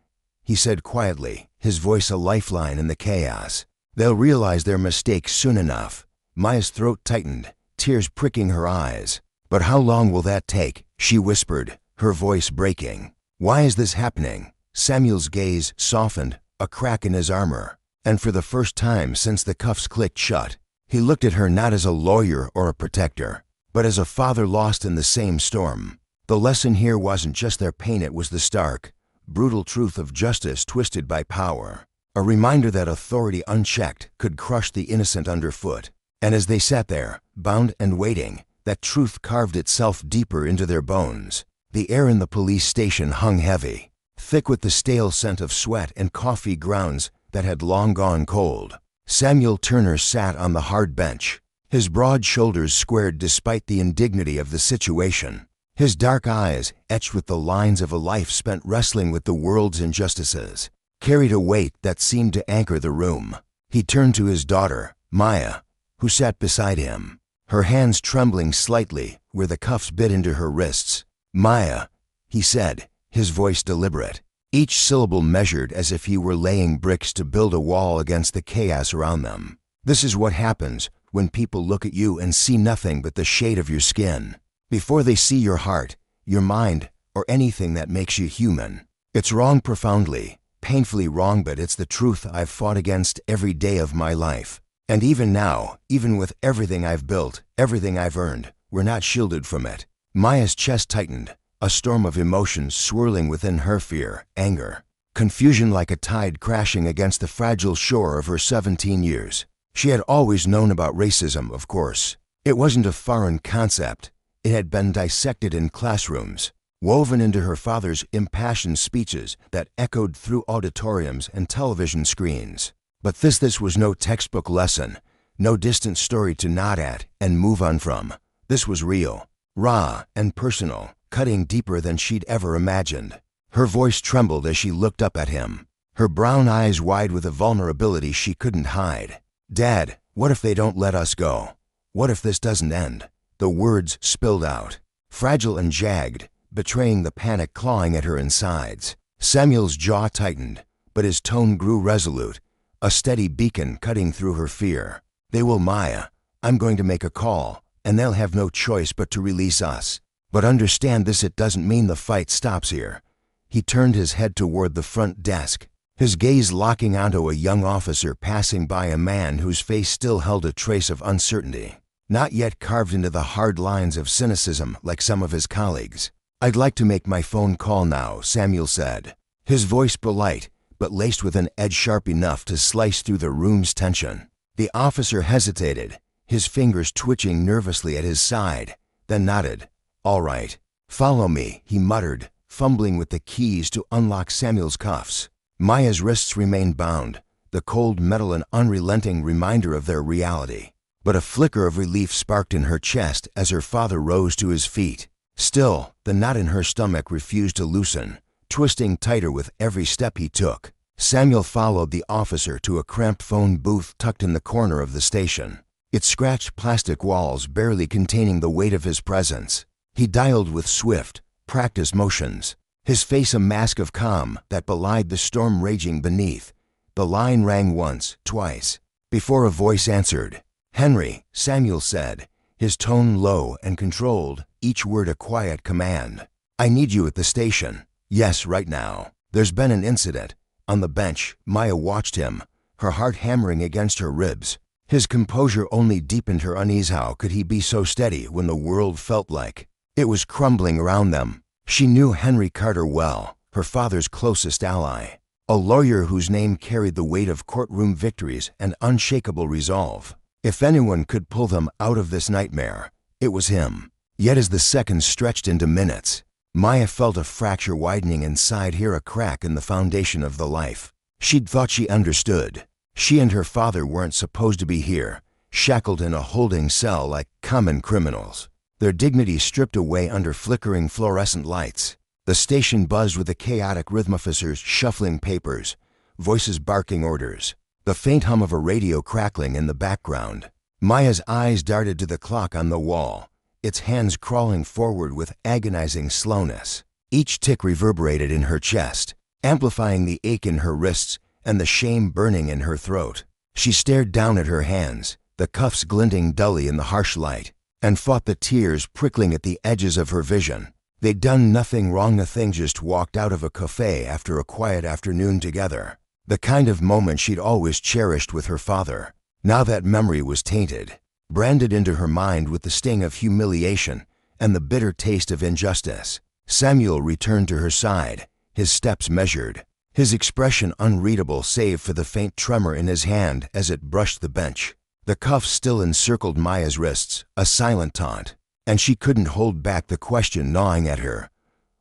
he said quietly, his voice a lifeline in the chaos. "They'll realize their mistake soon enough." Maya's throat tightened, tears pricking her eyes. "But how long will that take?" she whispered, her voice breaking. "Why is this happening?" Samuel's gaze softened, a crack in his armor, and for the first time since the cuffs clicked shut, he looked at her not as a lawyer or a protector, but as a father lost in the same storm. The lesson here wasn't just their pain, it was the stark, brutal truth of justice twisted by power, a reminder that authority unchecked could crush the innocent underfoot. And as they sat there, bound and waiting, that truth carved itself deeper into their bones. The air in the police station hung heavy, thick with the stale scent of sweat and coffee grounds that had long gone cold. Samuel Turner sat on the hard bench, his broad shoulders squared despite the indignity of the situation, his dark eyes, etched with the lines of a life spent wrestling with the world's injustices, carried a weight that seemed to anchor the room. He turned to his daughter, Maya, who sat beside him, her hands trembling slightly where the cuffs bit into her wrists. "Maya," he said, his voice deliberate, each syllable measured as if he were laying bricks to build a wall against the chaos around them. "This is what happens when people look at you and see nothing but the shade of your skin, before they see your heart, your mind, or anything that makes you human. It's wrong, profoundly, painfully wrong, but it's the truth I've fought against every day of my life. And even now, even with everything I've built, everything I've earned, we're not shielded from it." Maya's chest tightened, a storm of emotions swirling within her: fear, anger, confusion, like a tide crashing against the fragile shore of her 17 years. She had always known about racism, of course. It wasn't a foreign concept. It had been dissected in classrooms, woven into her father's impassioned speeches that echoed through auditoriums and television screens. But this was no textbook lesson, no distant story to nod at and move on from. This was real, raw and personal, cutting deeper than she'd ever imagined. Her voice trembled as she looked up at him, her brown eyes wide with a vulnerability she couldn't hide. "Dad, what if they don't let us go? What if this doesn't end?" The words spilled out, fragile and jagged, betraying the panic clawing at her insides. Samuel's jaw tightened, but his tone grew resolute, a steady beacon cutting through her fear. "They will, Maya. I'm going to make a call, and they'll have no choice but to release us. But understand this, it doesn't mean the fight stops here." He turned his head toward the front desk, his gaze locking onto a young officer passing by, a man whose face still held a trace of uncertainty, not yet carved into the hard lines of cynicism like some of his colleagues. "I'd like to make my phone call now," Samuel said, his voice polite, but laced with an edge sharp enough to slice through the room's tension. The officer hesitated, his fingers twitching nervously at his side, then nodded. "All right. Follow me," he muttered, fumbling with the keys to unlock Samuel's cuffs. Maya's wrists remained bound, the cold metal an unrelenting reminder of their reality. But a flicker of relief sparked in her chest as her father rose to his feet. Still, the knot in her stomach refused to loosen, twisting tighter with every step he took. Samuel followed the officer to a cramped phone booth tucked in the corner of the station, its scratched plastic walls barely containing the weight of his presence. He dialed with swift, practiced motions, his face a mask of calm that belied the storm raging beneath. The line rang once, twice, before a voice answered. "Henry," Samuel said, his tone low and controlled, each word a quiet command. "I need you at the station." "Yes, right now. There's been an incident." On the bench, Maya watched him, her heart hammering against her ribs. His composure only deepened her unease. How could he be so steady when the world felt like it was crumbling around them? She knew Henry Carter well, her father's closest ally, a lawyer whose name carried the weight of courtroom victories and unshakable resolve. If anyone could pull them out of this nightmare, it was him. Yet as the seconds stretched into minutes, Maya felt a fracture widening inside her, a crack in the foundation of the life she'd thought she understood. She and her father weren't supposed to be here, shackled in a holding cell like common criminals, their dignity stripped away under flickering fluorescent lights. The station buzzed with the chaotic rhythm, officers shuffling papers, voices barking orders, the faint hum of a radio crackling in the background. Maya's eyes darted to the clock on the wall, its hands crawling forward with agonizing slowness. Each tick reverberated in her chest, amplifying the ache in her wrists and the shame burning in her throat. She stared down at her hands, the cuffs glinting dully in the harsh light, and fought the tears prickling at the edges of her vision. They'd done nothing wrong, nothing, just walked out of a cafe after a quiet afternoon together. The kind of moment she'd always cherished with her father. Now that memory was tainted, branded into her mind with the sting of humiliation and the bitter taste of injustice. Samuel returned to her side, his steps measured, his expression unreadable save for the faint tremor in his hand as it brushed the bench. The cuffs still encircled Maya's wrists, a silent taunt, and she couldn't hold back the question gnawing at her.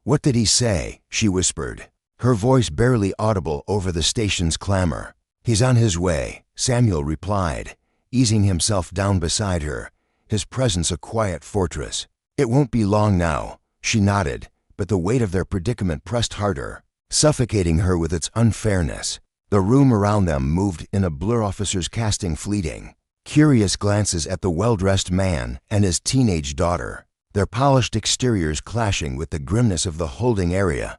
"What did he say?" she whispered, her voice barely audible over the station's clamor. "He's on his way," Samuel replied, easing himself down beside her, his presence a quiet fortress. "It won't be long now," she nodded, but the weight of their predicament pressed harder, suffocating her with its unfairness. The room around them moved in a blur, officers casting fleeting, curious glances at the well-dressed man and his teenage daughter, their polished exteriors clashing with the grimness of the holding area.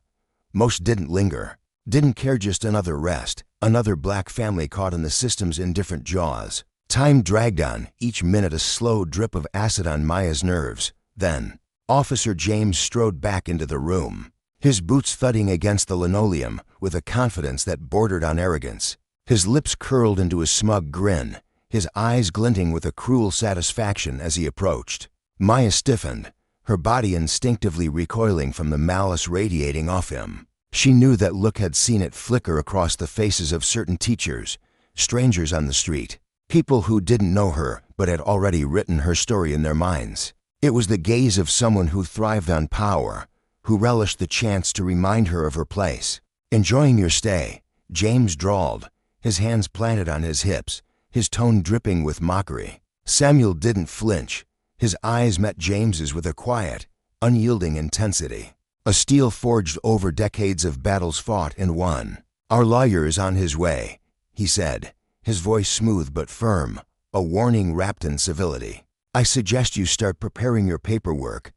Most didn't linger, didn't care, just another rest, another black family caught in the system's indifferent jaws. Time dragged on, each minute a slow drip of acid on Maya's nerves. Then, Officer James strode back into the room, his boots thudding against the linoleum with a confidence that bordered on arrogance. His lips curled into a smug grin, his eyes glinting with a cruel satisfaction as he approached. Maya stiffened, her body instinctively recoiling from the malice radiating off him. She knew that look, had seen it flicker across the faces of certain teachers, strangers on the street, people who didn't know her but had already written her story in their minds. It was the gaze of someone who thrived on power, who relished the chance to remind her of her place. "Enjoying your stay?" James drawled, his hands planted on his hips, his tone dripping with mockery. Samuel didn't flinch. His eyes met James's with a quiet, unyielding intensity, a steel forged over decades of battles fought and won. "Our lawyer is on his way," he said, his voice smooth but firm, a warning wrapped in civility. "I suggest you start preparing your paperwork."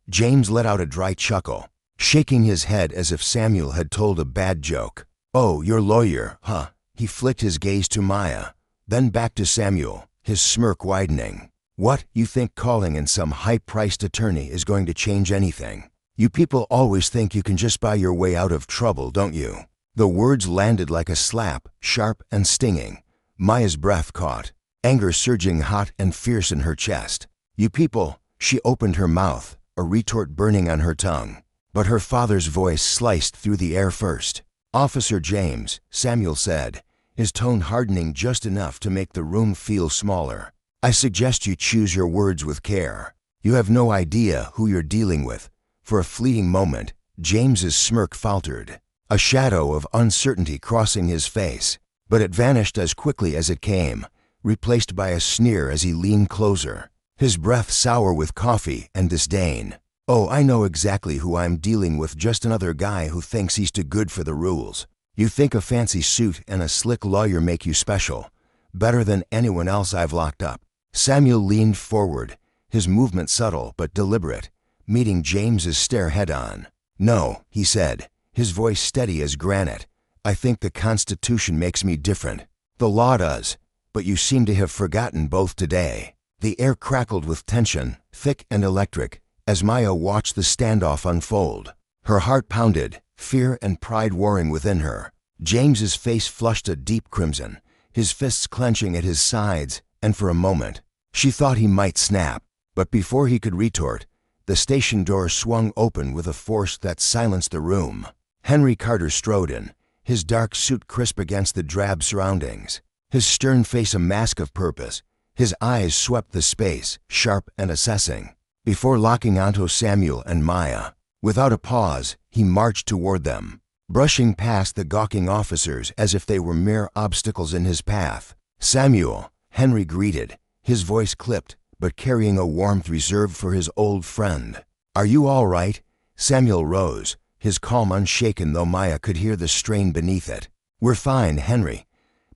James let out a dry chuckle, shaking his head as if Samuel had told a bad joke. "Oh, your lawyer, huh?" He flicked his gaze to Maya, then back to Samuel, his smirk widening. "What, you think calling in some high-priced attorney is going to change anything? You people always think you can just buy your way out of trouble, don't you?" The words landed like a slap, sharp and stinging. Maya's breath caught, anger surging hot and fierce in her chest. "You people," she opened her mouth, a retort burning on her tongue. But her father's voice sliced through the air first. "Officer James," Samuel said, his tone hardening just enough to make the room feel smaller, "I suggest you choose your words with care. You have no idea who you're dealing with." For a fleeting moment, James's smirk faltered, a shadow of uncertainty crossing his face, but it vanished as quickly as it came, replaced by a sneer as he leaned closer, his breath sour with coffee and disdain. "Oh, I know exactly who I'm dealing with, just another guy who thinks he's too good for the rules. You think a fancy suit and a slick lawyer make you special, better than anyone else I've locked up." Samuel leaned forward, his movement subtle but deliberate, meeting James's stare head-on. "No," he said, his voice steady as granite. "I think the Constitution makes me different. The law does, but you seem to have forgotten both today." The air crackled with tension, thick and electric, as Maya watched the standoff unfold. Her heart pounded, fear and pride warring within her. James's face flushed a deep crimson, his fists clenching at his sides, and for a moment, she thought he might snap. But before he could retort, the station door swung open with a force that silenced the room. Henry Carter strode in, his dark suit crisp against the drab surroundings, his stern face a mask of purpose. His eyes swept the space, sharp and assessing, before locking onto Samuel and Maya. Without a pause, he marched toward them, brushing past the gawking officers as if they were mere obstacles in his path. "Samuel," Henry greeted, his voice clipped, but carrying a warmth reserved for his old friend. "Are you all right?" Samuel rose, his calm unshaken though Maya could hear the strain beneath it. "We're fine, Henry,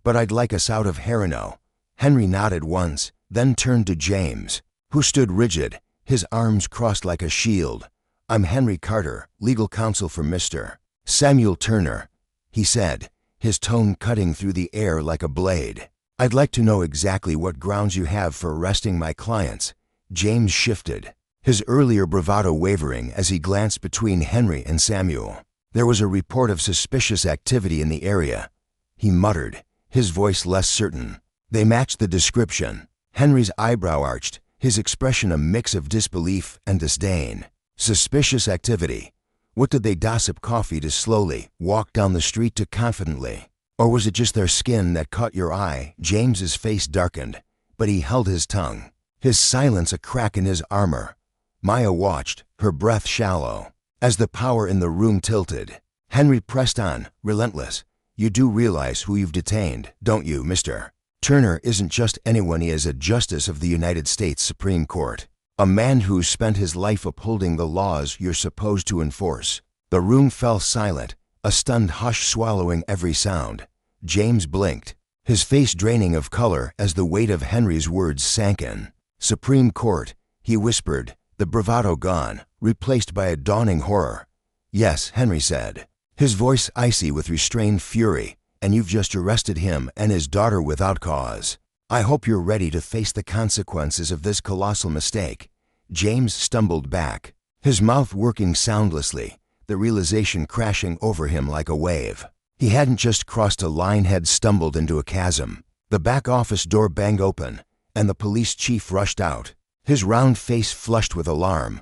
but I'd like us out of Herino." Henry nodded once, then turned to James, who stood rigid, his arms crossed like a shield. "I'm Henry Carter, legal counsel for Mr. Samuel Turner," he said, his tone cutting through the air like a blade. "I'd like to know exactly what grounds you have for arresting my clients." James shifted, his earlier bravado wavering as he glanced between Henry and Samuel. "There was a report of suspicious activity in the area," he muttered, his voice less certain. "They matched the description." Henry's eyebrow arched, his expression a mix of disbelief and disdain. "Suspicious activity? What did they gossip coffee to slowly, walk down the street to confidently? Or was it just their skin that caught your eye?" James's face darkened, but he held his tongue, his silence a crack in his armor. Maya watched, her breath shallow. As the power in the room tilted, Henry pressed on, relentless. "You do realize who you've detained, don't you, Mr. Turner isn't just anyone. He is a justice of the United States Supreme Court, a man who's spent his life upholding the laws you're supposed to enforce." The room fell silent, a stunned hush swallowing every sound. James blinked, his face draining of color as the weight of Henry's words sank in. "Supreme Court," he whispered, the bravado gone, replaced by a dawning horror. "Yes," Henry said, his voice icy with restrained fury. "And you've just arrested him and his daughter without cause. I hope you're ready to face the consequences of this colossal mistake." James stumbled back, his mouth working soundlessly, the realization crashing over him like a wave. He hadn't just crossed a line, had stumbled into a chasm. The back office door banged open, and the police chief rushed out, his round face flushed with alarm.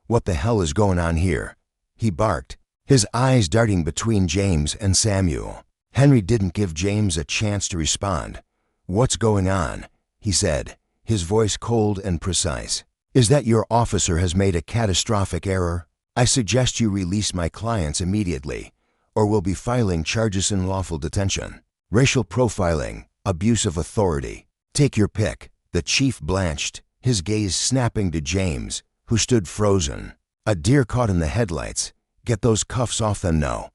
"What the hell is going on here?" he barked, his eyes darting between James and Samuel. Henry didn't give James a chance to respond. "What's going on?" he said, his voice cold and precise. "Is that your officer has made a catastrophic error? I suggest you release my clients immediately, or we'll be filing charges in unlawful detention, racial profiling, abuse of authority. Take your pick." The chief blanched, his gaze snapping to James, who stood frozen. "A deer caught in the headlights. Get those cuffs off them now,"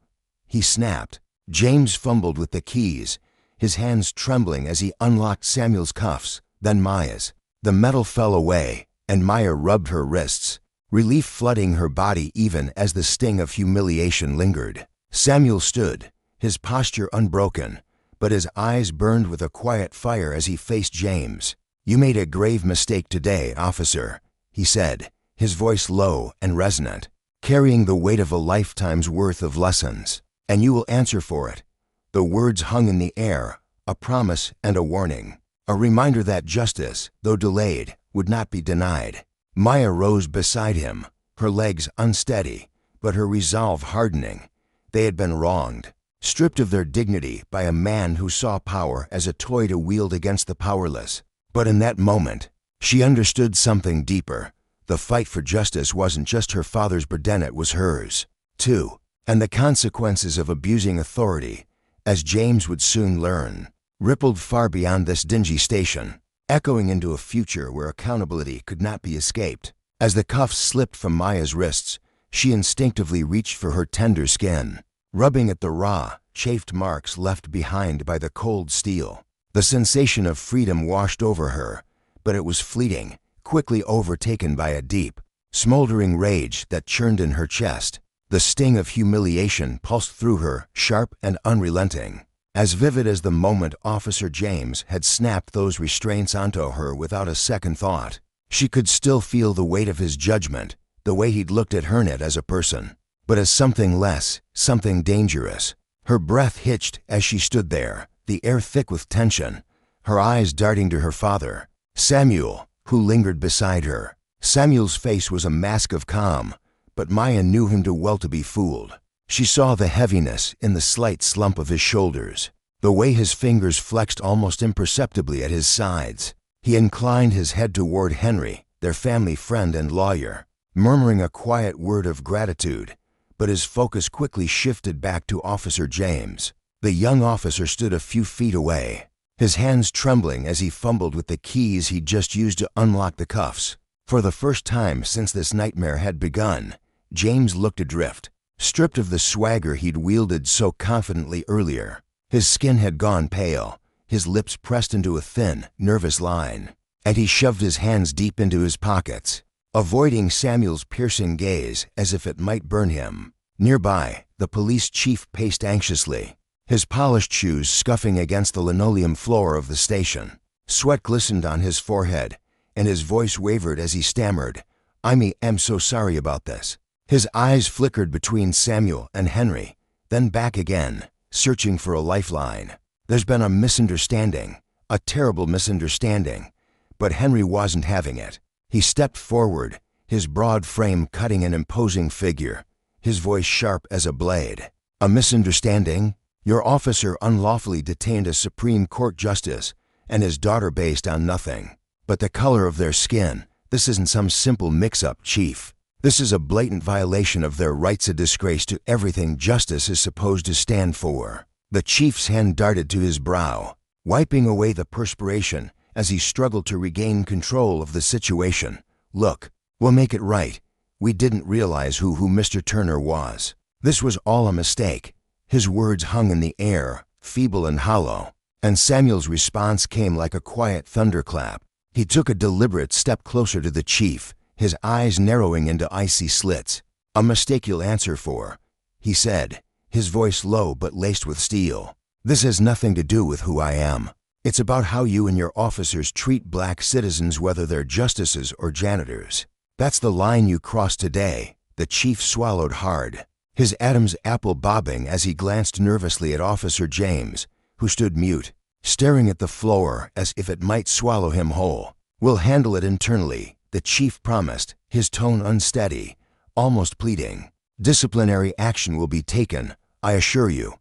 he snapped. James fumbled with the keys, his hands trembling as he unlocked Samuel's cuffs, then Maya's. The metal fell away, and Maya rubbed her wrists, relief flooding her body even as the sting of humiliation lingered. Samuel stood, his posture unbroken, but his eyes burned with a quiet fire as he faced James. "You made a grave mistake today, officer," he said, his voice low and resonant, carrying the weight of a lifetime's worth of lessons. "And you will answer for it." The words hung in the air, a promise and a warning, a reminder that justice, though delayed, would not be denied. Maya rose beside him, her legs unsteady, but her resolve hardening. They had been wronged, stripped of their dignity by a man who saw power as a toy to wield against the powerless. But in that moment, she understood something deeper. The fight for justice wasn't just her father's burden, it was hers, too. And the consequences of abusing authority, as James would soon learn, rippled far beyond this dingy station, echoing into a future where accountability could not be escaped. As the cuffs slipped from Maya's wrists, she instinctively reached for her tender skin, rubbing at the raw, chafed marks left behind by the cold steel. The sensation of freedom washed over her, but it was fleeting, quickly overtaken by a deep, smoldering rage that churned in her chest. The sting of humiliation pulsed through her, sharp and unrelenting, as vivid as the moment Officer James had snapped those restraints onto her without a second thought. She could still feel the weight of his judgment, the way he'd looked at her not as a person, but as something less, something dangerous. Her breath hitched as she stood there, the air thick with tension, her eyes darting to her father, Samuel, who lingered beside her. Samuel's face was a mask of calm, but Maya knew him too well to be fooled. She saw the heaviness in the slight slump of his shoulders, the way his fingers flexed almost imperceptibly at his sides. He inclined his head toward Henry, their family friend and lawyer, murmuring a quiet word of gratitude, but his focus quickly shifted back to Officer James. The young officer stood a few feet away, his hands trembling as he fumbled with the keys he'd just used to unlock the cuffs. For the first time since this nightmare had begun, James looked adrift, stripped of the swagger he'd wielded so confidently earlier. His skin had gone pale, his lips pressed into a thin, nervous line, and he shoved his hands deep into his pockets, avoiding Samuel's piercing gaze as if it might burn him. Nearby, the police chief paced anxiously, his polished shoes scuffing against the linoleum floor of the station. Sweat glistened on his forehead, and his voice wavered as he stammered, "I'm so sorry about this." His eyes flickered between Samuel and Henry, then back again, searching for a lifeline. "There's been a misunderstanding, a terrible misunderstanding," but Henry wasn't having it. He stepped forward, his broad frame cutting an imposing figure, his voice sharp as a blade. "A misunderstanding? Your officer unlawfully detained a Supreme Court justice and his daughter based on nothing but the color of their skin. This isn't some simple mix-up, Chief. This is a blatant violation of their rights, a disgrace to everything justice is supposed to stand for." The chief's hand darted to his brow, wiping away the perspiration as he struggled to regain control of the situation. "Look, we'll make it right. We didn't realize who Mr. Turner was. This was all a mistake." His words hung in the air, feeble and hollow, and Samuel's response came like a quiet thunderclap. He took a deliberate step closer to the chief, his eyes narrowing into icy slits. "A mistake you'll answer for," he said, his voice low but laced with steel. "This has nothing to do with who I am. It's about how you and your officers treat black citizens, whether they're justices or janitors. That's the line you crossed today." The chief swallowed hard, his Adam's apple bobbing as he glanced nervously at Officer James, who stood mute, staring at the floor as if it might swallow him whole. "We'll handle it internally," the chief promised, his tone unsteady, almost pleading. "Disciplinary action will be taken, I assure you."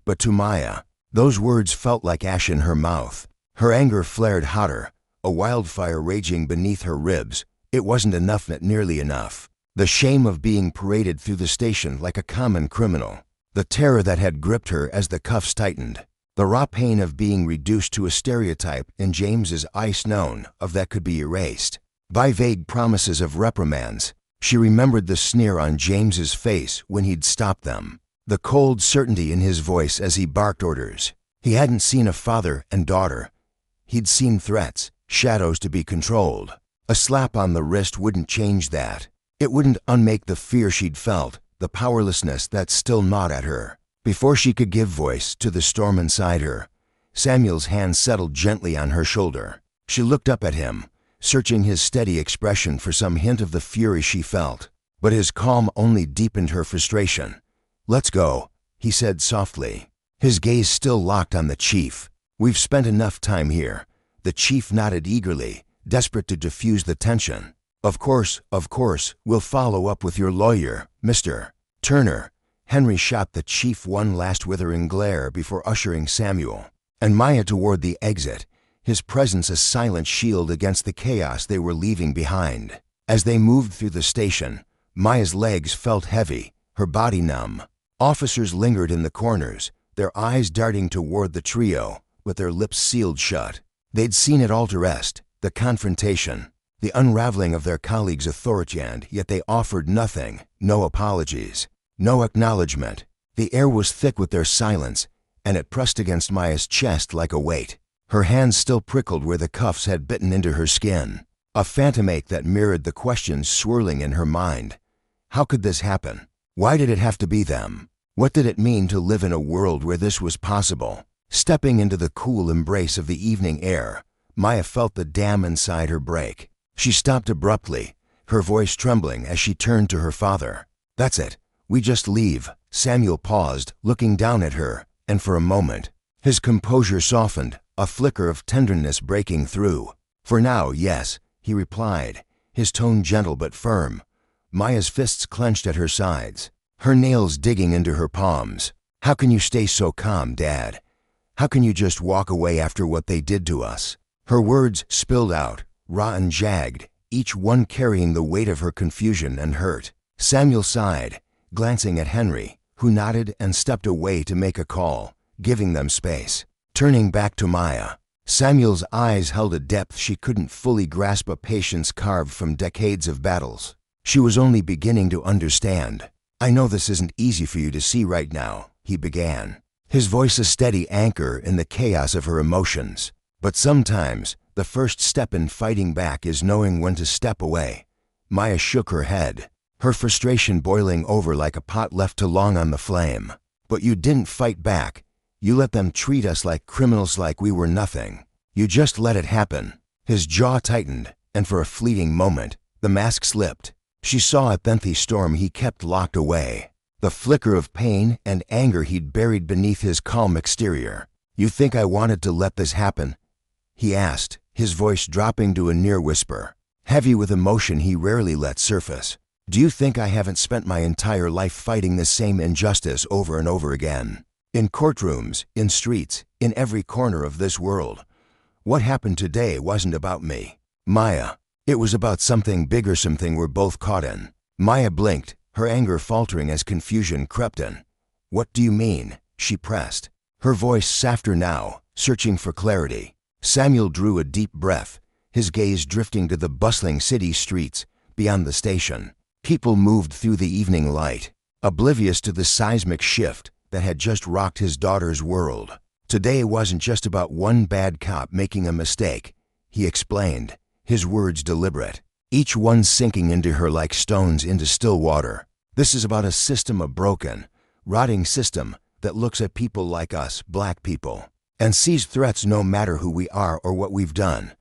But to Maya, those words felt like ash in her mouth. Her anger flared hotter, a wildfire raging beneath her ribs. It wasn't enough, not nearly enough. The shame of being paraded through the station like a common criminal, the terror that had gripped her as the cuffs tightened, the raw pain of being reduced to a stereotype in James's eyes known of that could be erased by vague promises of reprimands. She remembered the sneer on James's face when he'd stopped them, the cold certainty in his voice as he barked orders. He hadn't seen a father and daughter. He'd seen threats, shadows to be controlled. A slap on the wrist wouldn't change that. It wouldn't unmake the fear she'd felt, the powerlessness that still gnawed at her. Before she could give voice to the storm inside her, Samuel's hand settled gently on her shoulder. She looked up at him, searching his steady expression for some hint of the fury she felt. But his calm only deepened her frustration. "Let's go," he said softly, his gaze still locked on the chief. "We've spent enough time here." The chief nodded eagerly, desperate to diffuse the tension. Of course, we'll follow up with your lawyer, Mr. Turner." Henry shot the chief one last withering glare before ushering Samuel and Maya toward the exit, his presence a silent shield against the chaos they were leaving behind. As they moved through the station, Maya's legs felt heavy, her body numb. Officers lingered in the corners, their eyes darting toward the trio, with their lips sealed shut. They'd seen it all, the confrontation, the unraveling of their colleagues' authority, and yet they offered nothing, no apologies, no acknowledgement. The air was thick with their silence, and it pressed against Maya's chest like a weight. Her hands still prickled where the cuffs had bitten into her skin, a phantom ache that mirrored the questions swirling in her mind. How could this happen? Why did it have to be them? What did it mean to live in a world where this was possible? Stepping into the cool embrace of the evening air, Maya felt the dam inside her break. She stopped abruptly, her voice trembling as she turned to her father. "That's it. We just leave." Samuel paused, looking down at her, and for a moment, His composure softened, a flicker of tenderness breaking through. "For now, yes," he replied, his tone gentle but firm. Maya's fists clenched at her sides, her nails digging into her palms. "How can you stay so calm, Dad? How can you just walk away after what they did to us?" Her words spilled out, raw and jagged, each one carrying the weight of her confusion and hurt. Samuel sighed, glancing at Henry, who nodded and stepped away to make a call, giving them space. Turning back to Maya, Samuel's eyes held a depth she couldn't fully grasp, a patience carved from decades of battles. She was only beginning to understand. "I know this isn't easy for you to see right now," he began, his voice a steady anchor in the chaos of her emotions. "But sometimes, the first step in fighting back is knowing when to step away." Maya shook her head, her frustration boiling over like a pot left too long on the flame. "But you didn't fight back. You let them treat us like criminals, like we were nothing. You just let it happen." His jaw tightened, and for a fleeting moment, the mask slipped. She saw it then, the storm he kept locked away, the flicker of pain and anger he'd buried beneath his calm exterior. "You think I wanted to let this happen?" he asked, his voice dropping to a near whisper, heavy with emotion he rarely let surface. "Do you think I haven't spent my entire life fighting this same injustice over and over again? In courtrooms, in streets, in every corner of this world. What happened today wasn't about me, Maya. It was about something bigger, something we're both caught in." Maya blinked, her anger faltering as confusion crept in. "What do you mean?" she pressed, her voice softer now, searching for clarity. Samuel drew a deep breath, his gaze drifting to the bustling city streets beyond the station. People moved through the evening light, oblivious to the seismic shift that had just rocked his daughter's world. Today wasn't just about one bad cop making a mistake, he explained, his words deliberate, each one sinking into her like stones into still water. This is about a system, a broken, rotting system that looks at people like us, black people, and sees threats no matter who we are or what we've done.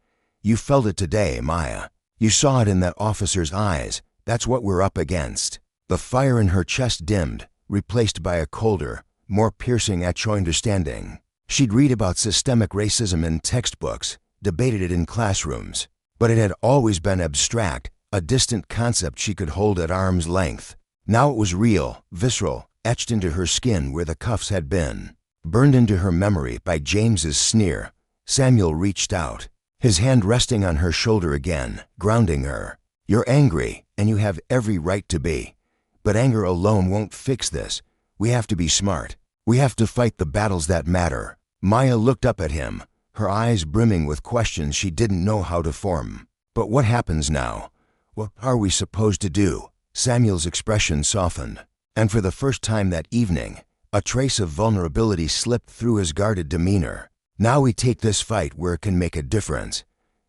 You felt it today, Maya. You saw it in that officer's eyes. That's what we're up against." The fire in her chest dimmed, replaced by a colder, more piercing understanding. She'd read about systemic racism in textbooks, debated it in classrooms, but it had always been abstract, a distant concept she could hold at arm's length. Now it was real, visceral, etched into her skin where the cuffs had been. Burned into her memory by James's sneer, Samuel reached out, his hand resting on her shoulder again, grounding her. "You're angry, and you have every right to be. But anger alone won't fix this. We have to be smart. We have to fight the battles that matter." Maya looked up at him, her eyes brimming with questions she didn't know how to form. "But what happens now? What are we supposed to do?" Samuel's expression softened, and for the first time that evening, a trace of vulnerability slipped through his guarded demeanor. "Now we take this fight where it can make a difference.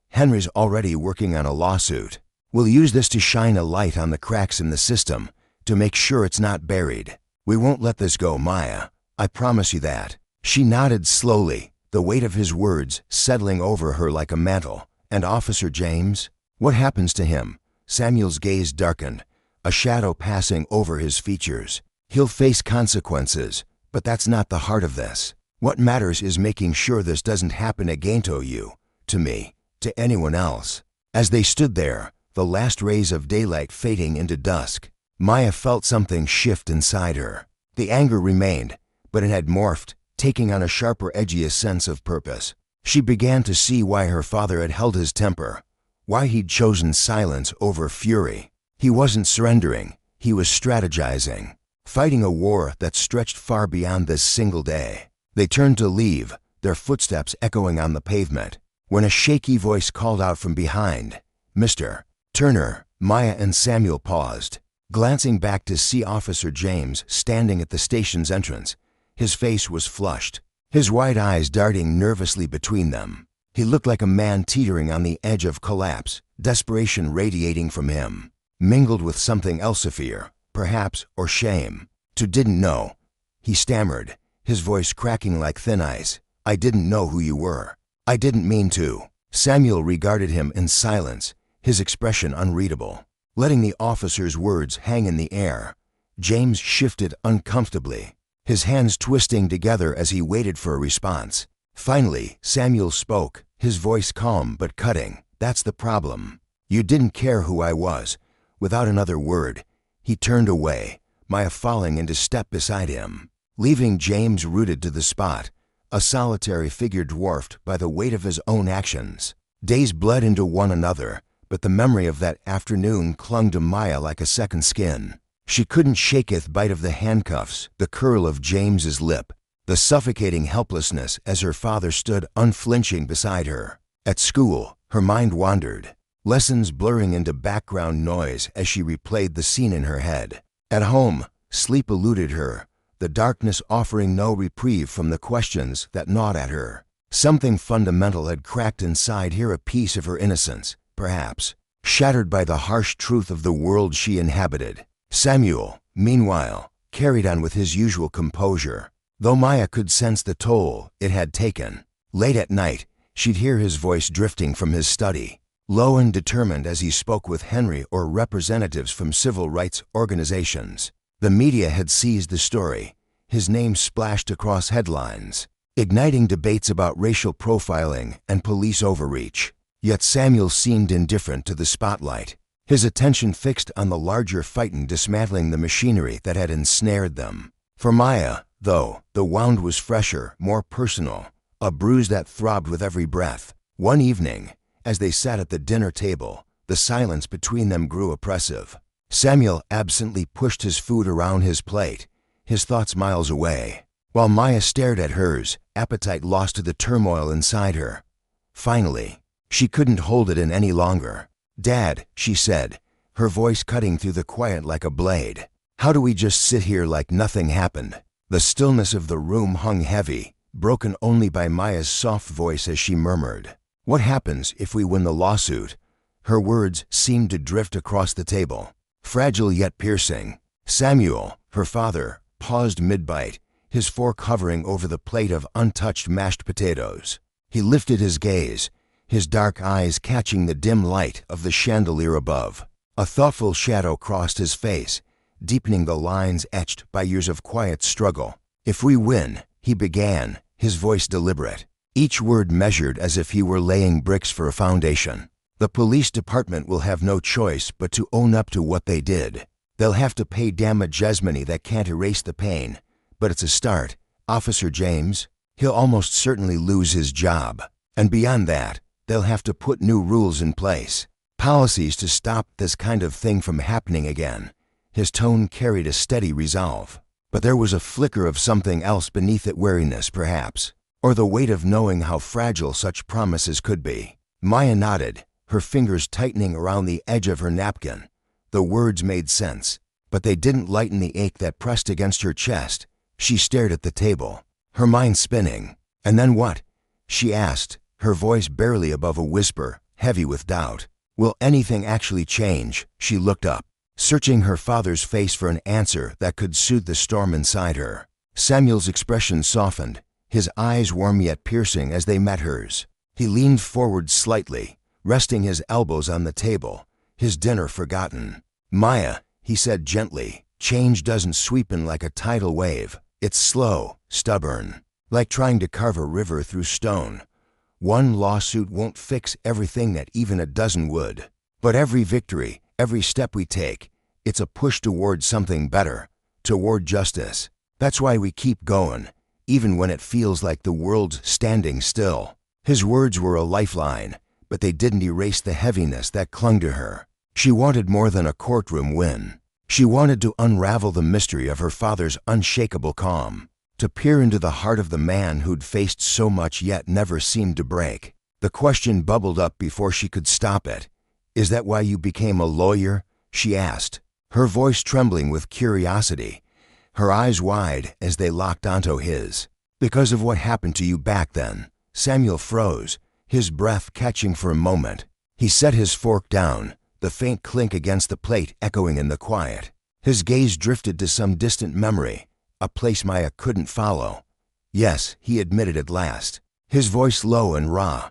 Henry's already working on a lawsuit. We'll use this to shine a light on the cracks in the system, to make sure it's not buried. We won't let this go, Maya. I promise you that." She nodded slowly, the weight of his words settling over her like a mantle. "And Officer James? What happens to him?" Samuel's gaze darkened, a shadow passing over his features. "He'll face consequences, but that's not the heart of this. What matters is making sure this doesn't happen again to you, to me, to anyone else." As they stood there, the last rays of daylight fading into dusk, Maya felt something shift inside her. The anger remained, but it had morphed, taking on a sharper, edgier sense of purpose. She began to see why her father had held his temper, why he'd chosen silence over fury. He wasn't surrendering, he was strategizing, fighting a war that stretched far beyond this single day. They turned to leave, their footsteps echoing on the pavement, when a shaky voice called out from behind, "Mr. Turner." Maya and Samuel paused, glancing back to see Officer James standing at the station's entrance. His face was flushed, his wide eyes darting nervously between them. He looked like a man teetering on the edge of collapse, desperation radiating from him, mingled with something else, a fear, perhaps, or shame. Didn't know," he stammered, his voice cracking like thin ice. "I didn't know who you were. I didn't mean to." Samuel regarded him in silence, his expression unreadable. Letting the officer's words hang in the air, James shifted uncomfortably, his hands twisting together as he waited for a response. Finally, Samuel spoke, his voice calm but cutting. "That's the problem. You didn't care who I was." Without another word, he turned away, Maya falling into step beside him, leaving James rooted to the spot, a solitary figure dwarfed by the weight of his own actions. Days bled into one another, but the memory of that afternoon clung to Maya like a second skin. She couldn't shake the bite of the handcuffs, the curl of James's lip, the suffocating helplessness as her father stood unflinching beside her. At school, her mind wandered, lessons blurring into background noise as she replayed the scene in her head. At home, sleep eluded her, the darkness offering no reprieve from the questions that gnawed at her. Something fundamental had cracked inside here, a piece of her innocence, perhaps, shattered by the harsh truth of the world she inhabited. Samuel, meanwhile, carried on with his usual composure, though Maya could sense the toll it had taken. Late at night, she'd hear his voice drifting from his study, low and determined as he spoke with Henry or representatives from civil rights organizations. The media had seized the story. His name splashed across headlines, igniting debates about racial profiling and police overreach. Yet Samuel seemed indifferent to the spotlight, his attention fixed on the larger fight in dismantling the machinery that had ensnared them. For Maya, though, the wound was fresher, more personal, a bruise that throbbed with every breath. One evening, as they sat at the dinner table, the silence between them grew oppressive. Samuel absently pushed his food around his plate, his thoughts miles away, while Maya stared at hers, appetite lost to the turmoil inside her. Finally, she couldn't hold it in any longer. "Dad," she said, her voice cutting through the quiet like a blade, "how do we just sit here like nothing happened?" The stillness of the room hung heavy, broken only by Maya's soft voice as she murmured, "What happens if we win the lawsuit?" Her words seemed to drift across the table, fragile yet piercing. Samuel, her father, paused mid-bite, his fork hovering over the plate of untouched mashed potatoes. He lifted his gaze, his dark eyes catching the dim light of the chandelier above. A thoughtful shadow crossed his face, deepening the lines etched by years of quiet struggle. "If we win," he began, his voice deliberate, each word measured as if he were laying bricks for a foundation, "the police department will have no choice but to own up to what they did. They'll have to pay damages money that can't erase the pain. But it's a start. Officer James, he'll almost certainly lose his job. And beyond that, they'll have to put new rules in place, policies to stop this kind of thing from happening again." His tone carried a steady resolve. But there was a flicker of something else beneath it, weariness perhaps, or the weight of knowing how fragile such promises could be. Maya nodded, her fingers tightening around the edge of her napkin. The words made sense, but they didn't lighten the ache that pressed against her chest. She stared at the table, her mind spinning. "And then what?" she asked, her voice barely above a whisper, heavy with doubt. "Will anything actually change?" She looked up, searching her father's face for an answer that could soothe the storm inside her. Samuel's expression softened, his eyes warm yet piercing as they met hers. He leaned forward slightly, resting his elbows on the table, his dinner forgotten. "Maya," he said gently, "change doesn't sweep in like a tidal wave. It's slow, stubborn, like trying to carve a river through stone. One lawsuit won't fix everything that even a dozen would. But every victory, every step we take, it's a push toward something better, toward justice. That's why we keep going, even when it feels like the world's standing still." His words were a lifeline, but they didn't erase the heaviness that clung to her. She wanted more than a courtroom win. She wanted to unravel the mystery of her father's unshakable calm, to peer into the heart of the man who'd faced so much yet never seemed to break. The question bubbled up before she could stop it. "Is that why you became a lawyer?" she asked, her voice trembling with curiosity, her eyes wide as they locked onto his. "Because of what happened to you back then." Samuel froze, his breath catching for a moment. He set his fork down, the faint clink against the plate echoing in the quiet. His gaze drifted to some distant memory, a place Maya couldn't follow. "Yes," he admitted at last, his voice low and raw.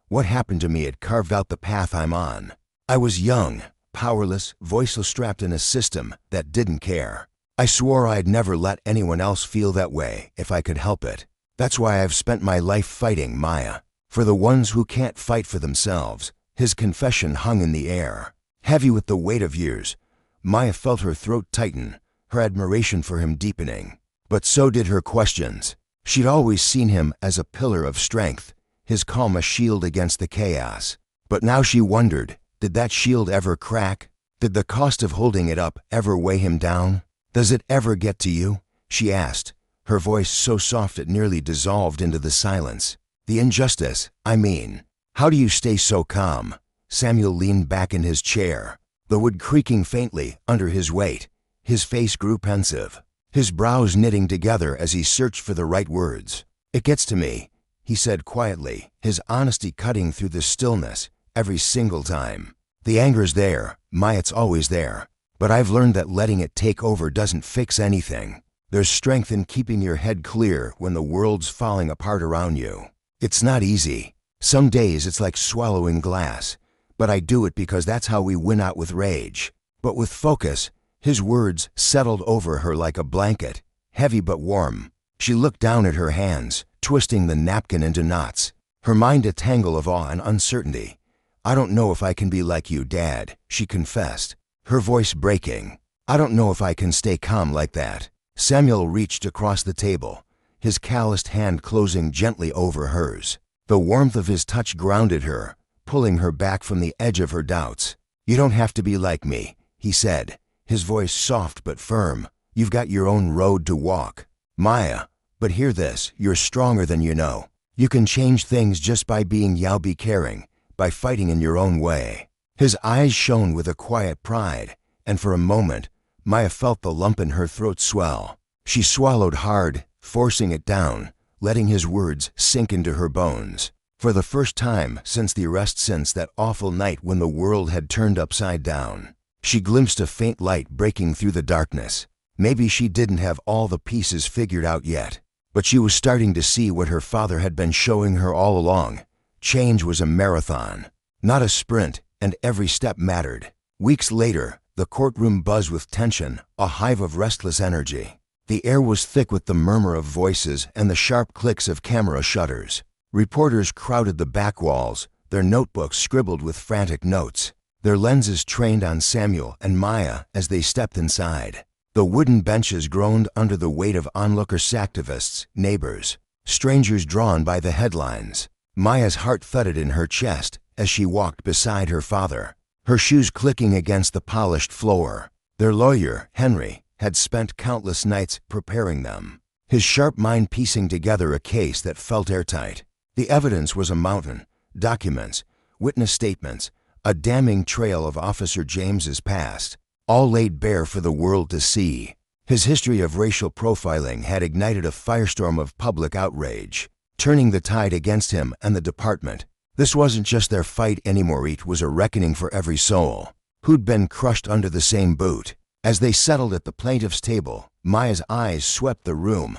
"What happened to me had carved out the path I'm on. I was young, powerless, voiceless, strapped in a system that didn't care. I swore I'd never let anyone else feel that way if I could help it. That's why I've spent my life fighting, Maya. For the ones who can't fight for themselves." His confession hung in the air, heavy with the weight of years. Maya felt her throat tighten, her admiration for him deepening. But so did her questions. She'd always seen him as a pillar of strength, his calm a shield against the chaos. But now she wondered, did that shield ever crack? Did the cost of holding it up ever weigh him down? "Does it ever get to you?" she asked, her voice so soft it nearly dissolved into the silence. "The injustice, I mean. How do you stay so calm?" Samuel leaned back in his chair, the wood creaking faintly under his weight. His face grew pensive, his brows knitting together as he searched for the right words. "It gets to me," he said quietly, his honesty cutting through the stillness every single time. "The anger's there, it's always there. But I've learned that letting it take over doesn't fix anything. There's strength in keeping your head clear when the world's falling apart around you. It's not easy. Some days it's like swallowing glass. But I do it because that's how we win out with rage. But with focus." His words settled over her like a blanket, heavy but warm. She looked down at her hands, twisting the napkin into knots, her mind a tangle of awe and uncertainty. "I don't know if I can be like you, Dad," she confessed, her voice breaking. "I don't know if I can stay calm like that." Samuel reached across the table, his calloused hand closing gently over hers. The warmth of his touch grounded her, pulling her back from the edge of her doubts. "You don't have to be like me," he said, his voice soft but firm. "You've got your own road to walk, Maya. But hear this, you're stronger than you know. You can change things just by being be caring, by fighting in your own way." His eyes shone with a quiet pride, and for a moment, Maya felt the lump in her throat swell. She swallowed hard, forcing it down, letting his words sink into her bones. For the first time since the arrest, since that awful night when the world had turned upside down, she glimpsed a faint light breaking through the darkness. Maybe she didn't have all the pieces figured out yet, but she was starting to see what her father had been showing her all along. Change was a marathon, not a sprint, and every step mattered. Weeks later, the courtroom buzzed with tension, a hive of restless energy. The air was thick with the murmur of voices and the sharp clicks of camera shutters. Reporters crowded the back walls, their notebooks scribbled with frantic notes, their lenses trained on Samuel and Maya as they stepped inside. The wooden benches groaned under the weight of onlookers, activists, neighbors, strangers drawn by the headlines. Maya's heart thudded in her chest as she walked beside her father, her shoes clicking against the polished floor. Their lawyer, Henry, had spent countless nights preparing them, his sharp mind piecing together a case that felt airtight. The evidence was a mountain: documents, witness statements, a damning trail of Officer James's past, all laid bare for the world to see. His history of racial profiling had ignited a firestorm of public outrage, turning the tide against him and the department. This wasn't just their fight anymore, it was a reckoning for every soul who'd been crushed under the same boot. As they settled at the plaintiff's table, Maya's eyes swept the room.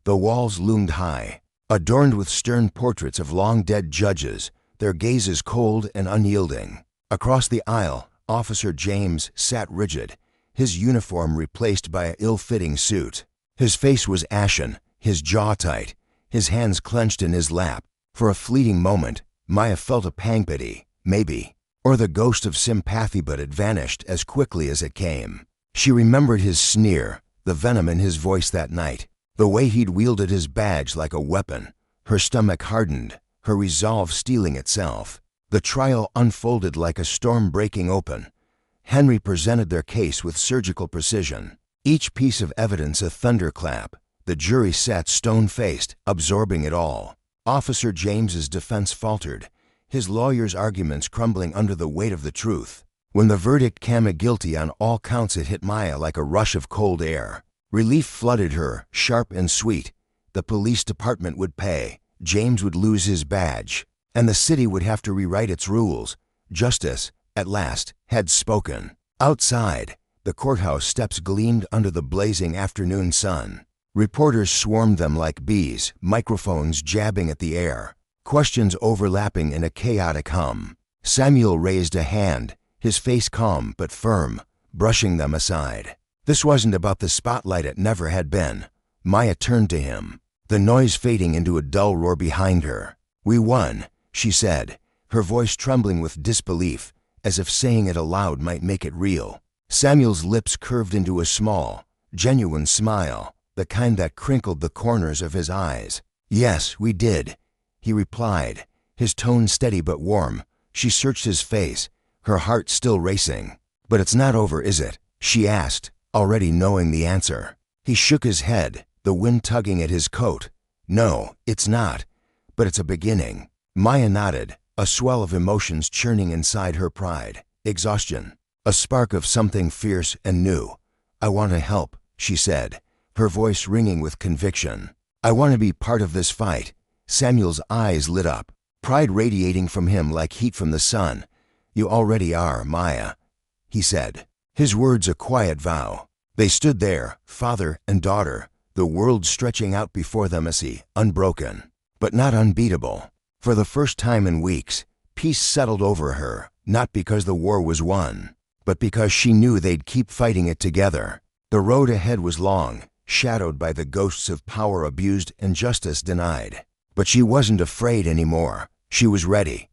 The walls loomed high, adorned with stern portraits of long-dead judges, their gazes cold and unyielding. Across the aisle, Officer James sat rigid, his uniform replaced by an ill-fitting suit. His face was ashen, his jaw tight, his hands clenched in his lap. For a fleeting moment, Maya felt a pang, pity, maybe, or the ghost of sympathy, but it vanished as quickly as it came. She remembered his sneer, the venom in his voice that night, the way he'd wielded his badge like a weapon. Her stomach hardened, her resolve steeling itself. The trial unfolded like a storm breaking open. Henry presented their case with surgical precision, each piece of evidence a thunderclap. The jury sat stone-faced, absorbing it all. Officer James's defense faltered, his lawyer's arguments crumbling under the weight of the truth. When the verdict came guilty on all counts, it hit Maya like a rush of cold air. Relief flooded her, sharp and sweet. The police department would pay, James would lose his badge, and the city would have to rewrite its rules. Justice, at last, had spoken. Outside, the courthouse steps gleamed under the blazing afternoon sun. Reporters swarmed them like bees, microphones jabbing at the air, questions overlapping in a chaotic hum. Samuel raised a hand, his face calm but firm, brushing them aside. This wasn't about the spotlight, it never had been. Maya turned to him, the noise fading into a dull roar behind her. "We won," she said, her voice trembling with disbelief, as if saying it aloud might make it real. Samuel's lips curved into a small, genuine smile, the kind that crinkled the corners of his eyes. "Yes, we did," he replied, his tone steady but warm. She searched his face, her heart still racing. "But it's not over, is it?" she asked, already knowing the answer. He shook his head, the wind tugging at his coat. "No, it's not. But it's a beginning." Maya nodded, a swell of emotions churning inside her: pride, exhaustion, a spark of something fierce and new. "I want to help," she said, her voice ringing with conviction. "I want to be part of this fight." Samuel's eyes lit up, pride radiating from him like heat from the sun. "You already are, Maya," he said, his words a quiet vow. They stood there, father and daughter, the world stretching out before them, messy, unbroken, but not unbeatable. For the first time in weeks, peace settled over her, not because the war was won, but because she knew they'd keep fighting it together. The road ahead was long, shadowed by the ghosts of power abused and justice denied. But she wasn't afraid anymore. She was ready.